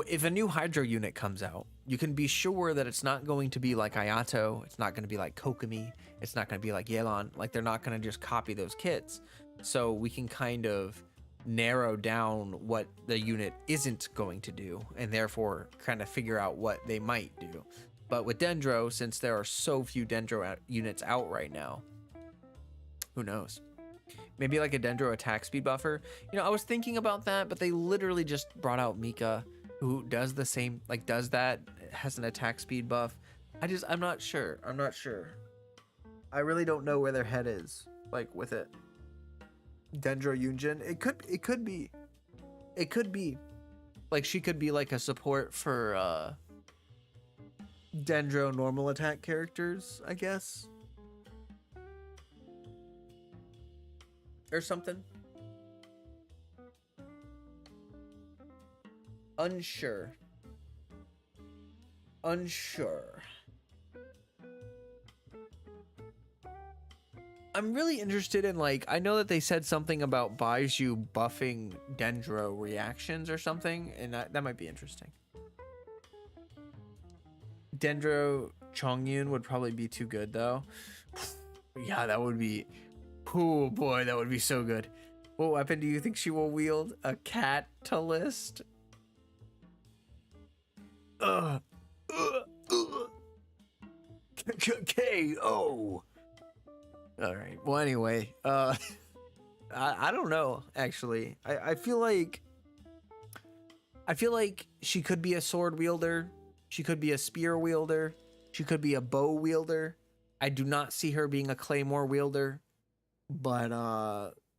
if a new Hydro unit comes out, you can be sure that it's not going to be like Ayato. It's not going to be like Kokomi. It's not going to be like Yelan. Like, they're not going to just copy those kits. So we can kind of narrow down what the unit isn't going to do, and therefore kind of figure out what they might do. But with Dendro, since there are so few Dendro units out right now, who knows? Maybe like a Dendro attack speed buffer. You know, I was thinking about that, but they literally just brought out Mika, who does the same, like does that, has an attack speed buff. I'm not sure. I'm not sure. I really don't know where their head is, like with it. Dendro Yunjin. It could be. Like she could be like a support for Dendro normal attack characters, I guess. Or something. Unsure. I'm really interested in, like, I know that they said something about Baiju buffing Dendro reactions or something, and that might be interesting. Dendro Chongyun would probably be too good though. Yeah, that would be, oh boy, that would be so good. What weapon do you think she will wield? A catalyst? KO. All right. Well, anyway, I don't know. Actually, I feel like she could be a sword wielder. She could be a spear wielder. She could be a bow wielder. I do not see her being a claymore wielder, but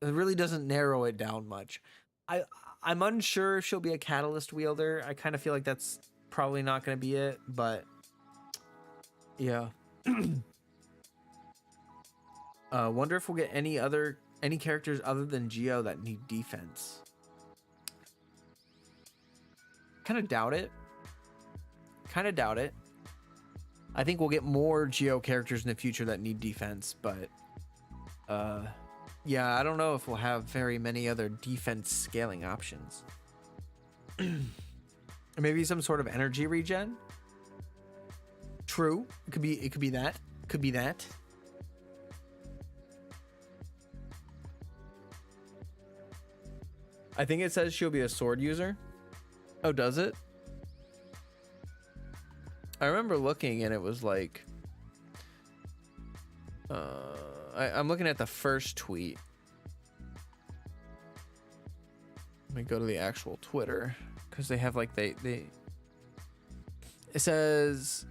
it really doesn't narrow it down much. I'm unsure if she'll be a catalyst wielder. I kind of feel like that's probably not going to be it, but yeah. Wonder if we'll get any characters other than Geo that need defense. Kind of doubt it. I think we'll get more Geo characters in the future that need defense, but yeah, I don't know if we'll have very many other defense scaling options. Maybe some sort of energy regen. True. It could be that. Could be that. I think it says she'll be a sword user. Oh, does it? I remember looking and it was like, I'm looking at the first tweet. Let me go to the actual Twitter because they have like it says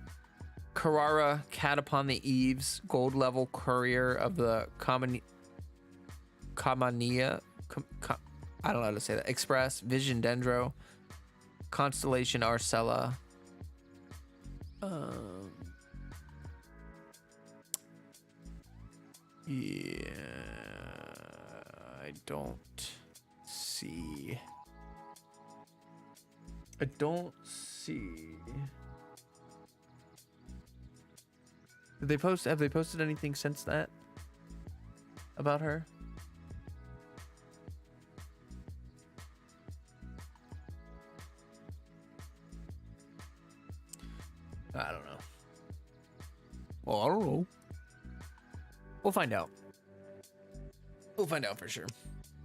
Carrara, Cat Upon the Eaves, gold level courier of the Kamania. I don't know how to say that. Express, Vision Dendro, Constellation Arcella. Yeah, I don't see. Did they post? Have they posted anything since that about her? I don't know. Well, I don't know. We'll find out. We'll find out for sure.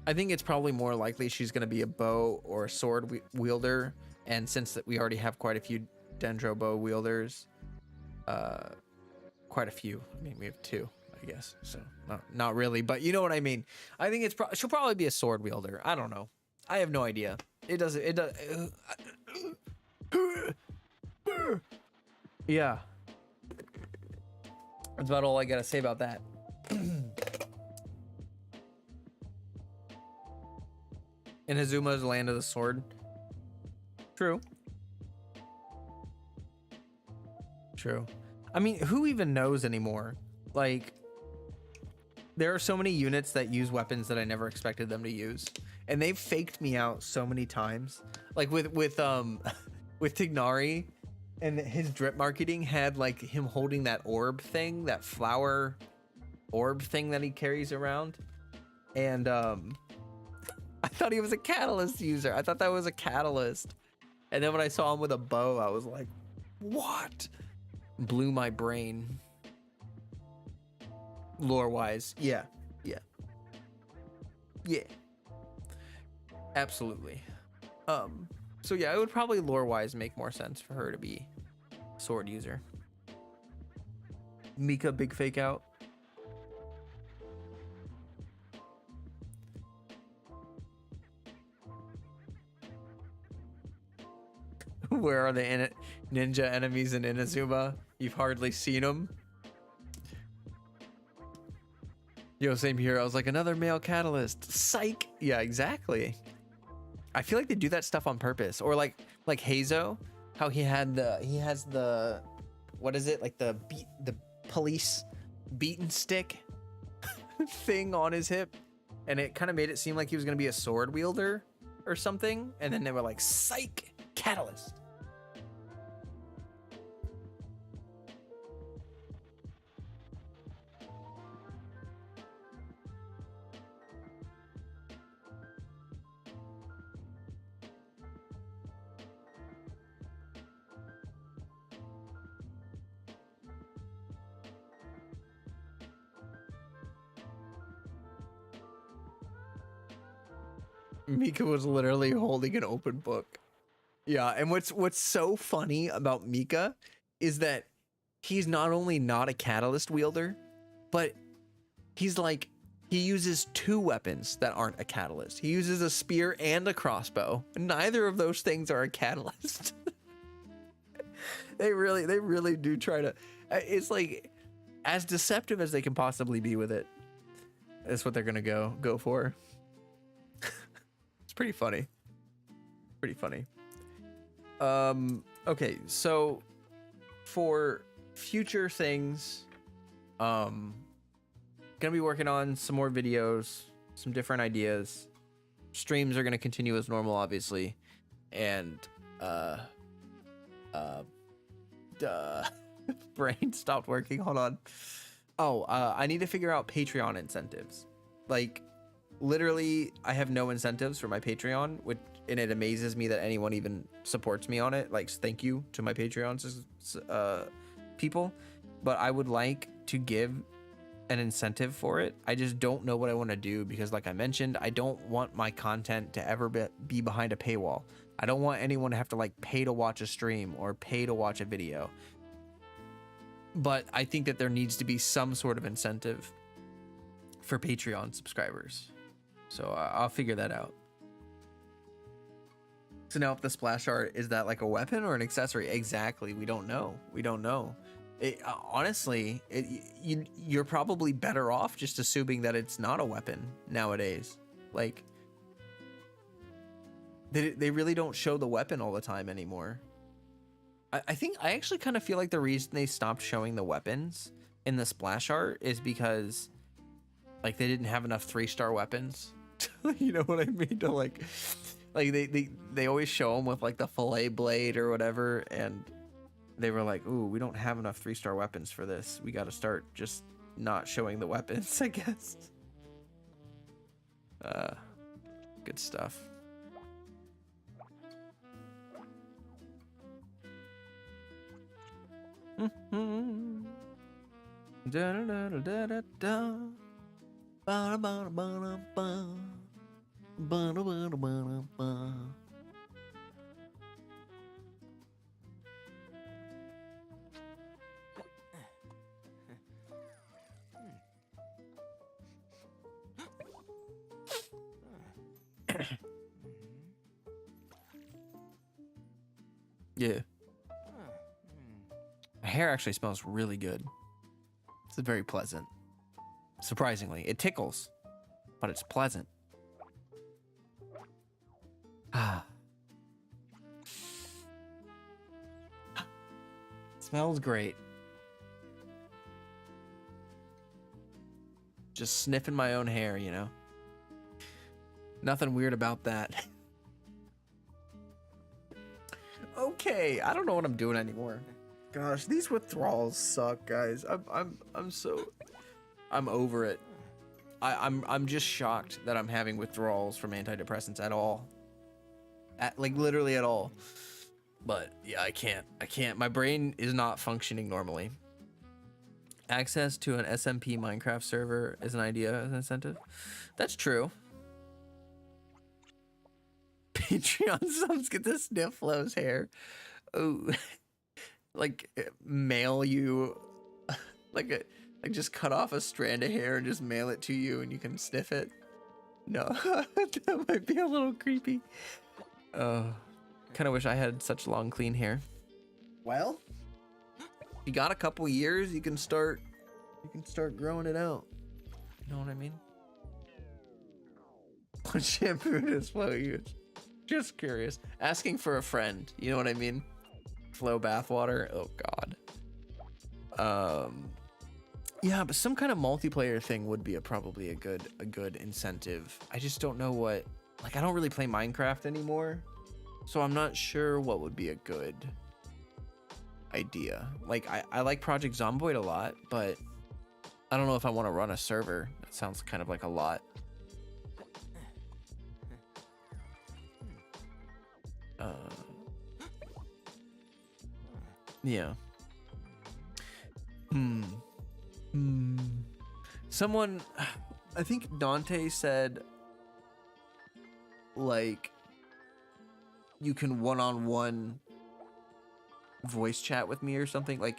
I think it's probably more likely she's going to be a bow or a sword wielder. And since that we already have quite a few Dendro bow wielders, quite a few. I mean, we have 2, I guess. So not really, but you know what I mean. I think she'll probably be a sword wielder. I don't know. I have no idea. It does. Yeah. That's about all I gotta say about that. Inazuma's Land of the Sword. True. True. I mean, who even knows anymore? Like, there are so many units that use weapons that I never expected them to use, and they've faked me out so many times. Like with Tignari, and his drip marketing had like him holding that orb thing, that flower orb thing that he carries around, and I thought he was a catalyst user. I thought that was a catalyst. And then when I saw him with a bow, I was like, what? Blew my brain. Lore-wise. Yeah. Yeah. Yeah. Absolutely. So yeah, it would probably lore-wise make more sense for her to be a sword user. Mika, big fake out. Where are the ninja enemies in Inazuma? You've hardly seen them. Yo, same here. I was like, another male catalyst. Psych. Yeah, exactly. I feel like they do that stuff on purpose. Or like Hazo, how he has the, what is it? Like the police beaten stick thing on his hip. And it kind of made it seem like he was going to be a sword wielder or something. And then they were like, psych, catalyst. Mika was literally holding an open book. Yeah, and what's so funny about Mika is that he's not only not a catalyst wielder, but he's like, he uses 2 weapons that aren't a catalyst. He uses a spear and a crossbow. Neither of those things are a catalyst. They really do try to, it's like as deceptive as they can possibly be with it. That's what they're gonna go for. Pretty funny. Okay, so for future things, gonna be working on some more videos, some different ideas. Streams are gonna continue as normal, obviously, and brain stopped working. Hold on. I need to figure out Patreon incentives. Like, literally, I have no incentives for my Patreon, and it amazes me that anyone even supports me on it. Like, thank you to my Patreon people, but I would like to give an incentive for it. I just don't know what I want to do because, like I mentioned, I don't want my content to ever be behind a paywall. I don't want anyone to have to like pay to watch a stream or pay to watch a video. But I think that there needs to be some sort of incentive for Patreon subscribers. So I'll figure that out. So now, if the splash art, is that like a weapon or an accessory? Exactly. We don't know. Honestly, you're probably better off just assuming that it's not a weapon nowadays. Like, they really don't show the weapon all the time anymore. I actually kind of feel like the reason they stopped showing the weapons in the splash art is because, like, they didn't have enough 3-star weapons. You know what I mean? To like they always show them with like the fillet blade or whatever, and they were like, ooh, we don't have enough 3-star weapons for this. We got to start just not showing the weapons, I guess. Good stuff. Da da da da da da. Ba ba ba ba. Ba ba ba ba. Yeah. My hair actually smells really good. It's very pleasant. Surprisingly, it tickles, but it's pleasant. Ah. Smells great. Just sniffing my own hair, you know? Nothing weird about that. Okay, I don't know what I'm doing anymore. Gosh, these withdrawals suck, guys. I'm over it. I'm just shocked that I'm having withdrawals from antidepressants at all. Like literally at all. But yeah, I can't. My brain is not functioning normally. Access to an SMP Minecraft server is an idea as an incentive. That's true. Patreon subs get to sniff Flo's hair. Oh, like mail you, like just cut off a strand of hair and just mail it to you, and you can sniff it. No, that might be a little creepy. Kind of wish I had such long, clean hair. Well, you got a couple years, you can start growing it out. You know what I mean? What shampoo does Flo use? Just curious. Asking for a friend. You know what I mean? Flo bathwater. Oh God. Yeah, but some kind of multiplayer thing would be probably a good incentive. I just don't know what. Like, I don't really play Minecraft anymore, so I'm not sure what would be a good idea. Like, I like Project Zomboid a lot, but I don't know if I want to run a server. That sounds kind of like a lot. Yeah. Someone, I think Dante said, like, you can one-on-one voice chat with me or something. Like,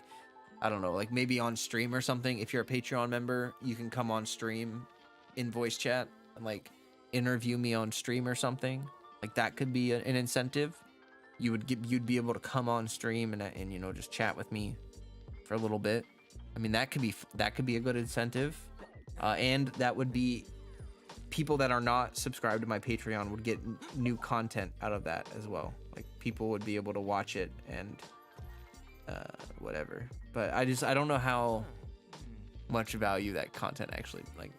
I don't know, like maybe on stream or something. If you're a Patreon member, you can come on stream in voice chat and like interview me on stream or something. Like that could be an incentive. You'd be able to come on stream and you know, just chat with me for a little bit. I mean, that could be a good incentive. And that would be people that are not subscribed to my Patreon would get new content out of that as well. Like people would be able to watch it and whatever. But I don't know how much value that content actually, like,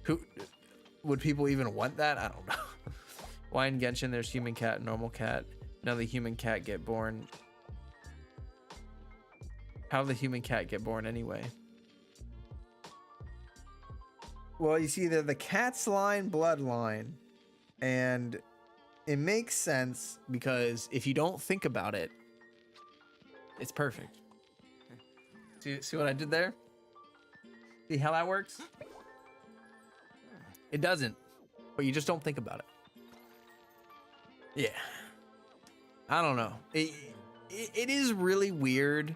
who would people even want that? I don't know. Why in Genshin there's human cat and normal cat? Now the human cat get born. How did the human cat get born anyway? Well, you see, they're the cat's line bloodline, and it makes sense because if you don't think about it, it's perfect. See what I did there? See how that works? It doesn't, but you just don't think about it. Yeah. I don't know. It is really weird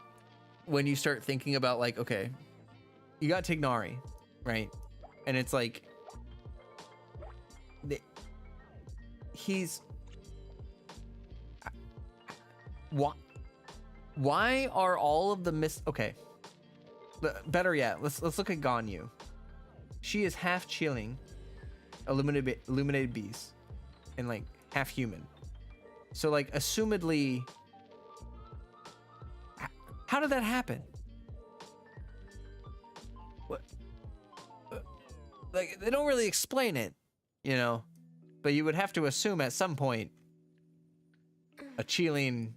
when you start thinking about, like, okay, you got Tignari, right? And it's like, he's, why are all of the okay, better yet, let's look at Ganyu. She is half chilling, illuminated beast, and like half human. So like, assumedly, how did that happen? What? Like, they don't really explain it, you know, but you would have to assume at some point a Chilean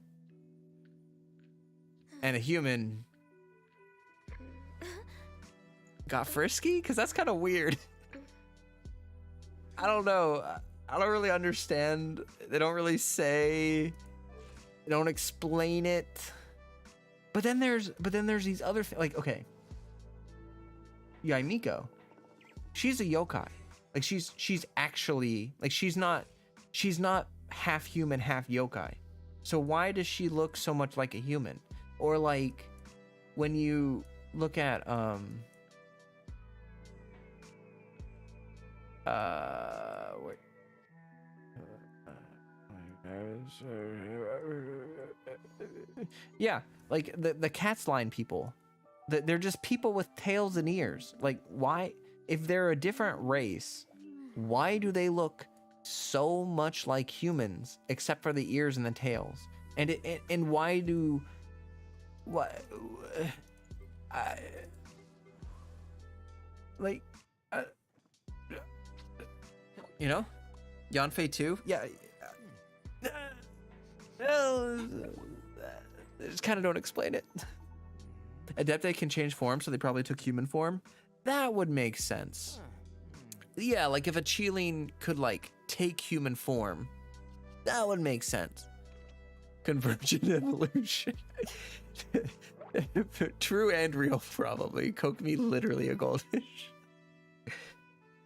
and a human got frisky? Because that's kind of weird. I don't know. I don't really understand. They don't really say. They don't explain it. But then there's these other like, okay. Yaimiko. She's a yokai. Like she's actually like she's not half human, half yokai. So why does she look so much like a human? Or like when you look at yeah, like the cat's line people. They're just people with tails and ears. Like why, if they're a different race, why do they look so much like humans except for the ears and the tails? And why do what like you know, Yanfei too? Yeah. They just kind of don't explain it. Adepte can change form, so they probably took human form. That would make sense. Yeah, like if a Chilling could like take human form, that would make sense. Convergent evolution. True and real, probably. Kokomi literally a goldfish.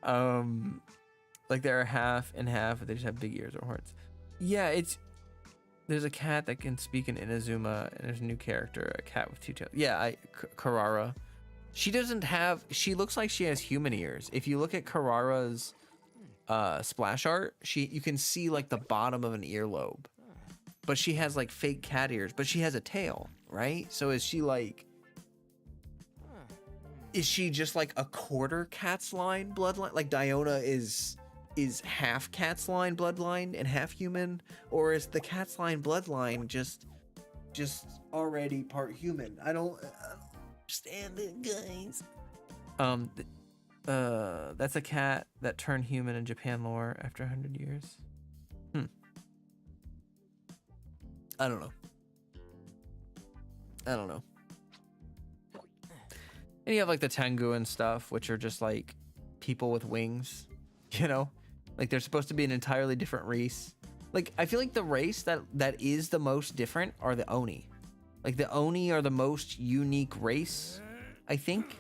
Like they're half and half, but they just have big ears or horns. Yeah, there's a cat that can speak in Inazuma, and there's a new character, a cat with two tails. Yeah, Karara. She looks like she has human ears. If you look at Karara's splash art, you can see like the bottom of an earlobe. But she has like fake cat ears, but she has a tail, right? So is she just like a quarter cat's line bloodline? Like Diona is half cat's line bloodline and half human, or is the cat's line bloodline just already part human? I don't understand it, guys. That's a cat that turned human in Japan lore after 100 years. I don't know. And you have like the Tengu and stuff, which are just like people with wings, you know? Like they're supposed to be an entirely different race. Like I feel like the race that is the most different are the Oni. Like the Oni are the most unique race, I think,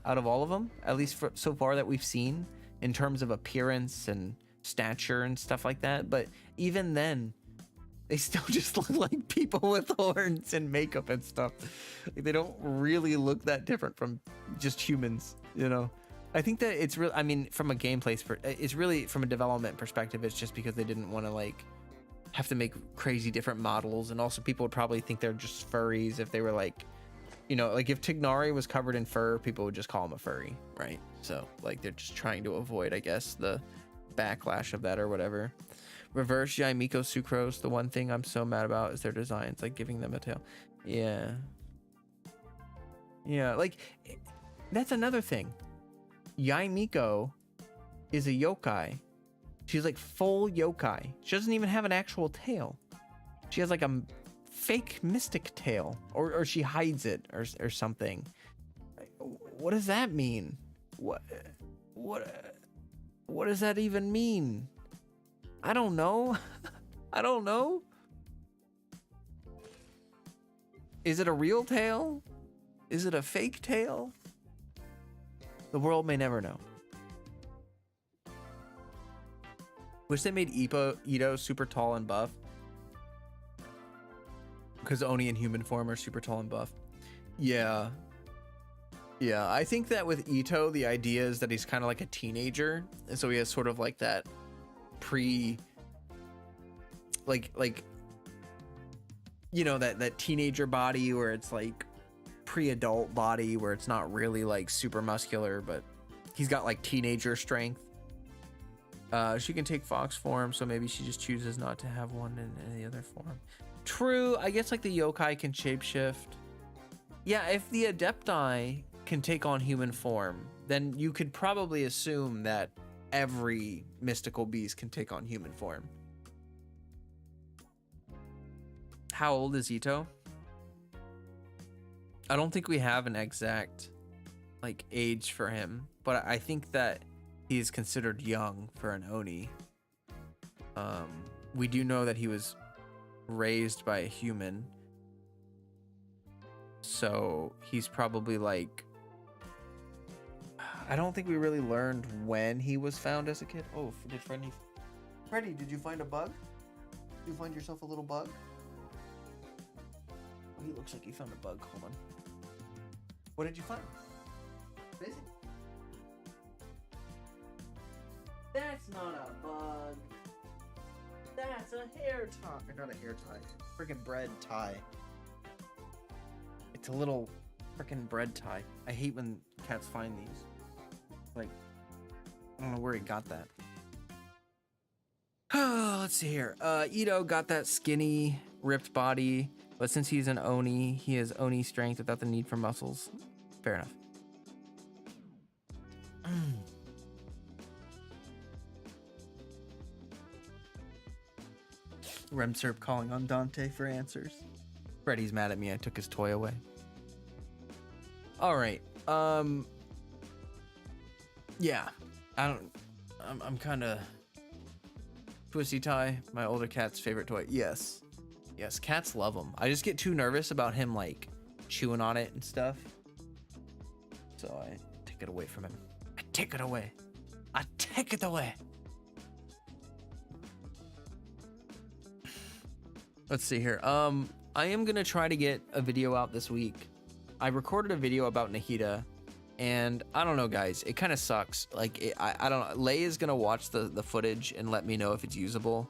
out of all of them, at least for so far that we've seen in terms of appearance and stature and stuff like that. But even then, they still just look like people with horns and makeup and stuff. Like they don't really look that different from just humans, you know? I think that it's real. I mean, from a gameplay, it's really from a development perspective. It's just because they didn't want to like have to make crazy different models, and also people would probably think they're just furries if they were like, you know, like if Tignari was covered in fur, people would just call him a furry, right? So like they're just trying to avoid, I guess, the backlash of that or whatever. Reverse Yaimiko Sucrose. The one thing I'm so mad about is their designs, like giving them a tail. Yeah, like that's another thing. Yaimiko is a yokai. She's like full yokai. She doesn't even have an actual tail. She has like a fake mystic tail, or she hides it or something. What does that mean? What does that even mean? I don't know. I don't know. Is it a real tail? Is it a fake tail? The world may never know. Wish they made Ito super tall and buff. Because Oni in human form are super tall and buff. Yeah. Yeah, I think that with Ito, the idea is that he's kind of like a teenager. And so he has sort of like that like you know, that teenager body where it's like pre-adult body where it's not really like super muscular, but he's got like teenager strength. She can take fox form, so maybe she just chooses not to have one in any other form. True, I guess like the yokai can shapeshift. Yeah, if the Adepti can take on human form, then you could probably assume that every mystical beast can take on human form. How old is Ito? I don't think we have an exact like age for him, but I think that he is considered young for an Oni. We do know that he was raised by a human, so he's probably like, I don't think we really learned when he was found as a kid. Oh, did Freddy, did you find a bug? Did you find yourself a little bug? Oh, he looks like he found a bug. Hold on. What did you find? What is it? That's not a bug. That's a hair tie. Not a hair tie. Freaking bread tie. It's a little freaking bread tie. I hate when cats find these. Like, I don't know where he got that. Let's see here. Ito got that skinny, ripped body, but since he's an Oni, he has Oni strength without the need for muscles. Fair enough. Remserp calling on Dante for answers. Freddy's mad at me. I took his toy away. All right. Yeah. I'm kind of Twisty Tie, my older cat's favorite toy. Yes. Yes, cats love them. I just get too nervous about him like chewing on it and stuff. So I take it away from him. I take it away. I take it away. Let's see here. I am gonna try to get a video out this week. I recorded a video about Nahida, and I don't know, guys. It kind of sucks. Like, I don't know. Lay is gonna watch the footage and let me know if it's usable.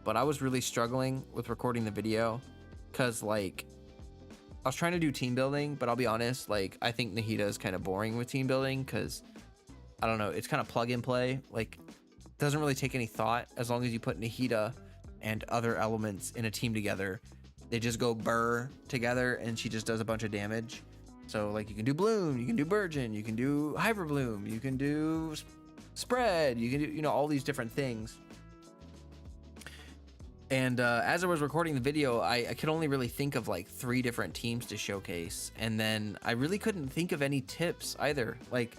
But I was really struggling with recording the video, cause like I was trying to do team building, but I'll be honest, like I think Nahida is kind of boring with team building, cause I don't know. It's kind of plug and play. Like, doesn't really take any thought. As long as you put Nahida and other elements in a team together, they just go burr together and she just does a bunch of damage. So like you can do Bloom, you can do Burgeon, you can do Hyper Bloom, you can do Spread, you can do, you know, all these different things. And as I was recording the video, I could only really think of like 3 different teams to showcase. And then I really couldn't think of any tips either. Like,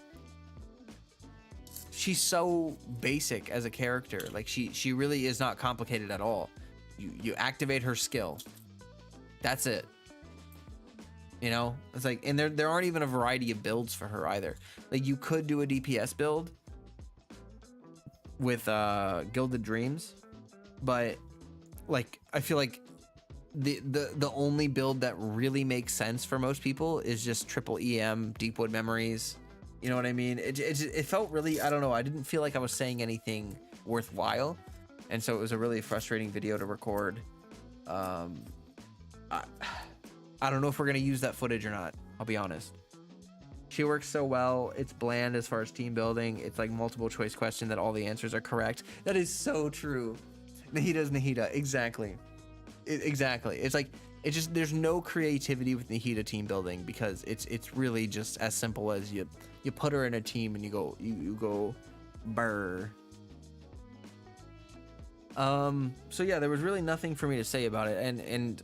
she's so basic as a character. Like she really is not complicated at all. You activate her skill. That's it. You know, it's like, and there aren't even a variety of builds for her either. Like, you could do a DPS build with Gilded Dreams, but like I feel like the only build that really makes sense for most people is just triple EM Deepwood Memories. You know what I mean? It felt really, I don't know, I didn't feel like I was saying anything worthwhile, and so it was a really frustrating video to record. I don't know if we're gonna use that footage or not, I'll be honest. She works so well. It's bland as far as team building. It's like multiple choice question that all the answers are correct. That is so true. Nahida's Nahida. Exactly. Exactly. It's like, it's just, there's no creativity with Nahida team building, because it's really just as simple as you put her in a team and you go burr. So yeah, there was really nothing for me to say about it, and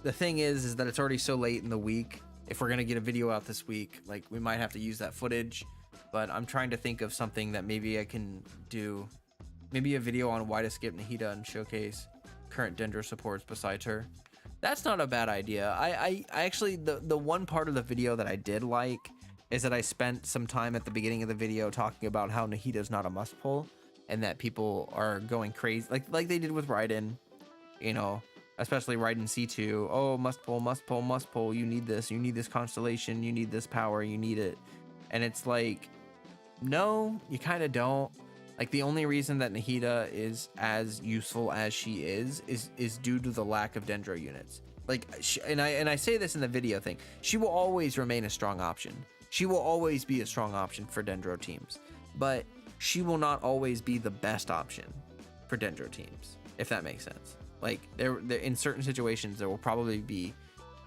the thing is that it's already so late in the week. If we're gonna get a video out this week, like, we might have to use that footage, but I'm trying to think of something that maybe I can do. Maybe a video on why to skip Nahida and showcase current Dendro supports besides her. That's not a bad idea. I actually, the one part of the video that I did like is that I spent some time at the beginning of the video talking about how Nahida's not a must pull, and that people are going crazy, like they did with Raiden, you know, especially Raiden C2. Oh, must pull, must pull, must pull. You need this constellation, you need this power, you need it. And it's like, no, you kind of don't. Like, the only reason that Nahida is as useful as she is due to the lack of Dendro units. Like, and I say this in the video thing, she will always remain a strong option. She will always be a strong option for Dendro teams, but she will not always be the best option for Dendro teams, if that makes sense. Like, there in certain situations, there will probably be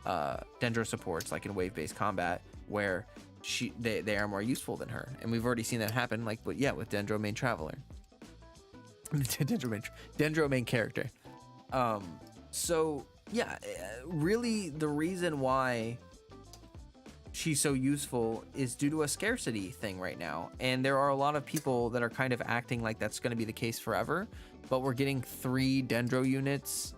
Dendro supports, like in wave-based combat, where they are more useful than her, and we've already seen that happen. Like, but yeah, with Dendro main traveler, Dendro main character. So yeah, really, the reason why she's so useful is due to a scarcity thing right now. And there are a lot of people that are kind of acting like that's going to be the case forever. But we're getting 3 Dendro units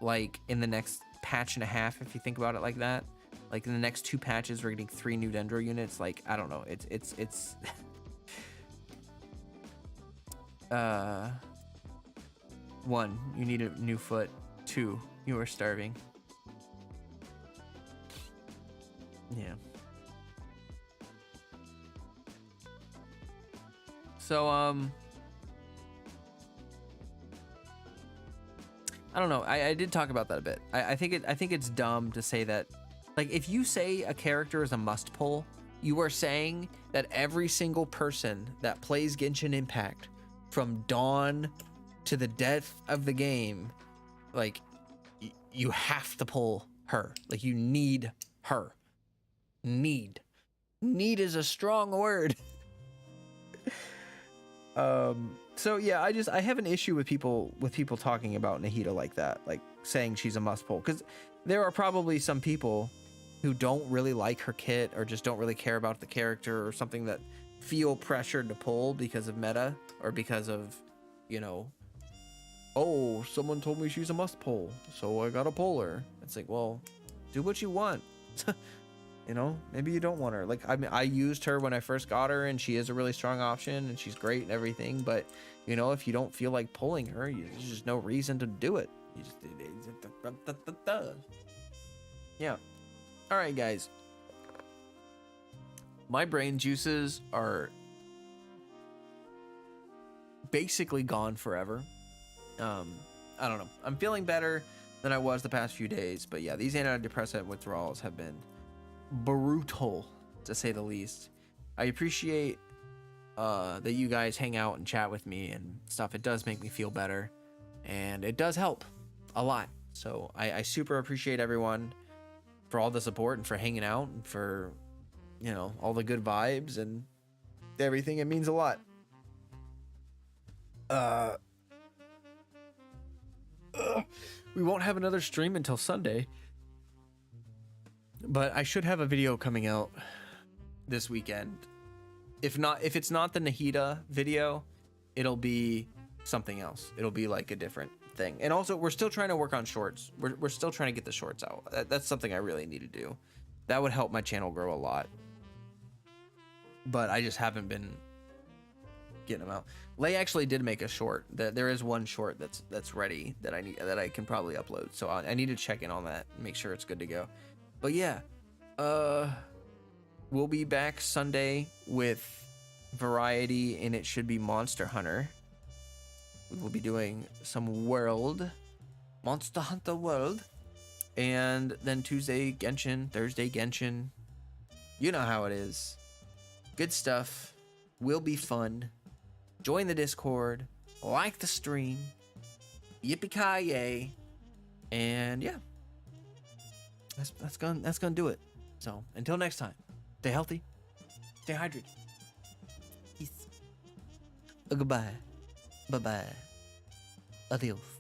like in the next patch and a half, if you think about it like that. Like in the next 2 patches, we're getting 3 new Dendro units. Like, I don't know. It's 1, you need a new foot. 2, you are starving. Yeah. So, I don't know. I did talk about that a bit. I think it's dumb to say that. Like, if you say a character is a must pull, you are saying that every single person that plays Genshin Impact from dawn to the death of the game, like, you have to pull her. Like, you need her. Need is a strong word. So yeah, I have an issue with people talking about Nahida like that, like saying she's a must pull, because there are probably some people who don't really like her kit or just don't really care about the character or something that feel pressured to pull because of meta or because of, you know, oh, someone told me she's a must pull, so I gotta pull her. It's like, well, do what you want. You know, maybe you don't want her. Like, I mean, I used her when I first got her, and she is a really strong option, and she's great and everything. But, you know, if you don't feel like pulling her, there's just no reason to do it. You just, yeah. All right, guys. My brain juices are basically gone forever. I don't know. I'm feeling better than I was the past few days, but yeah, these antidepressant withdrawals have been brutal, to say the least. I appreciate that you guys hang out and chat with me and stuff. It does make me feel better, and it does help a lot. So I super appreciate everyone for all the support and for hanging out and for, you know, all the good vibes and everything. It means a lot. We won't have another stream until Sunday, but I should have a video coming out this weekend. If it's not the Nahida video, it'll be something else. It'll be like a different thing. And also, we're still trying to work on shorts. We're still trying to get the shorts out. That's something I really need to do. That would help my channel grow a lot. But I just haven't been getting them out. Lay actually did make a short. There is one short that's ready that I can probably upload. So I need to check in on that and make sure it's good to go. But yeah, we'll be back Sunday with variety, and it should be Monster Hunter. We will be doing some Monster Hunter World, and then Tuesday Genshin, Thursday Genshin. You know how it is. Good stuff. Will be fun. Join the Discord, like the stream, yippee-ki-yay, and yeah. That's gonna do it. So until next time, stay healthy, stay hydrated. Peace. Goodbye. Bye bye. Adios.